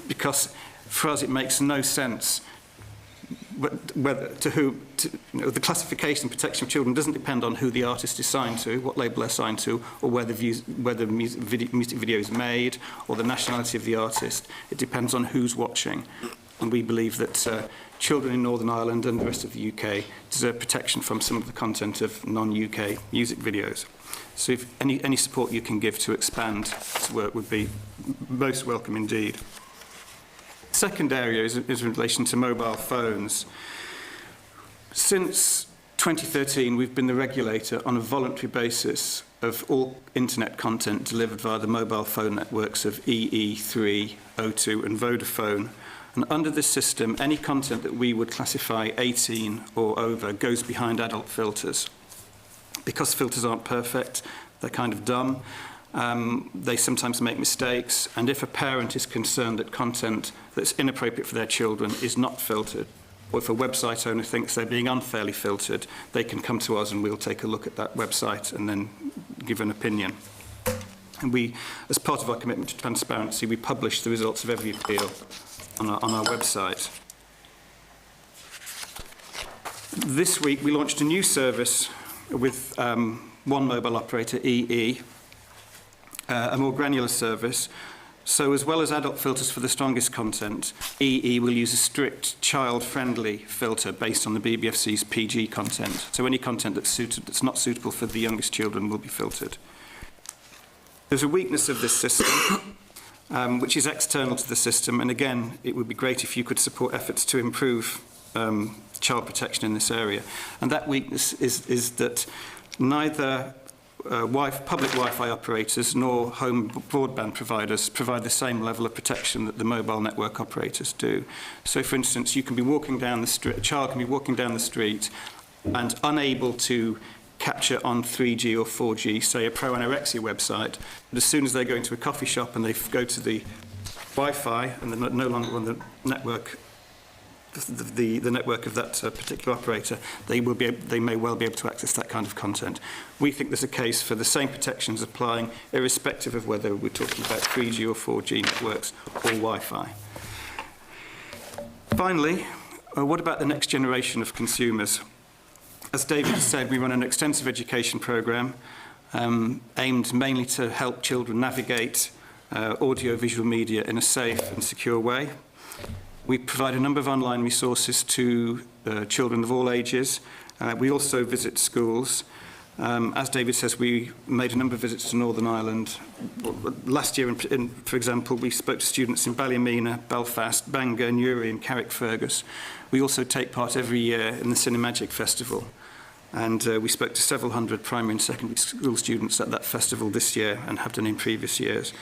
because for us it makes no sense the classification and protection of children doesn't depend on who the artist is signed to, what label they're signed to, or where the music video is made, or the nationality of the artist. It depends on who's watching. And we believe that children in Northern Ireland and the rest of the UK deserve protection from some of the content of non-UK music videos. So if any support you can give to expand this work would be most welcome indeed. Second area is in relation to mobile phones. Since 2013, we've been the regulator on a voluntary basis of all internet content delivered via the mobile phone networks of EE3, O2 and Vodafone. And under this system, any content that we would classify 18 or over goes behind adult filters. Because filters aren't perfect, they're kind of dumb. They sometimes make mistakes, and if a parent is concerned that content that's inappropriate for their children is not filtered, or if a website owner thinks they're being unfairly filtered, they can come to us and we'll take a look at that website and then give an opinion. And we, as part of our commitment to transparency, we publish the results of every appeal on our website. This week we launched a new service with one mobile operator, EE, a more granular service. So as well as adult filters for the strongest content, EE will use a strict child-friendly filter based on the BBFC's PG content. So any content that's not suitable for the youngest children will be filtered. There's a weakness of this system, which is external to the system, and again, it would be great if you could support efforts to improve child protection in this area. And that weakness is that neither public Wi-Fi operators nor home broadband providers provide the same level of protection that the mobile network operators do. So, for instance, you can be walking down the street, a child can be walking down the street and unable to capture on 3G or 4G, say a pro-anorexia website, but as soon as they go into a coffee shop and they go to the Wi-Fi and they're no longer on the network, the network of that particular operator, they may well be able to access that kind of content. We think there's a case for the same protections applying irrespective of whether we're talking about 3G or 4G networks or Wi-Fi. Finally, what about the next generation of consumers? As David said, we run an extensive education programme aimed mainly to help children navigate audio-visual media in a safe and secure way. We provide a number of online resources to children of all ages. We also visit schools. As David says, we made a number of visits to Northern Ireland. Last year, for example, we spoke to students in Ballymena, Belfast, Bangor, Newry and Carrickfergus. We also take part every year in the Cinemagic Festival. And we spoke to several hundred primary and secondary school students at that festival this year and have done in previous years.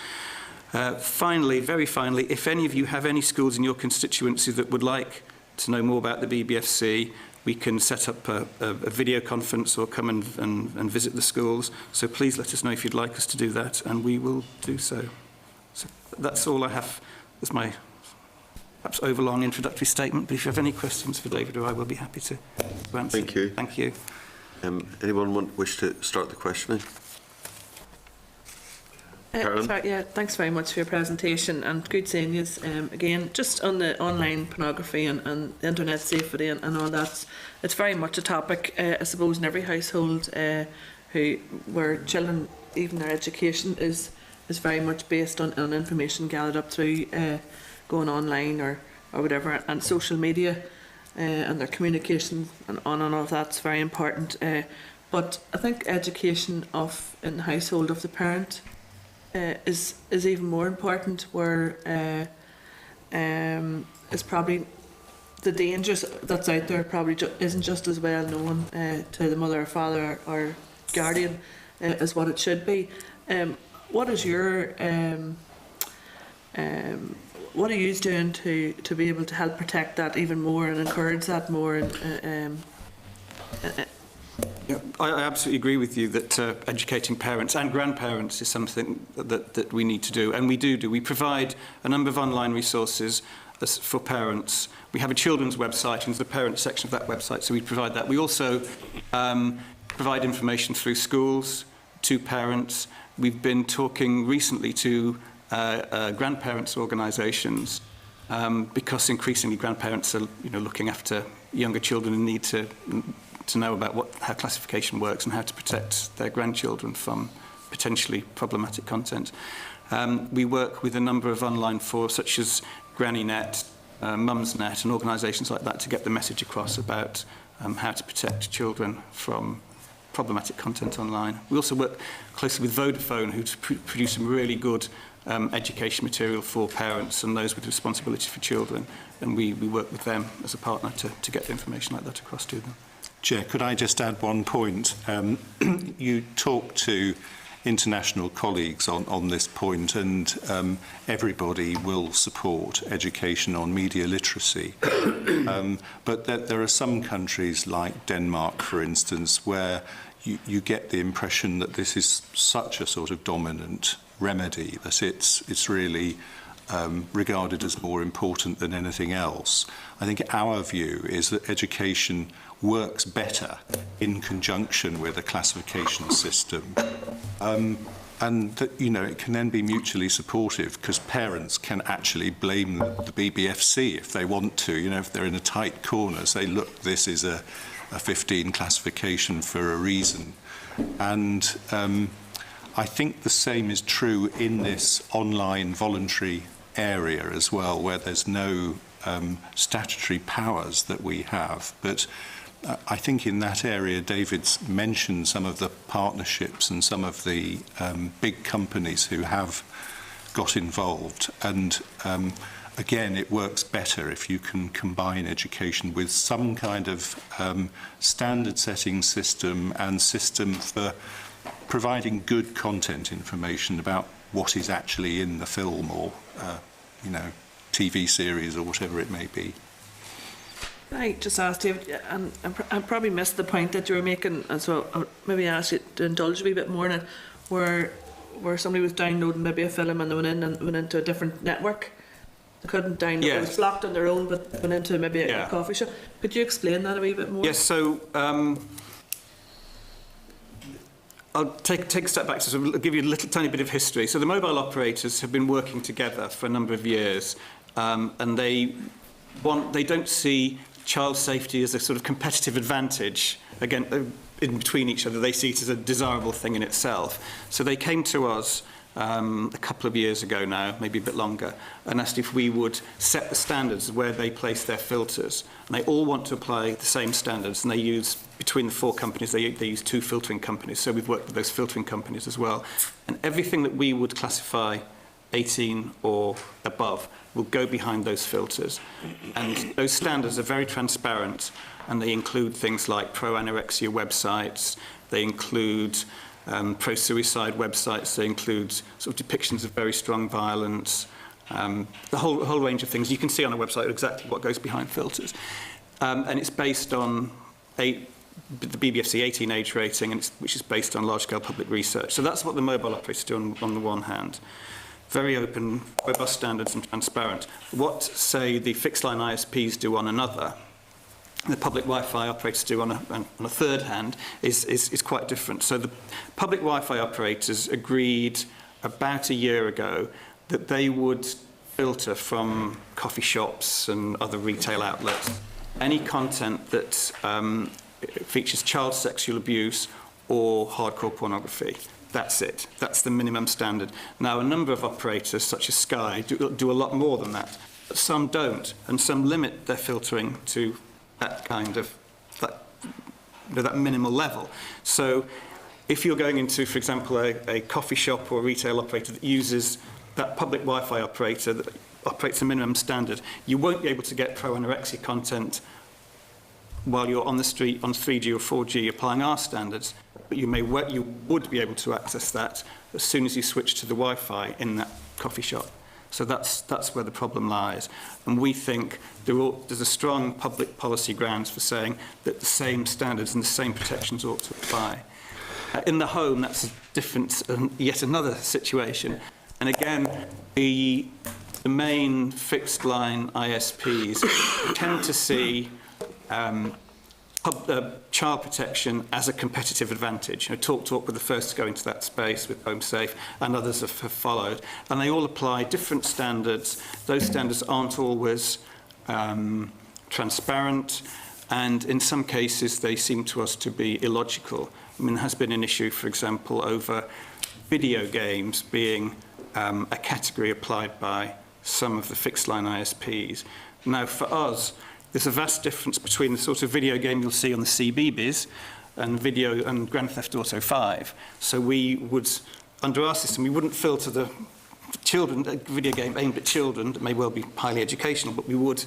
Finally, very finally, if any of you have any schools in your constituency that would like to know more about the BBFC, we can set up a video conference or come and visit the schools. So please let us know if you'd like us to do that, and we will do so. So that's all I have as my perhaps overlong introductory statement. But if you have any questions for David or I, will be happy to answer. Thank you. Thank you. Anyone wish to start the questioning? Sorry, yeah, thanks very much for your presentation, and good seeing you again. Just on the online pornography and internet safety and all that, it's very much a topic, I suppose, in every household where children, even their education is very much based on information gathered up through going online or whatever, and social media and their communication and on and all of that's very important. But I think education in the household of the parent is even more important, where is probably the dangers that's out there probably isn't just as well known to the mother or father or guardian as what it should be. What is your what are you doing to be able to help protect that even more and encourage that more? Yeah, I absolutely agree with you that educating parents and grandparents is something that we need to do, and we do. We provide a number of online resources for parents. We have a children's website, and there's a parent section of that website, so we provide that. We also provide information through schools to parents. We've been talking recently to grandparents' organisations because increasingly grandparents are looking after younger children and need to know about how classification works and how to protect their grandchildren from potentially problematic content. We work with a number of online forums such as GrannyNet, Mumsnet and organisations like that to get the message across about how to protect children from problematic content online. We also work closely with Vodafone, who produce some really good education material for parents and those with responsibility for children, and we work with them as a partner to get information like that across to them. Chair, could I just add one point? You talked to international colleagues on this point, and everybody will support education on media literacy. But there are some countries like Denmark, for instance, where you get the impression that this is such a sort of dominant remedy that it's really regarded as more important than anything else. I think our view is that education works better in conjunction with a classification system, and that it can then be mutually supportive, because parents can actually blame the BBFC if they want to. If they're in a tight corner, say, look, this is a 15 classification for a reason. And I think the same is true in this online voluntary area as well, where there's no statutory powers that we have. But I think in that area, David's mentioned some of the partnerships and some of the big companies who have got involved. And again, it works better if you can combine education with some kind of standard-setting system and system for providing good content information about what is actually in the film or, TV series or whatever it may be. I just asked David, and I probably missed the point that you were making, and so I'll maybe ask you to indulge a wee bit more in it, where somebody was downloading maybe a film and they went into a different network. They couldn't download, It was blocked on their own, but went into maybe a coffee shop. Could you explain that a wee bit more? Yes, so I'll take a step back to give you a little tiny bit of history. So the mobile operators have been working together for a number of years, and they don't see child safety as a sort of competitive advantage again in between each other. They see it as a desirable thing in itself. So they came to us a couple of years ago now, maybe a bit longer, and asked if we would set the standards where they place their filters. And they all want to apply the same standards, and they use, between the four companies, they use 2 filtering companies. So we've worked with those filtering companies as well. And everything that we would classify 18 or above will go behind those filters. And those standards are very transparent, and they include things like pro-anorexia websites, they include pro-suicide websites, they include sort of depictions of very strong violence, the whole range of things. You can see on a website exactly what goes behind filters. And it's based on the BBFC 18 age rating, which is based on large-scale public research. So that's what the mobile operators do on the one hand. Very open, robust standards and transparent. What, say, the fixed-line ISPs do on another, the public Wi-Fi operators do on a third hand, is quite different. So the public Wi-Fi operators agreed about a year ago that they would filter from coffee shops and other retail outlets any content that features child sexual abuse or hardcore pornography. That's it. That's the minimum standard. Now, a number of operators, such as Sky, do a lot more than that. But some don't, and some limit their filtering to that kind of that minimal level. So, if you're going into, for example, a coffee shop or a retail operator that uses that public Wi-Fi operator that operates a minimum standard, you won't be able to get pro-anorexia content while you're on the street on 3G or 4G applying our standards, but you would be able to access that as soon as you switch to the Wi-Fi in that coffee shop. So that's where the problem lies. And we think there's a strong public policy grounds for saying that the same standards and the same protections ought to apply. In the home, that's a different, yet another situation. And again, the main fixed line ISPs tend to see child protection as a competitive advantage. TalkTalk were the first to go into that space with HomeSafe, and others have followed. And they all apply different standards. Those standards aren't always transparent, and in some cases they seem to us to be illogical. I mean, there has been an issue, for example, over video games being a category applied by some of the fixed line ISPs. Now, for us, there's a vast difference between the sort of video game you'll see on the CBeebies and Grand Theft Auto 5. So we would, under our system, we wouldn't filter the children, a video game aimed at children that may well be highly educational, but we would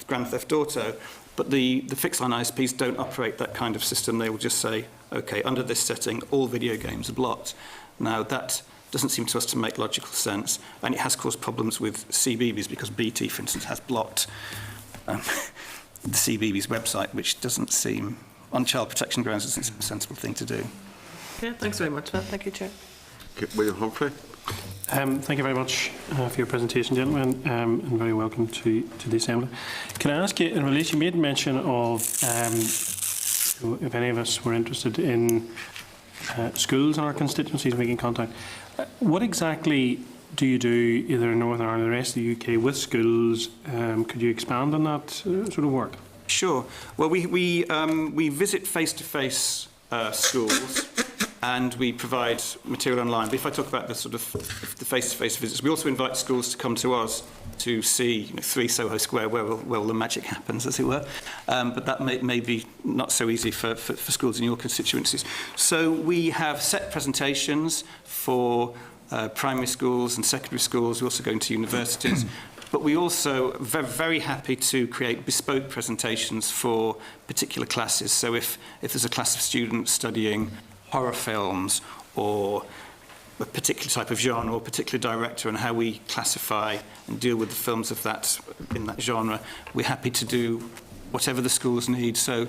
Grand Theft Auto. But the fixed line ISPs don't operate that kind of system. They will just say, okay, under this setting, all video games are blocked. Now, that doesn't seem to us to make logical sense, and it has caused problems with CBeebies because BT, for instance, has blocked the CBeebies website, which doesn't seem, on child protection grounds, doesn't seem a sensible thing to do. Yeah, thanks very much for that. Thank you, Chair. Okay, William Humphrey. Thank you very much for your presentation, gentlemen, and very welcome to the Assembly. Can I ask you, in relation, you made mention of, if any of us were interested in schools in our constituencies making contact, what exactly do you do either in Northern Ireland or the rest of the UK with schools? Could you expand on that sort of work? Sure. Well, we visit face-to-face schools and we provide material online. But if I talk about the sort of the face-to-face visits, we also invite schools to come to us to see 3 Soho Square, where all the magic happens, as it were. But that may be not so easy for schools in your constituencies. So we have set presentations for primary schools and secondary schools. We're also going to universities. But we also are very happy to create bespoke presentations for particular classes. So if there's a class of students studying horror films or a particular type of genre or a particular director and how we classify and deal with the films of that in that genre, we're happy to do whatever the schools need. So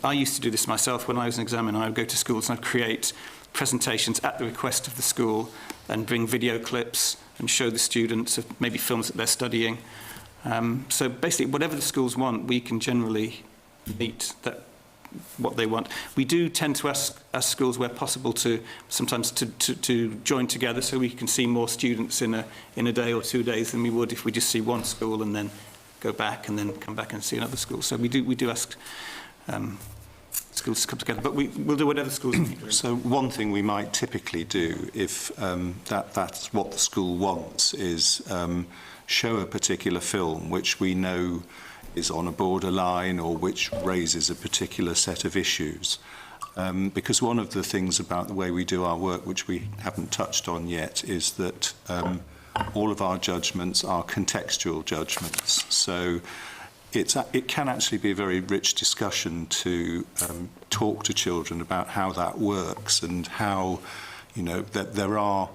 I used to do this myself when I was an examiner. I would go to schools and I'd create presentations at the request of the school and bring video clips and show the students of maybe films that they're studying. So basically, whatever the schools want, we can generally meet what they want. We do tend to ask schools where possible to sometimes to join together so we can see more students in a day or 2 days than we would if we just see one school and then go back and then come back and see another school. So we do ask schools to come together, but we'll do whatever schools need. So one thing we might typically do, if that's what the school wants, is show a particular film which we know is on a borderline or which raises a particular set of issues. Because one of the things about the way we do our work, which we haven't touched on yet, is that all of our judgments are contextual judgments. So it can actually be a very rich discussion to talk to children about how that works and how, that there are,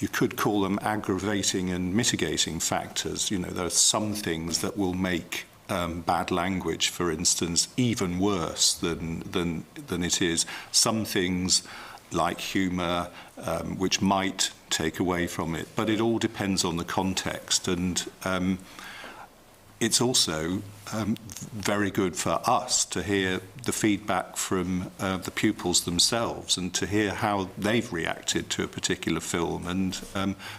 you could call them aggravating and mitigating factors. There are some things that will make bad language, for instance, even worse than it is. Some things like humour, which might take away from it, but it all depends on the context. And it's also very good for us to hear the feedback from the pupils themselves and to hear how they've reacted to a particular film, and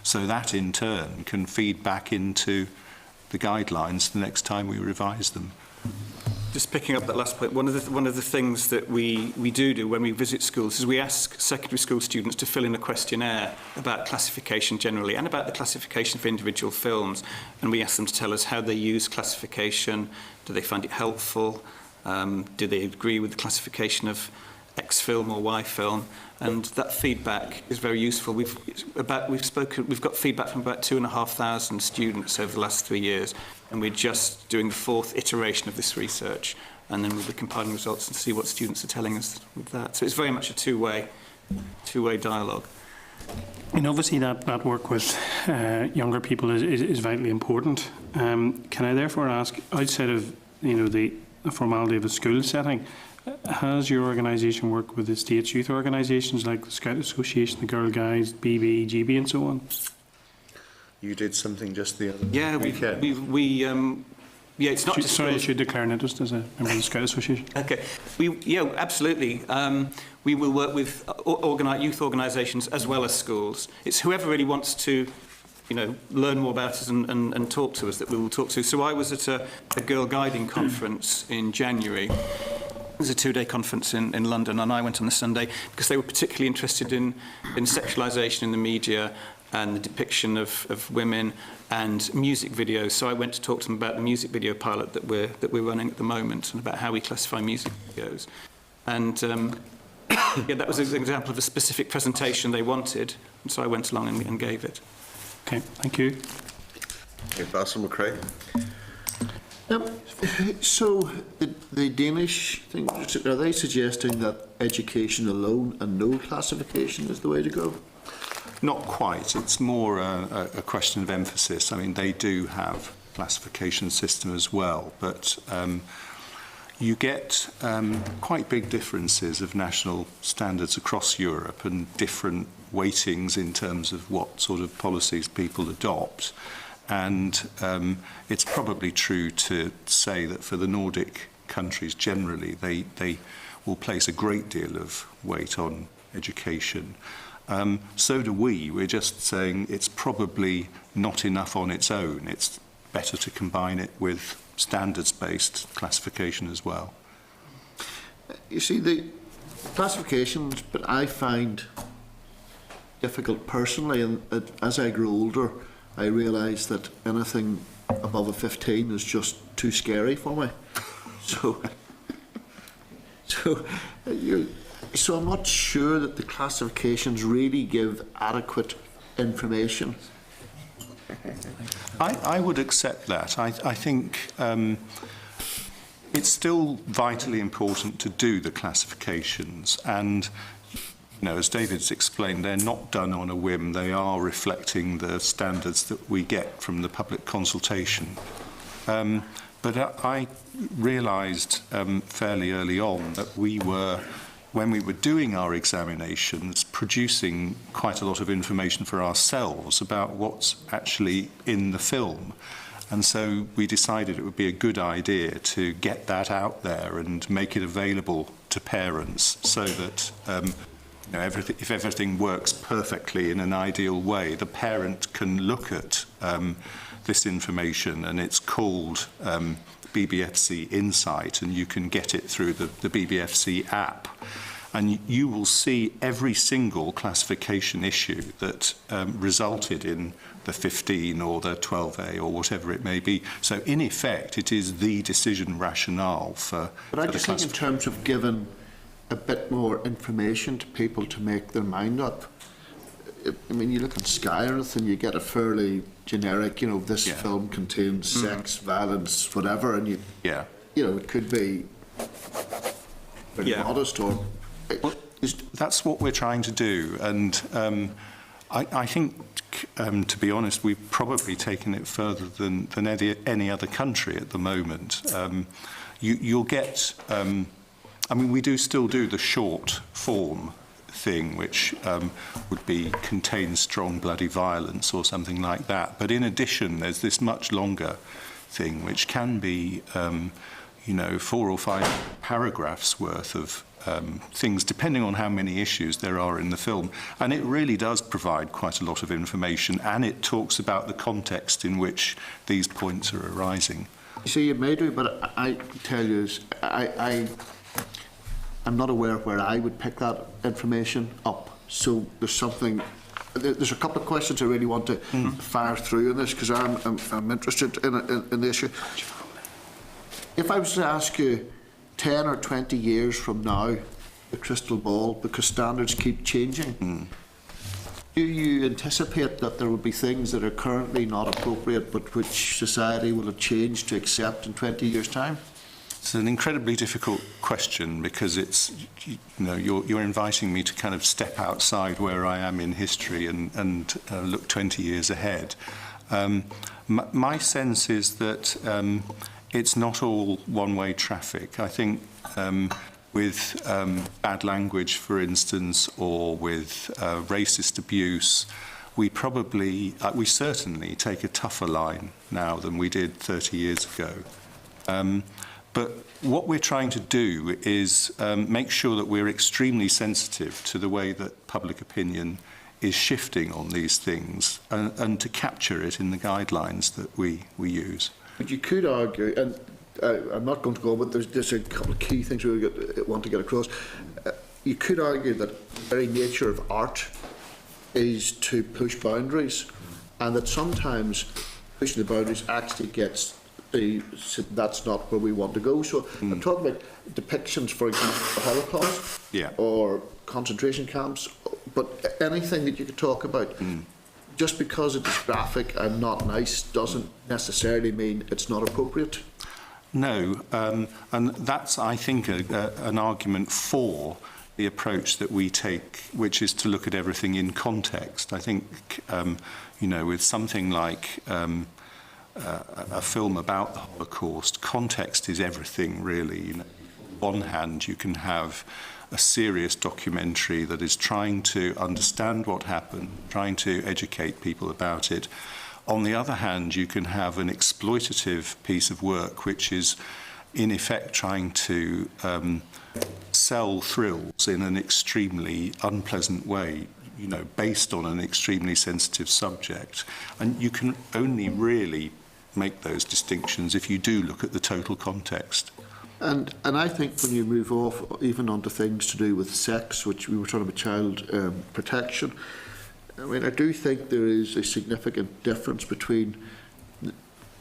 so that in turn can feed back into the guidelines the next time we revise them. Just picking up that last point, one of the things that we do when we visit schools is we ask secondary school students to fill in a questionnaire about classification generally and about the classification of individual films, and we ask them to tell us how they use classification, do they find it helpful, do they agree with the classification of X film or Y film, and that feedback is very useful. We've got feedback from about 2,500 students over the last 3 years, and we're just doing the 4th iteration of this research, and then we'll be compiling results and see what students are telling us with that. So it's very much a two-way dialogue. And obviously that work with younger people is vitally important. Can I therefore ask, outside of the formality of a school setting, has your organisation worked with the state's youth organisations like the Scout Association, the Girl Guides, BB, GB and so on? You did something just the other weekend. It's not just... Sorry, I should declare an interest as a member of the Scout Association. Okay. Absolutely. We will work with youth organisations as well as schools. It's whoever really wants to learn more about us and talk to us that we will talk to. So I was at a Girl Guiding conference in January. It was a 2-day conference in London, and I went on the Sunday because they were particularly interested in sexualisation in the media and the depiction of women and music videos. So I went to talk to them about the music video pilot that we're running at the moment and about how we classify music videos. And that was an example of a specific presentation they wanted, and so I went along and gave it. Okay, thank you. Okay, Basil McCrae. So the Danish thing, are they suggesting that education alone and no classification is the way to go? Not quite. It's more a question of emphasis. I mean, they do have a classification system as well, but you get quite big differences of national standards across Europe and different weightings in terms of what sort of policies people adopt. And it's probably true to say that for the Nordic countries generally, they will place a great deal of weight on education. So do we. We're just saying it's probably not enough on its own. It's better to combine it with standards-based classification as well. You see, the classifications, but I find difficult personally, and as I grow older, I realise that anything above a 15 is just too scary for me. So I'm not sure that the classifications really give adequate information. I would accept that. I think it's still vitally important to do the classifications, and as David's explained, they're not done on a whim. They are reflecting the standards that we get from the public consultation. But I realised fairly early on that when we were doing our examinations, producing quite a lot of information for ourselves about what's actually in the film. And so we decided it would be a good idea to get that out there and make it available to parents so that if everything works perfectly in an ideal way, the parent can look at this information, and it's called BBFC Insight, and you can get it through the BBFC app. And you will see every single classification issue that resulted in the 15 or the 12A or whatever it may be. So in effect, it is the decision rationale for... But I just think in terms of giving a bit more information to people to make their mind up. I mean, you look at Sky or anything, you get a fairly generic, this film contains sex, violence, whatever, and it could be very modest or... That's what we're trying to do, and I think, to be honest, we've probably taken it further than any other country at the moment. You'll get... we do still do the short form thing, which would contain strong bloody violence or something like that. But in addition, there's this much longer thing, which can be, 4 or 5 paragraphs worth of things, depending on how many issues there are in the film. And it really does provide quite a lot of information, and it talks about the context in which these points are arising. You see, it may do, but I tell you, I'm not aware of where I would pick that information up. So there's a couple of questions I really want to fire through in this, because I'm interested in the issue. If I was to ask you 10 or 20 years from now, the crystal ball, because standards keep changing, do you anticipate that there will be things that are currently not appropriate but which society will have changed to accept in 20 years' time? It's an incredibly difficult question, because you're inviting me to kind of step outside where I am in history and look 20 years ahead. My sense is that it's not all one-way traffic. I think with bad language, for instance, or with racist abuse, we certainly take a tougher line now than we did 30 years ago. But what we're trying to do is make sure that we're extremely sensitive to the way that public opinion is shifting on these things, and to capture it in the guidelines that we use. But you could argue, and I'm not going to go on, but there's a couple of key things we want to get across. You could argue that the very nature of art is to push boundaries, and that sometimes pushing the boundaries actually gets that's not where we want to go. So I'm talking about depictions, for example, of the Holocaust, or concentration camps, but anything that you could talk about. Just because it is graphic and not nice doesn't necessarily mean it's not appropriate. No, and that's, I think, an argument for the approach that we take, which is to look at everything in context. I think, with something like a film about the Holocaust, context is everything, really. On one hand, you can have a serious documentary that is trying to understand what happened, trying to educate people about it. On the other hand, you can have an exploitative piece of work which is, in effect, trying to sell thrills in an extremely unpleasant way, based on an extremely sensitive subject. And you can only really make those distinctions if you do look at the total context. And I think when you move off even onto things to do with sex, which we were talking about child protection, I mean, I do think there is a significant difference between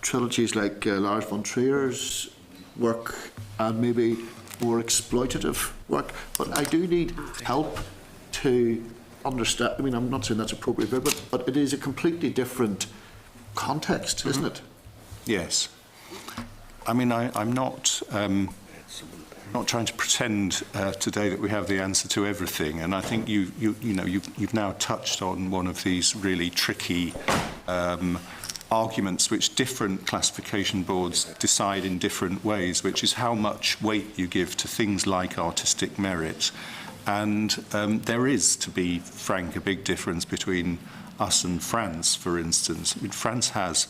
trilogies like Lars von Trier's work and maybe more exploitative work. But I do need help to understand. I mean, I'm not saying that's appropriate, but it is a completely different context, isn't it? Yes. I mean, I'm not trying to pretend today that we have the answer to everything, and I think you've now touched on one of these really tricky arguments which different classification boards decide in different ways, which is how much weight you give to things like artistic merit. And there is, to be frank, a big difference between us and France, for instance. I mean, France has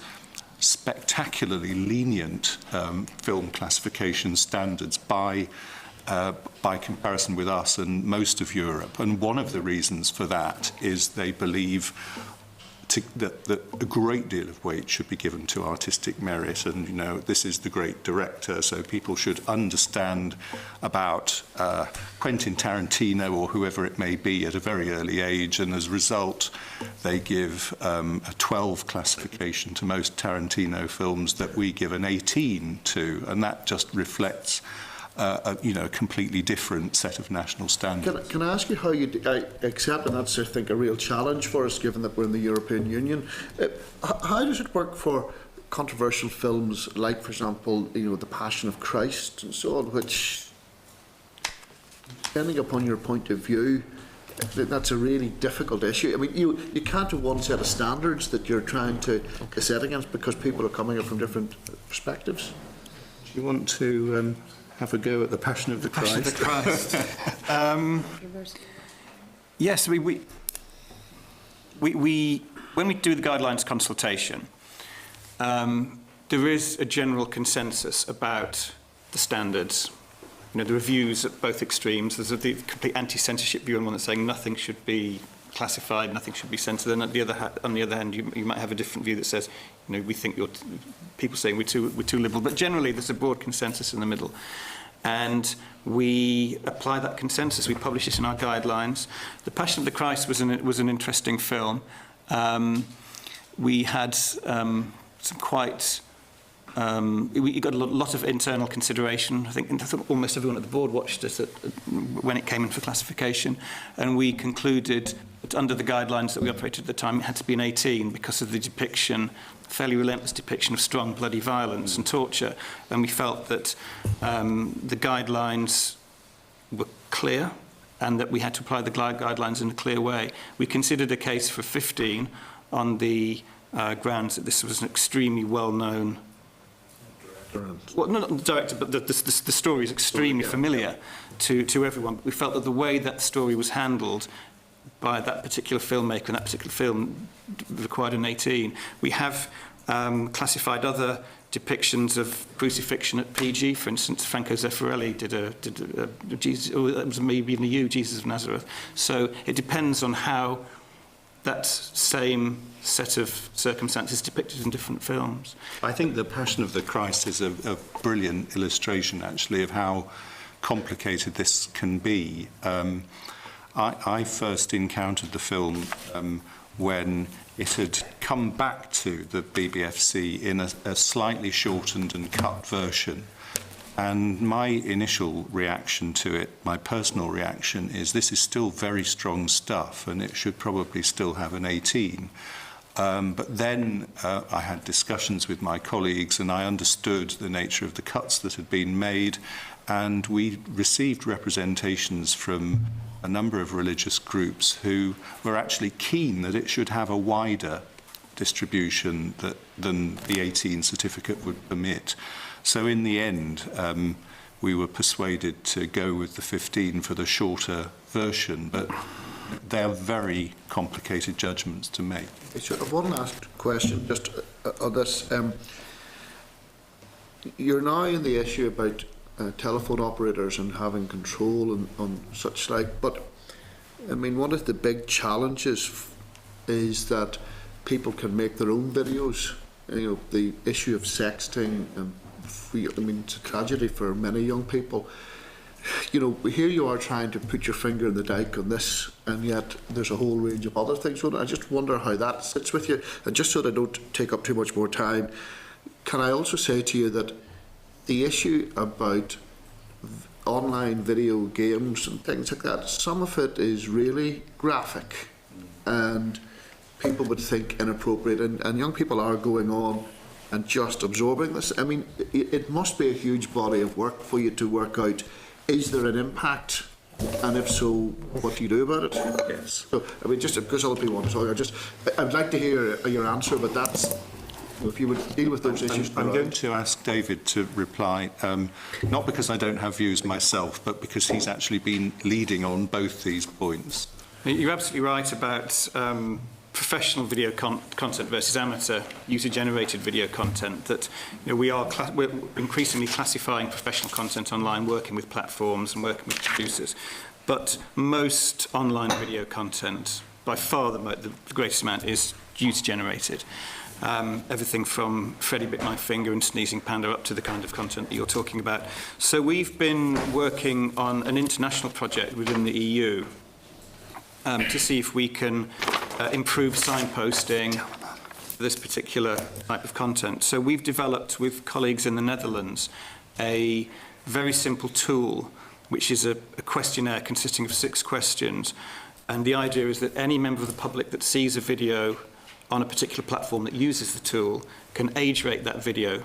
spectacularly lenient film classification standards by comparison with us and most of Europe. And one of the reasons for that is they believe that a great deal of weight should be given to artistic merit, and this is the great director, so people should understand about Quentin Tarantino or whoever it may be at a very early age, and as a result they give a 12 classification to most Tarantino films that we give an 18 to, and that just reflects a completely different set of national standards. Can I ask you how you accept, and that's, I think, a real challenge for us, given that we're in the European Union. How does it work for controversial films like, for example, The Passion of Christ and so on, which, depending upon your point of view, that's a really difficult issue. I mean, you can't have one set of standards that you're trying to set against, because people are coming up from different perspectives. Do you want to have a go at The Passion of the Christ? Yes, we when we do the guidelines consultation, there is a general consensus about the standards. You know, there are views at both extremes. There's the complete anti-censorship view, and one that's saying nothing should be classified, nothing should be censored. And on the other hand, you might have a different view that says, you know, we think people saying we're too liberal. But generally, there's a broad consensus in the middle. And we apply that consensus. We publish it in our guidelines. The Passion of the Christ was an interesting film. We had some quite... we got a lot of internal consideration. I think almost everyone at the board watched it when it came in for classification. And we concluded that under the guidelines that we operated at the time, it had to be an 18 because of the depiction, fairly relentless depiction of strong bloody violence and torture. And we felt that the guidelines were clear and that we had to apply the guidelines in a clear way. We considered a case for 15 on the grounds that this was an extremely well-known... Well, not the director, but the story is extremely familiar to everyone. But we felt that the way that story was handled by that particular filmmaker and that particular film required an 18. We have classified other depictions of crucifixion at PG. For instance, Franco Zeffirelli did a Jesus, or it was maybe even you, Jesus of Nazareth. So it depends on how that same set of circumstances depicted in different films. I think The Passion of the Christ is a brilliant illustration, actually, of how complicated this can be. I first encountered the film when it had come back to the BBFC in a slightly shortened and cut version. And my initial reaction to it, my personal reaction, is this is still very strong stuff and it should probably still have an 18. But then I had discussions with my colleagues and I understood the nature of the cuts that had been made, and we received representations from a number of religious groups who were actually keen that it should have a wider distribution than the 18 certificate would permit. So in the end, we were persuaded to go with the 15 for the shorter version, but they're very complicated judgments to make. So one last question, just on this. You're now in the issue about telephone operators and having control on such like, but I mean, one of the big challenges is that people can make their own videos. You know, the issue of sexting, and I mean, it's a tragedy for many young people. You know, here you are trying to put your finger in the dike on this, and yet there's a whole range of other things. So I just wonder how that sits with you. And just so that I don't take up too much more time, can I also say to you that the issue about online video games and things like that, some of it is really graphic and people would think inappropriate, and young people are going on and just absorbing this. I mean, it must be a huge body of work for you to work out, is there an impact, and if so, what do you do about it? Yes. So, I mean, just because other people want to talk, I'd like to hear your answer, but that's, if you would deal with those issues. I'm going to ask David to reply, not because I don't have views myself, but because he's actually been leading on both these points. You're absolutely right about professional video content versus amateur user-generated video content. That, you know, we're increasingly classifying professional content online, working with platforms and working with producers. But most online video content, by far the greatest amount, is user-generated. Everything from Freddie Bit My Finger and Sneezing Panda up to the kind of content that you're talking about. So we've been working on an international project within the EU to see if we can improve signposting for this particular type of content. So we've developed with colleagues in the Netherlands a very simple tool, which is a questionnaire consisting of 6 questions. And the idea is that any member of the public that sees a video on a particular platform that uses the tool can age rate that video.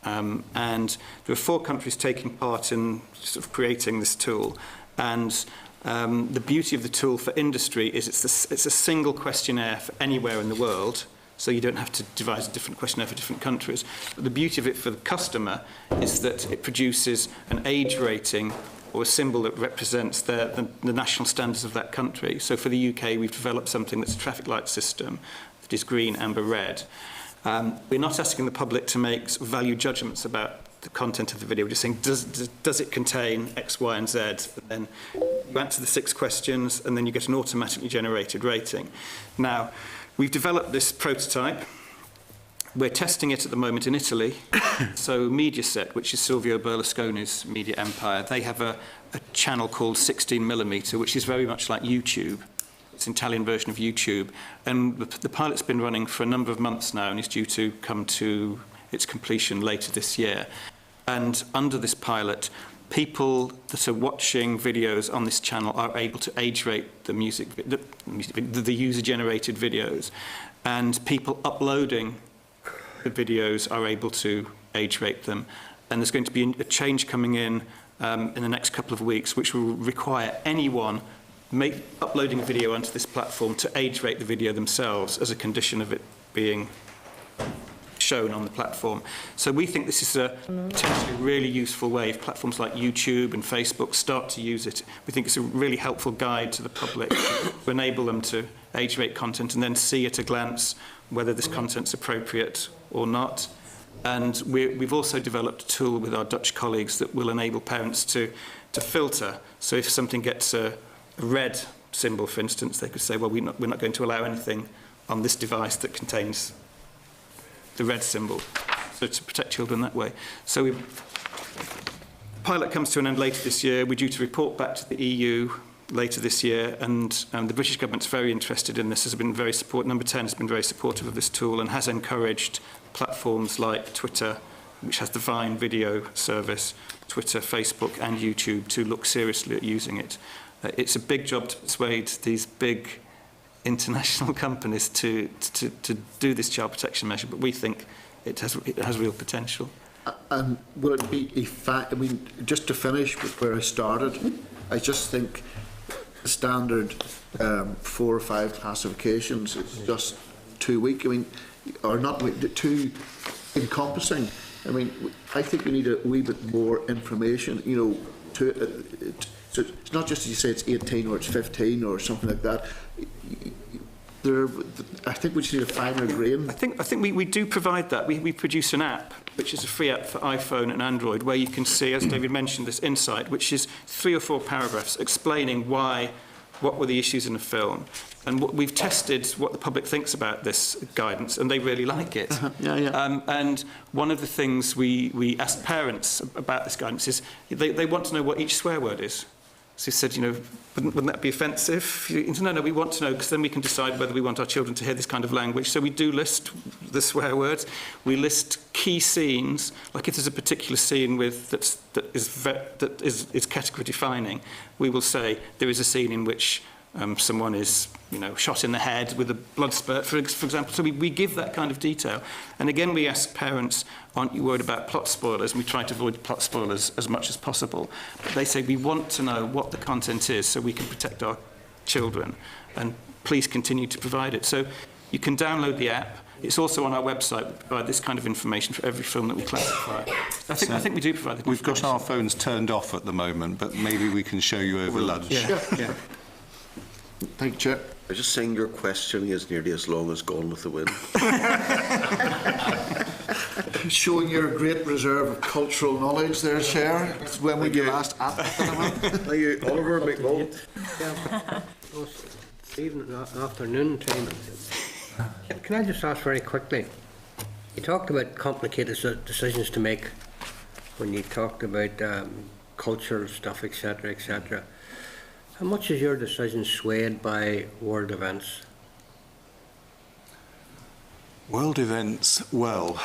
And there are 4 countries taking part in sort of creating this tool. And the beauty of the tool for industry is it's a single questionnaire for anywhere in the world, so you don't have to devise a different questionnaire for different countries. But the beauty of it for the customer is that it produces an age rating or a symbol that represents the national standards of that country. So for the UK, we've developed something that's a traffic light system that is green, amber, red. We're not asking the public to make sort of value judgments about the content of the video. We're just saying, does it contain X, Y, and Z? And then you answer the 6 questions, and then you get an automatically generated rating. Now, we've developed this prototype. We're testing it at the moment in Italy. So Mediaset, which is Silvio Berlusconi's media empire, they have a channel called 16mm, which is very much like YouTube. It's an Italian version of YouTube. And the pilot's been running for a number of months now and is due to come to its completion later this year. And under this pilot, people that are watching videos on this channel are able to age rate the user-generated videos. And people uploading the videos are able to age rate them. And there's going to be a change coming in the next couple of weeks, which will require anyone uploading a video onto this platform to age rate the video themselves as a condition of it being shown on the platform. So we think this is a potentially really useful way if platforms like YouTube and Facebook start to use it. We think it's a really helpful guide to the public to enable them to age rate content and then see at a glance whether this content's appropriate or not. And we've also developed a tool with our Dutch colleagues that will enable parents to filter. So if something gets a red symbol, for instance, they could say, well, we're not going to allow anything on this device that contains the red symbol, so to protect children that way. So the pilot comes to an end later this year. We're due to report back to the EU later this year, and the British government's very interested in this, has been very Number 10 has been very supportive of this tool and has encouraged platforms like Twitter, which has the Vine video service, Twitter, Facebook and YouTube to look seriously at using it. It's a big job to persuade these big international companies to do this child protection measure, but we think it has real potential. And will it be a fact? I mean, just to finish with where I started, I just think the standard 4 or 5 classifications is just too weak. I mean, or not too encompassing. I mean, I think we need a wee bit more information. You know, so it's not just as you say it's 18 or it's 15 or something like that. I think we just need a finer grain. I think we do provide that. We produce an app, which is a free app for iPhone and Android, where you can see, as David mentioned, this insight, which is 3 or 4 paragraphs explaining what were the issues in the film. And we've tested what the public thinks about this guidance, and they really like it. And one of the things we asked parents about this guidance is they want to know what each swear word is. So he said, you know, wouldn't that be offensive? No, we want to know, because then we can decide whether we want our children to hear this kind of language. So we do list the swear words. We list key scenes, like if there's a particular scene that is category defining, we will say there is a scene in which someone is, you know, shot in the head with a blood spurt, for example. So we give that kind of detail. And again, we ask parents, aren't you worried about plot spoilers? And we try to avoid plot spoilers as much as possible. But they say, we want to know what the content is so we can protect our children. And please continue to provide it. So you can download the app. It's also on our website. We provide this kind of information for every film that we classify. I think we do provide the We've got our phones turned off at the moment, but maybe we can show you over lunch. Yeah. Thank you, Chair. I was just saying your question is nearly as long as Gone with the Wind. Showing your great reserve of cultural knowledge there, Chair. It's when we do last app. Thank you, Oliver McMullen. Evening, afternoon time. Can I just ask very quickly? You talked about complicated decisions to make when you talked about cultural stuff, etc., etc. How much is your decision swayed by world events? World events, well,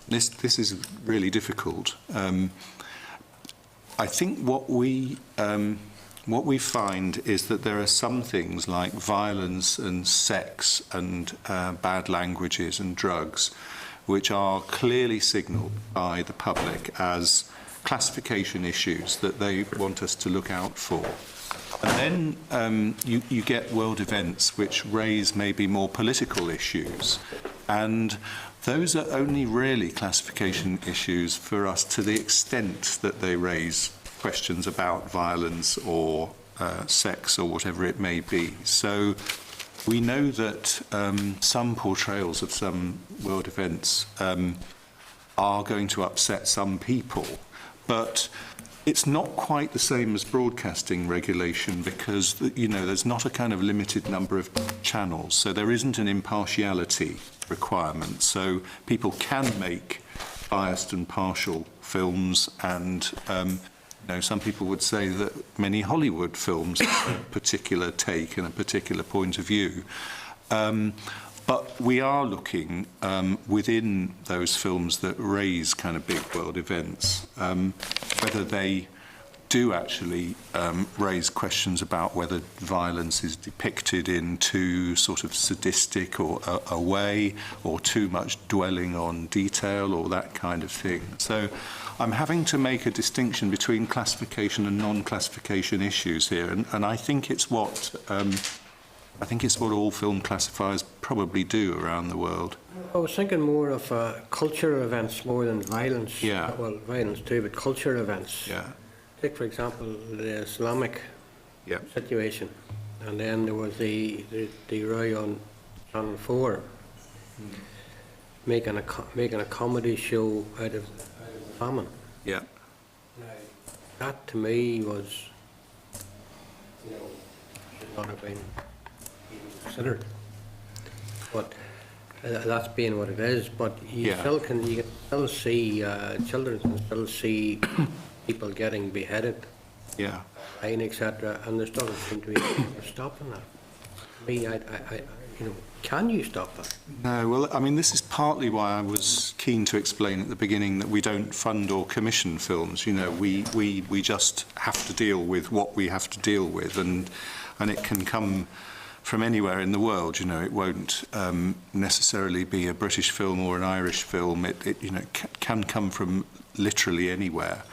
this is really difficult. I think what we find is that there are some things like violence and sex and bad languages and drugs which are clearly signalled by the public as classification issues that they want us to look out for. And then you get world events which raise maybe more political issues, and those are only really classification issues for us to the extent that they raise questions about violence or sex or whatever it may be. So we know that some portrayals of some world events are going to upset some people, but it's not quite the same as broadcasting regulation because, you know, there's not a kind of limited number of channels, so there isn't an impartiality requirement. So people can make biased and partial films, and you know, some people would say that many Hollywood films have a particular take and a particular point of view. But we are looking within those films that raise kind of big world events, whether they do actually raise questions about whether violence is depicted in too sort of sadistic or a way, or too much dwelling on detail or that kind of thing. So I'm having to make a distinction between classification and non-classification issues here, and I think it's what all film classifiers probably do around the world. I was thinking more of cultural events more than violence. Yeah. Well, violence too, but cultural events. Yeah. Take, for example, the Islamic situation. And then there was the row on Channel 4 making a comedy show out of famine. Yeah. Now, that to me was, you know, should not have been considered. But that's being what it is. But you still can still see children can still see people getting beheaded, dying, etc. And there doesn't seem to be stopping that. Me, you know, can you stop that? No, well, I mean, this is partly why I was keen to explain at the beginning that we don't fund or commission films. You know, we just have to deal with what we have to deal with, and it can come from anywhere in the world. You know, it won't necessarily be a British film or an Irish film. It you know, can come from literally anywhere.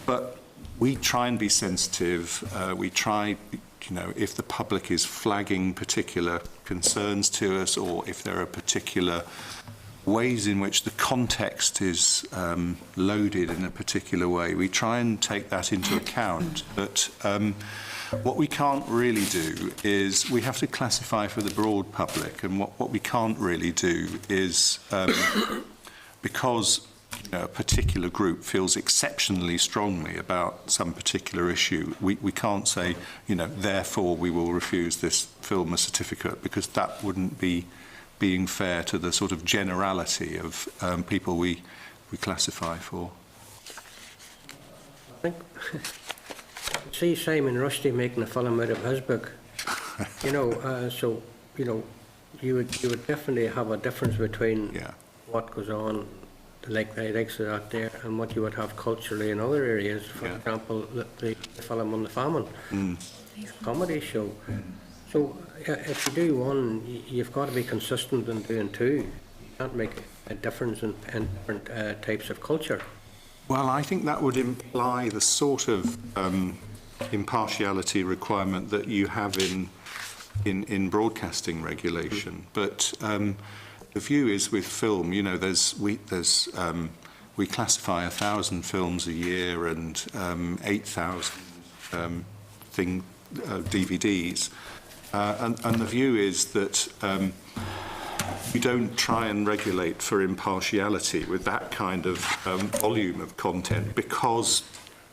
But we try and be sensitive. We try, you know, if the public is flagging particular concerns to us, or if there are particular ways in which the context is loaded in a particular way, we try and take that into account. But what we can't really do is we have to classify for the broad public, and what we can't really do is because, you know, a particular group feels exceptionally strongly about some particular issue, we can't say, you know, therefore we will refuse this film a certificate, because that wouldn't be being fair to the sort of generality of people we classify for. I think see Simon Rushdie making a film out of his book, you know, so, you know, you would definitely have a difference between what goes on, like the likes of that there, and what you would have culturally in other areas. For example, the film on the famine, comedy show. So if you do one, you've got to be consistent in doing two. You can't make a difference in different types of culture. Well, I think that would imply the sort of impartiality requirement that you have in broadcasting regulation. But the view is with film, you know, we classify 1,000 films a year and 8,000 DVDs, and the view is that you don't try and regulate for impartiality with that kind of volume of content, because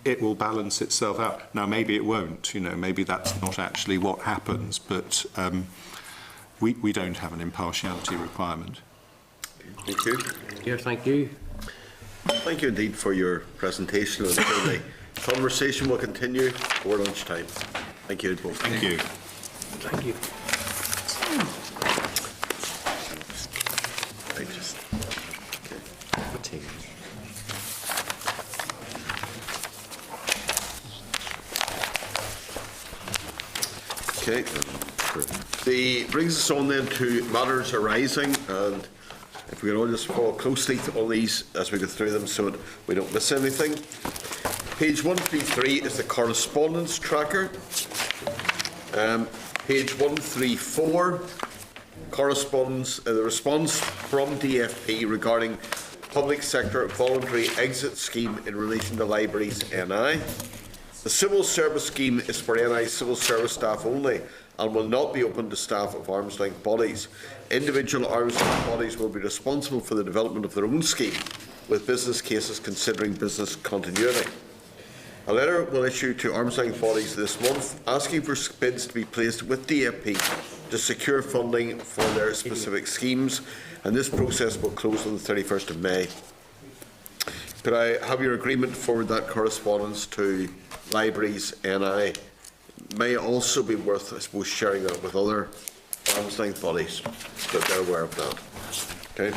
it will balance itself out. Now, maybe it won't, you know, maybe that's not actually what happens, but we don't have an impartiality requirement. Thank you. Yeah, thank you. Thank you indeed for your presentation. And the conversation will continue over lunchtime. Thank you both. Thank you. Thank you. Okay. The brings us on then to matters arising, and if we can all just follow closely to all these as we go through them so that we don't miss anything. Page 133 is the correspondence tracker. Page 134 corresponds the response from DFP regarding public sector voluntary exit scheme in relation to libraries NI. The civil service scheme is for NI civil service staff only and will not be open to staff of arm's length bodies. Individual arm's length bodies will be responsible for the development of their own scheme, with business cases considering business continuity. A letter will issue to arm's length bodies this month asking for bids to be placed with DFP to secure funding for their specific schemes, and this process will close on the 31st of May. Could I have your agreement to forward that correspondence to Libraries NI? May also be worth, I suppose, sharing that with other arm's length bodies, so that they're aware of that. Okay.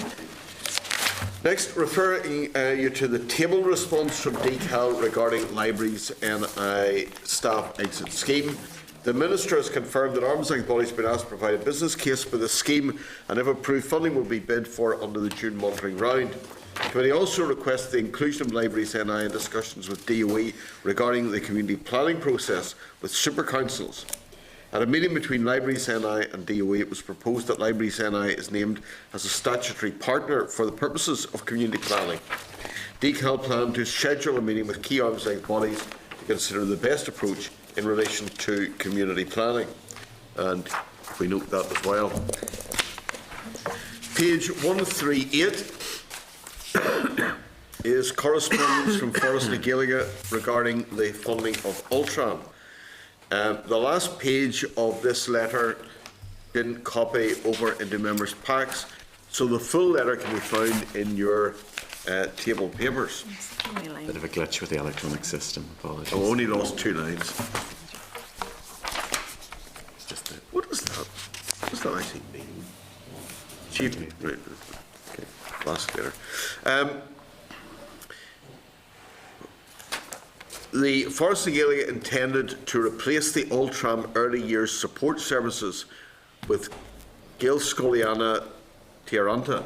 Next, referring you to the table response from DCAL regarding Libraries NI staff exit scheme. The Minister has confirmed that arm's length bodies have been asked to provide a business case for the scheme, and if approved, funding will be bid for under the June monitoring round. The committee also requests the inclusion of Libraries NI in discussions with DOE regarding the community planning process with super councils. At a meeting between Libraries NI and DOE, it was proposed that Libraries NI is named as a statutory partner for the purposes of community planning. DCAL plan to schedule a meeting with key arm's length bodies to consider the best approach in relation to community planning, and we note that as well. Page 138 is correspondence from Forrest na Gaeilge regarding the funding of Ultram. The last page of this letter didn't copy over into members' packs, so the full letter can be found in your table papers. Bit of a glitch with the electronic system. Apologies. I only lost 2 lines. What is that? What does that actually mean? Achievement. Right. Okay. Last later. The Forrest na Gaeilge intended to replace the Ultram early years support services with Gael Scoliana Tiranta,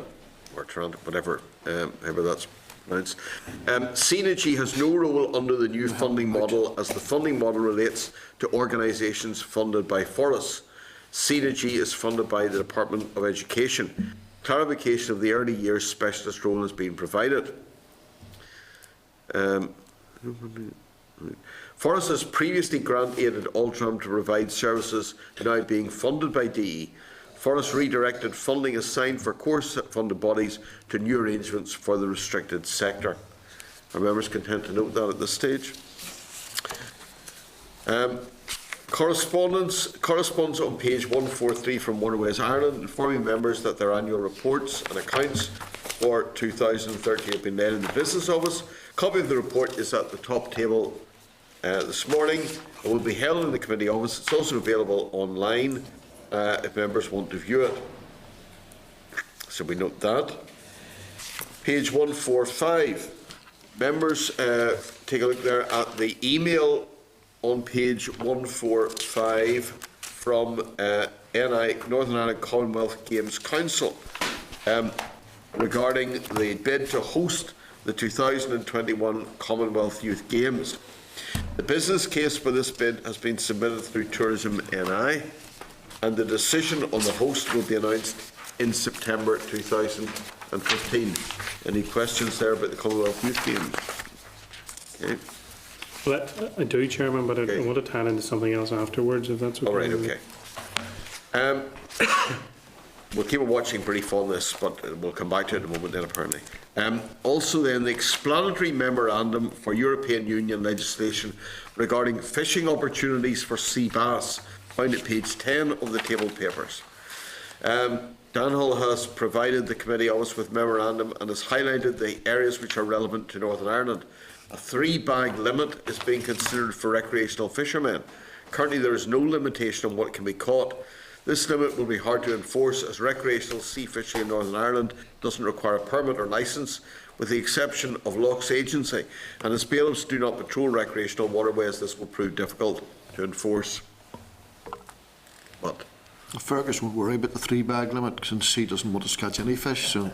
or Tiranta, whatever, however that's pronounced. Synergy has no role under the new funding model, as the funding model relates to organisations funded by Forrest. Synergy is funded by the Department of Education. Clarification of the early years specialist role has been provided. Forrest has previously grant-aided Ultram to provide services now being funded by DE. Forrest redirected funding assigned for core-funded bodies to new arrangements for the restricted sector. Are members content to note that at this stage? Correspondence on page 143 from Waterways Ireland, informing members that their annual reports and accounts for 2013 have been laid in the Business Office. A copy of the report is at the top table this morning and will be held in the committee office. It's also available online if members want to view it. So we note that. Page 145. Members, take a look there at the email on page 145 from NI, Northern Ireland Commonwealth Games Council, regarding the bid to host the 2021 Commonwealth Youth Games. The business case for this bid has been submitted through Tourism NI, and the decision on the host will be announced in September 2015. Any questions there about the Commonwealth Youth Games? Okay. Well, I do, Chairman, but I want to tie into something else afterwards, if that's okay. All right, okay. We'll keep a watching brief on this, but we'll come back to it in a moment then, apparently. Also then, the explanatory memorandum for European Union legislation regarding fishing opportunities for sea bass, found at page 10 of the table papers. Dan Hull has provided the committee office with memorandum and has highlighted the areas which are relevant to Northern Ireland. A 3-bag limit is being considered for recreational fishermen. Currently there is no limitation on what can be caught. This limit will be hard to enforce, as recreational sea fishing in Northern Ireland doesn't require a permit or licence, with the exception of Lochs Agency, and as bailiffs do not patrol recreational waterways, this will prove difficult to enforce. What? Fergus won't worry about the 3-bag limit, since he doesn't want to catch any fish, so...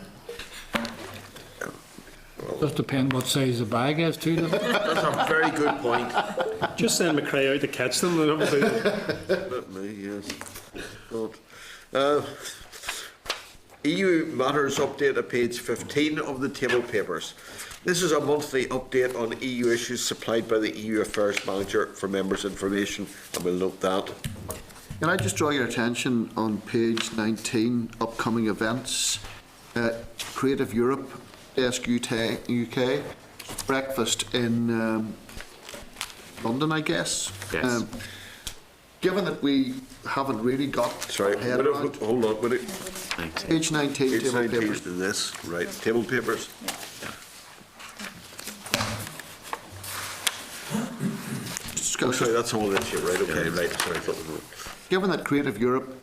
Does depend what size the bag is too. That's a very good point. Just send McRae out to catch them. Not me, yes. EU matters update at page 15 of the table papers. This is a monthly update on EU issues supplied by the EU Affairs Manager for members' information, and we'll note that. Can I just draw your attention on page 19, upcoming events? Creative Europe, Desk UK, breakfast in London, I guess. Yes. Given that we haven't really got head around, hold on, will it? Page 19, Page table 19 papers. is this, right? Table papers. Oh, sorry, that's all that you right? Okay, right. Sorry. Given that Creative Europe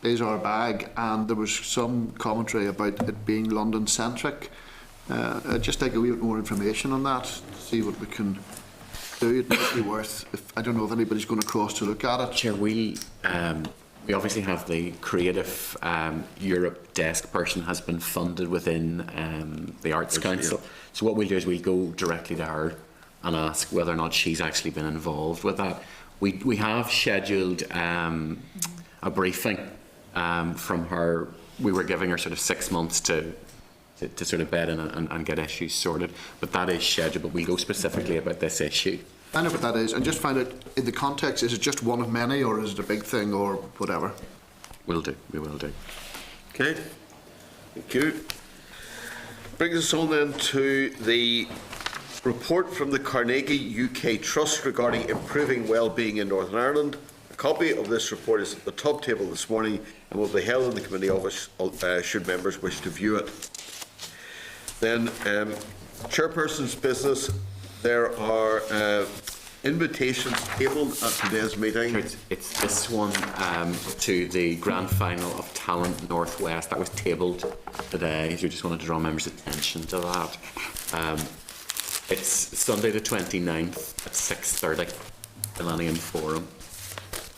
is our bag, and there was some commentary about it being London-centric, I'd just like a wee bit more information on that, to see what we can do. It might be worth, I don't know if anybody's going across to look at it. Chair, we obviously have the Creative Europe desk person has been funded within the Arts Council. So what we'll do is we'll go directly to her and ask whether or not she's actually been involved with that. We have scheduled a briefing from her. We were giving her sort of 6 months to sort of bed in and get issues sorted, but that is scheduled. But we go specifically about this issue. I know what that is, and just find out in the context, is it just one of many, or is it a big thing, or whatever? Will do, we will do. Okay, thank you. Brings us on then to the report from the Carnegie UK Trust regarding improving wellbeing in Northern Ireland. A copy of this report is at the top table this morning and will be held in the committee office should members wish to view it. Then, chairperson's business. There are invitations tabled at today's meeting. It's this one to the grand final of Talent Northwest that was tabled today. So we just wanted to draw members' attention to that. It's Sunday the 29th at 6:30, Millennium Forum.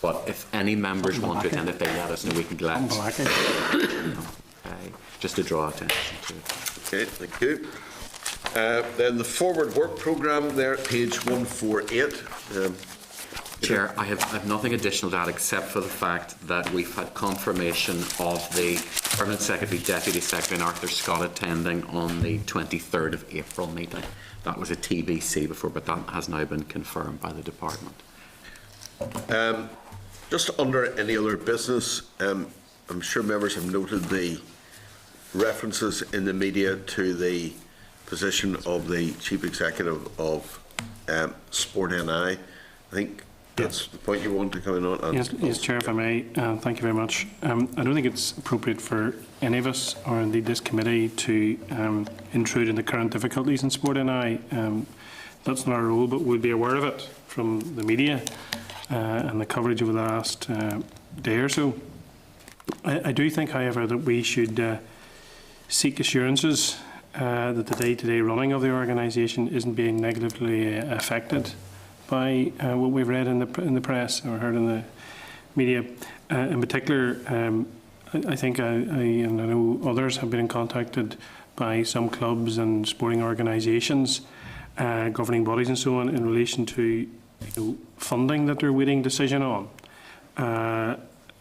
But if any members want to attend it, they let us know. We can let. Okay, just to draw attention to it. Okay, thank you. Then the forward work programme there, page 148. Chair, I have nothing additional to add except for the fact that we've had confirmation of the Permanent Secretary, Deputy Secretary and Arthur Scott attending on the 23rd of April meeting. That was a TBC before, but that has now been confirmed by the department. Just under any other business, I'm sure members have noted the references in the media to the position of the Chief Executive of Sport NI. I think that's the point you want to come in on. Yes, Chair, if I may, thank you very much. I don't think it's appropriate for any of us, or indeed this committee, to intrude in the current difficulties in Sport NI. That's not our role, but we'll be aware of it from the media and the coverage over the last day or so. I do think, however, that we should seek assurances that the day-to-day running of the organisation isn't being negatively affected by what we've read in the press or heard in the media. In particular, I think and I know others have been contacted by some clubs and sporting organisations, governing bodies and so on, in relation to funding that they're awaiting decision on.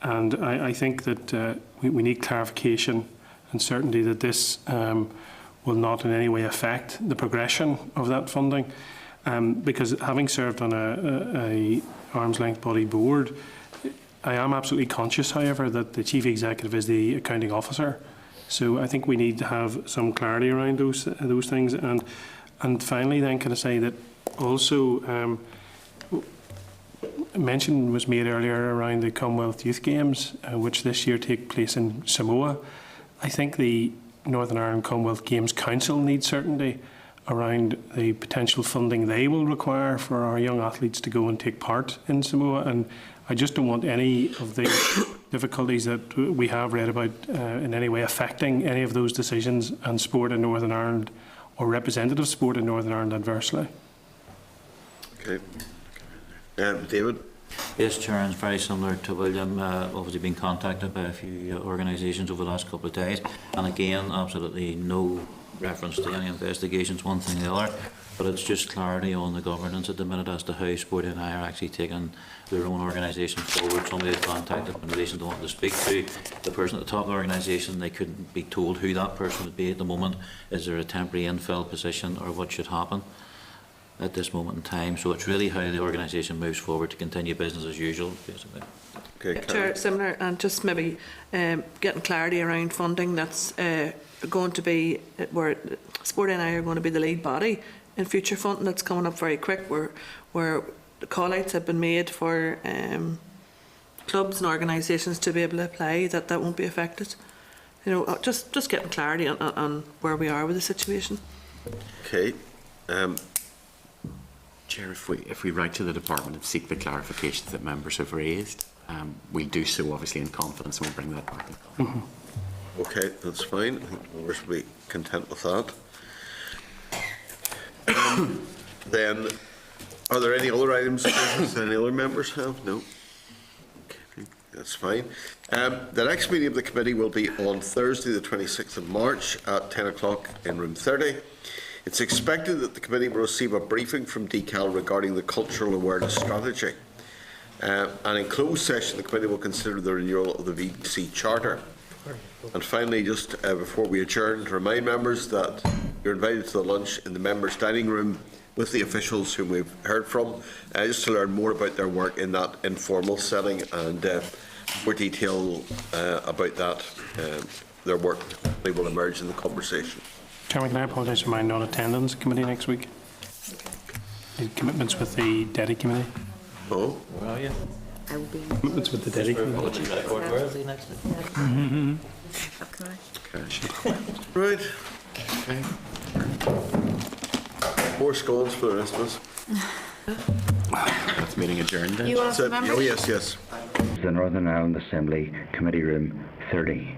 And I think that we need clarification and certainty that this will not in any way affect the progression of that funding. Because having served on a arm's length body board, I am absolutely conscious, however, that the Chief Executive is the accounting officer. So I think we need to have some clarity around those things. And finally, then, can I say that also mention was made earlier around the Commonwealth Youth Games, which this year take place in Samoa. I think the Northern Ireland Commonwealth Games Council needs certainty around the potential funding they will require for our young athletes to go and take part in Samoa. And I just don't want any of the difficulties that we have read about in any way affecting any of those decisions and sport in Northern Ireland or representative sport in Northern Ireland adversely. Okay. David? Yes, Chair, and it's very similar to William. Obviously been contacted by a few organisations over the last couple of days, and again, absolutely no reference to any investigations, one thing or the other. but it's just clarity on the governance at the minute as to how Sport NI are actually taking their own organisation forward. Somebody had contacted in relation to wanting to speak to the person at the top of the organisation. They couldn't be told who that person would be at the moment. Is there a temporary infill position, or what should happen at this moment in time? So it's really how the organisation moves forward to continue business as usual, basically. Okay, Chair, similar, and just maybe getting clarity around funding that's going to be, where Sport NI are going to be the lead body in future funding that's coming up very quick, where the call-outs have been made for clubs and organisations to be able to apply, that won't be affected. You know, just getting clarity on where we are with the situation. Okay. Chair, if we write to the department and seek the clarifications that members have raised, we'll do so obviously in confidence, and we'll bring that back. Okay, that's fine. I think members will be content with that. Then, are there any other items that any other members have? No? Okay, that's fine. The next meeting of the committee will be on Thursday, the 26th of March at 10 o'clock in room 30. It's expected that the committee will receive a briefing from DCAL regarding the cultural awareness strategy. And in closed session, the committee will consider the renewal of the VBC Charter. And finally, just before we adjourn, to remind members that you're invited to the lunch in the members' dining room with the officials whom we've heard from, just to learn more about their work in that informal setting and more detail about that. Their work will emerge in the conversation. Chairman, can I apologise for my non-attendance committee next week? Commitments with the DEDI committee. Oh, where are you? I will be. Commitments with the DEDI committee. Where is he next week? Right. Okay. More scones for the rest of us. That's meeting adjourned then. Oh, yes, yes. The Northern Ireland Assembly Committee Room 30.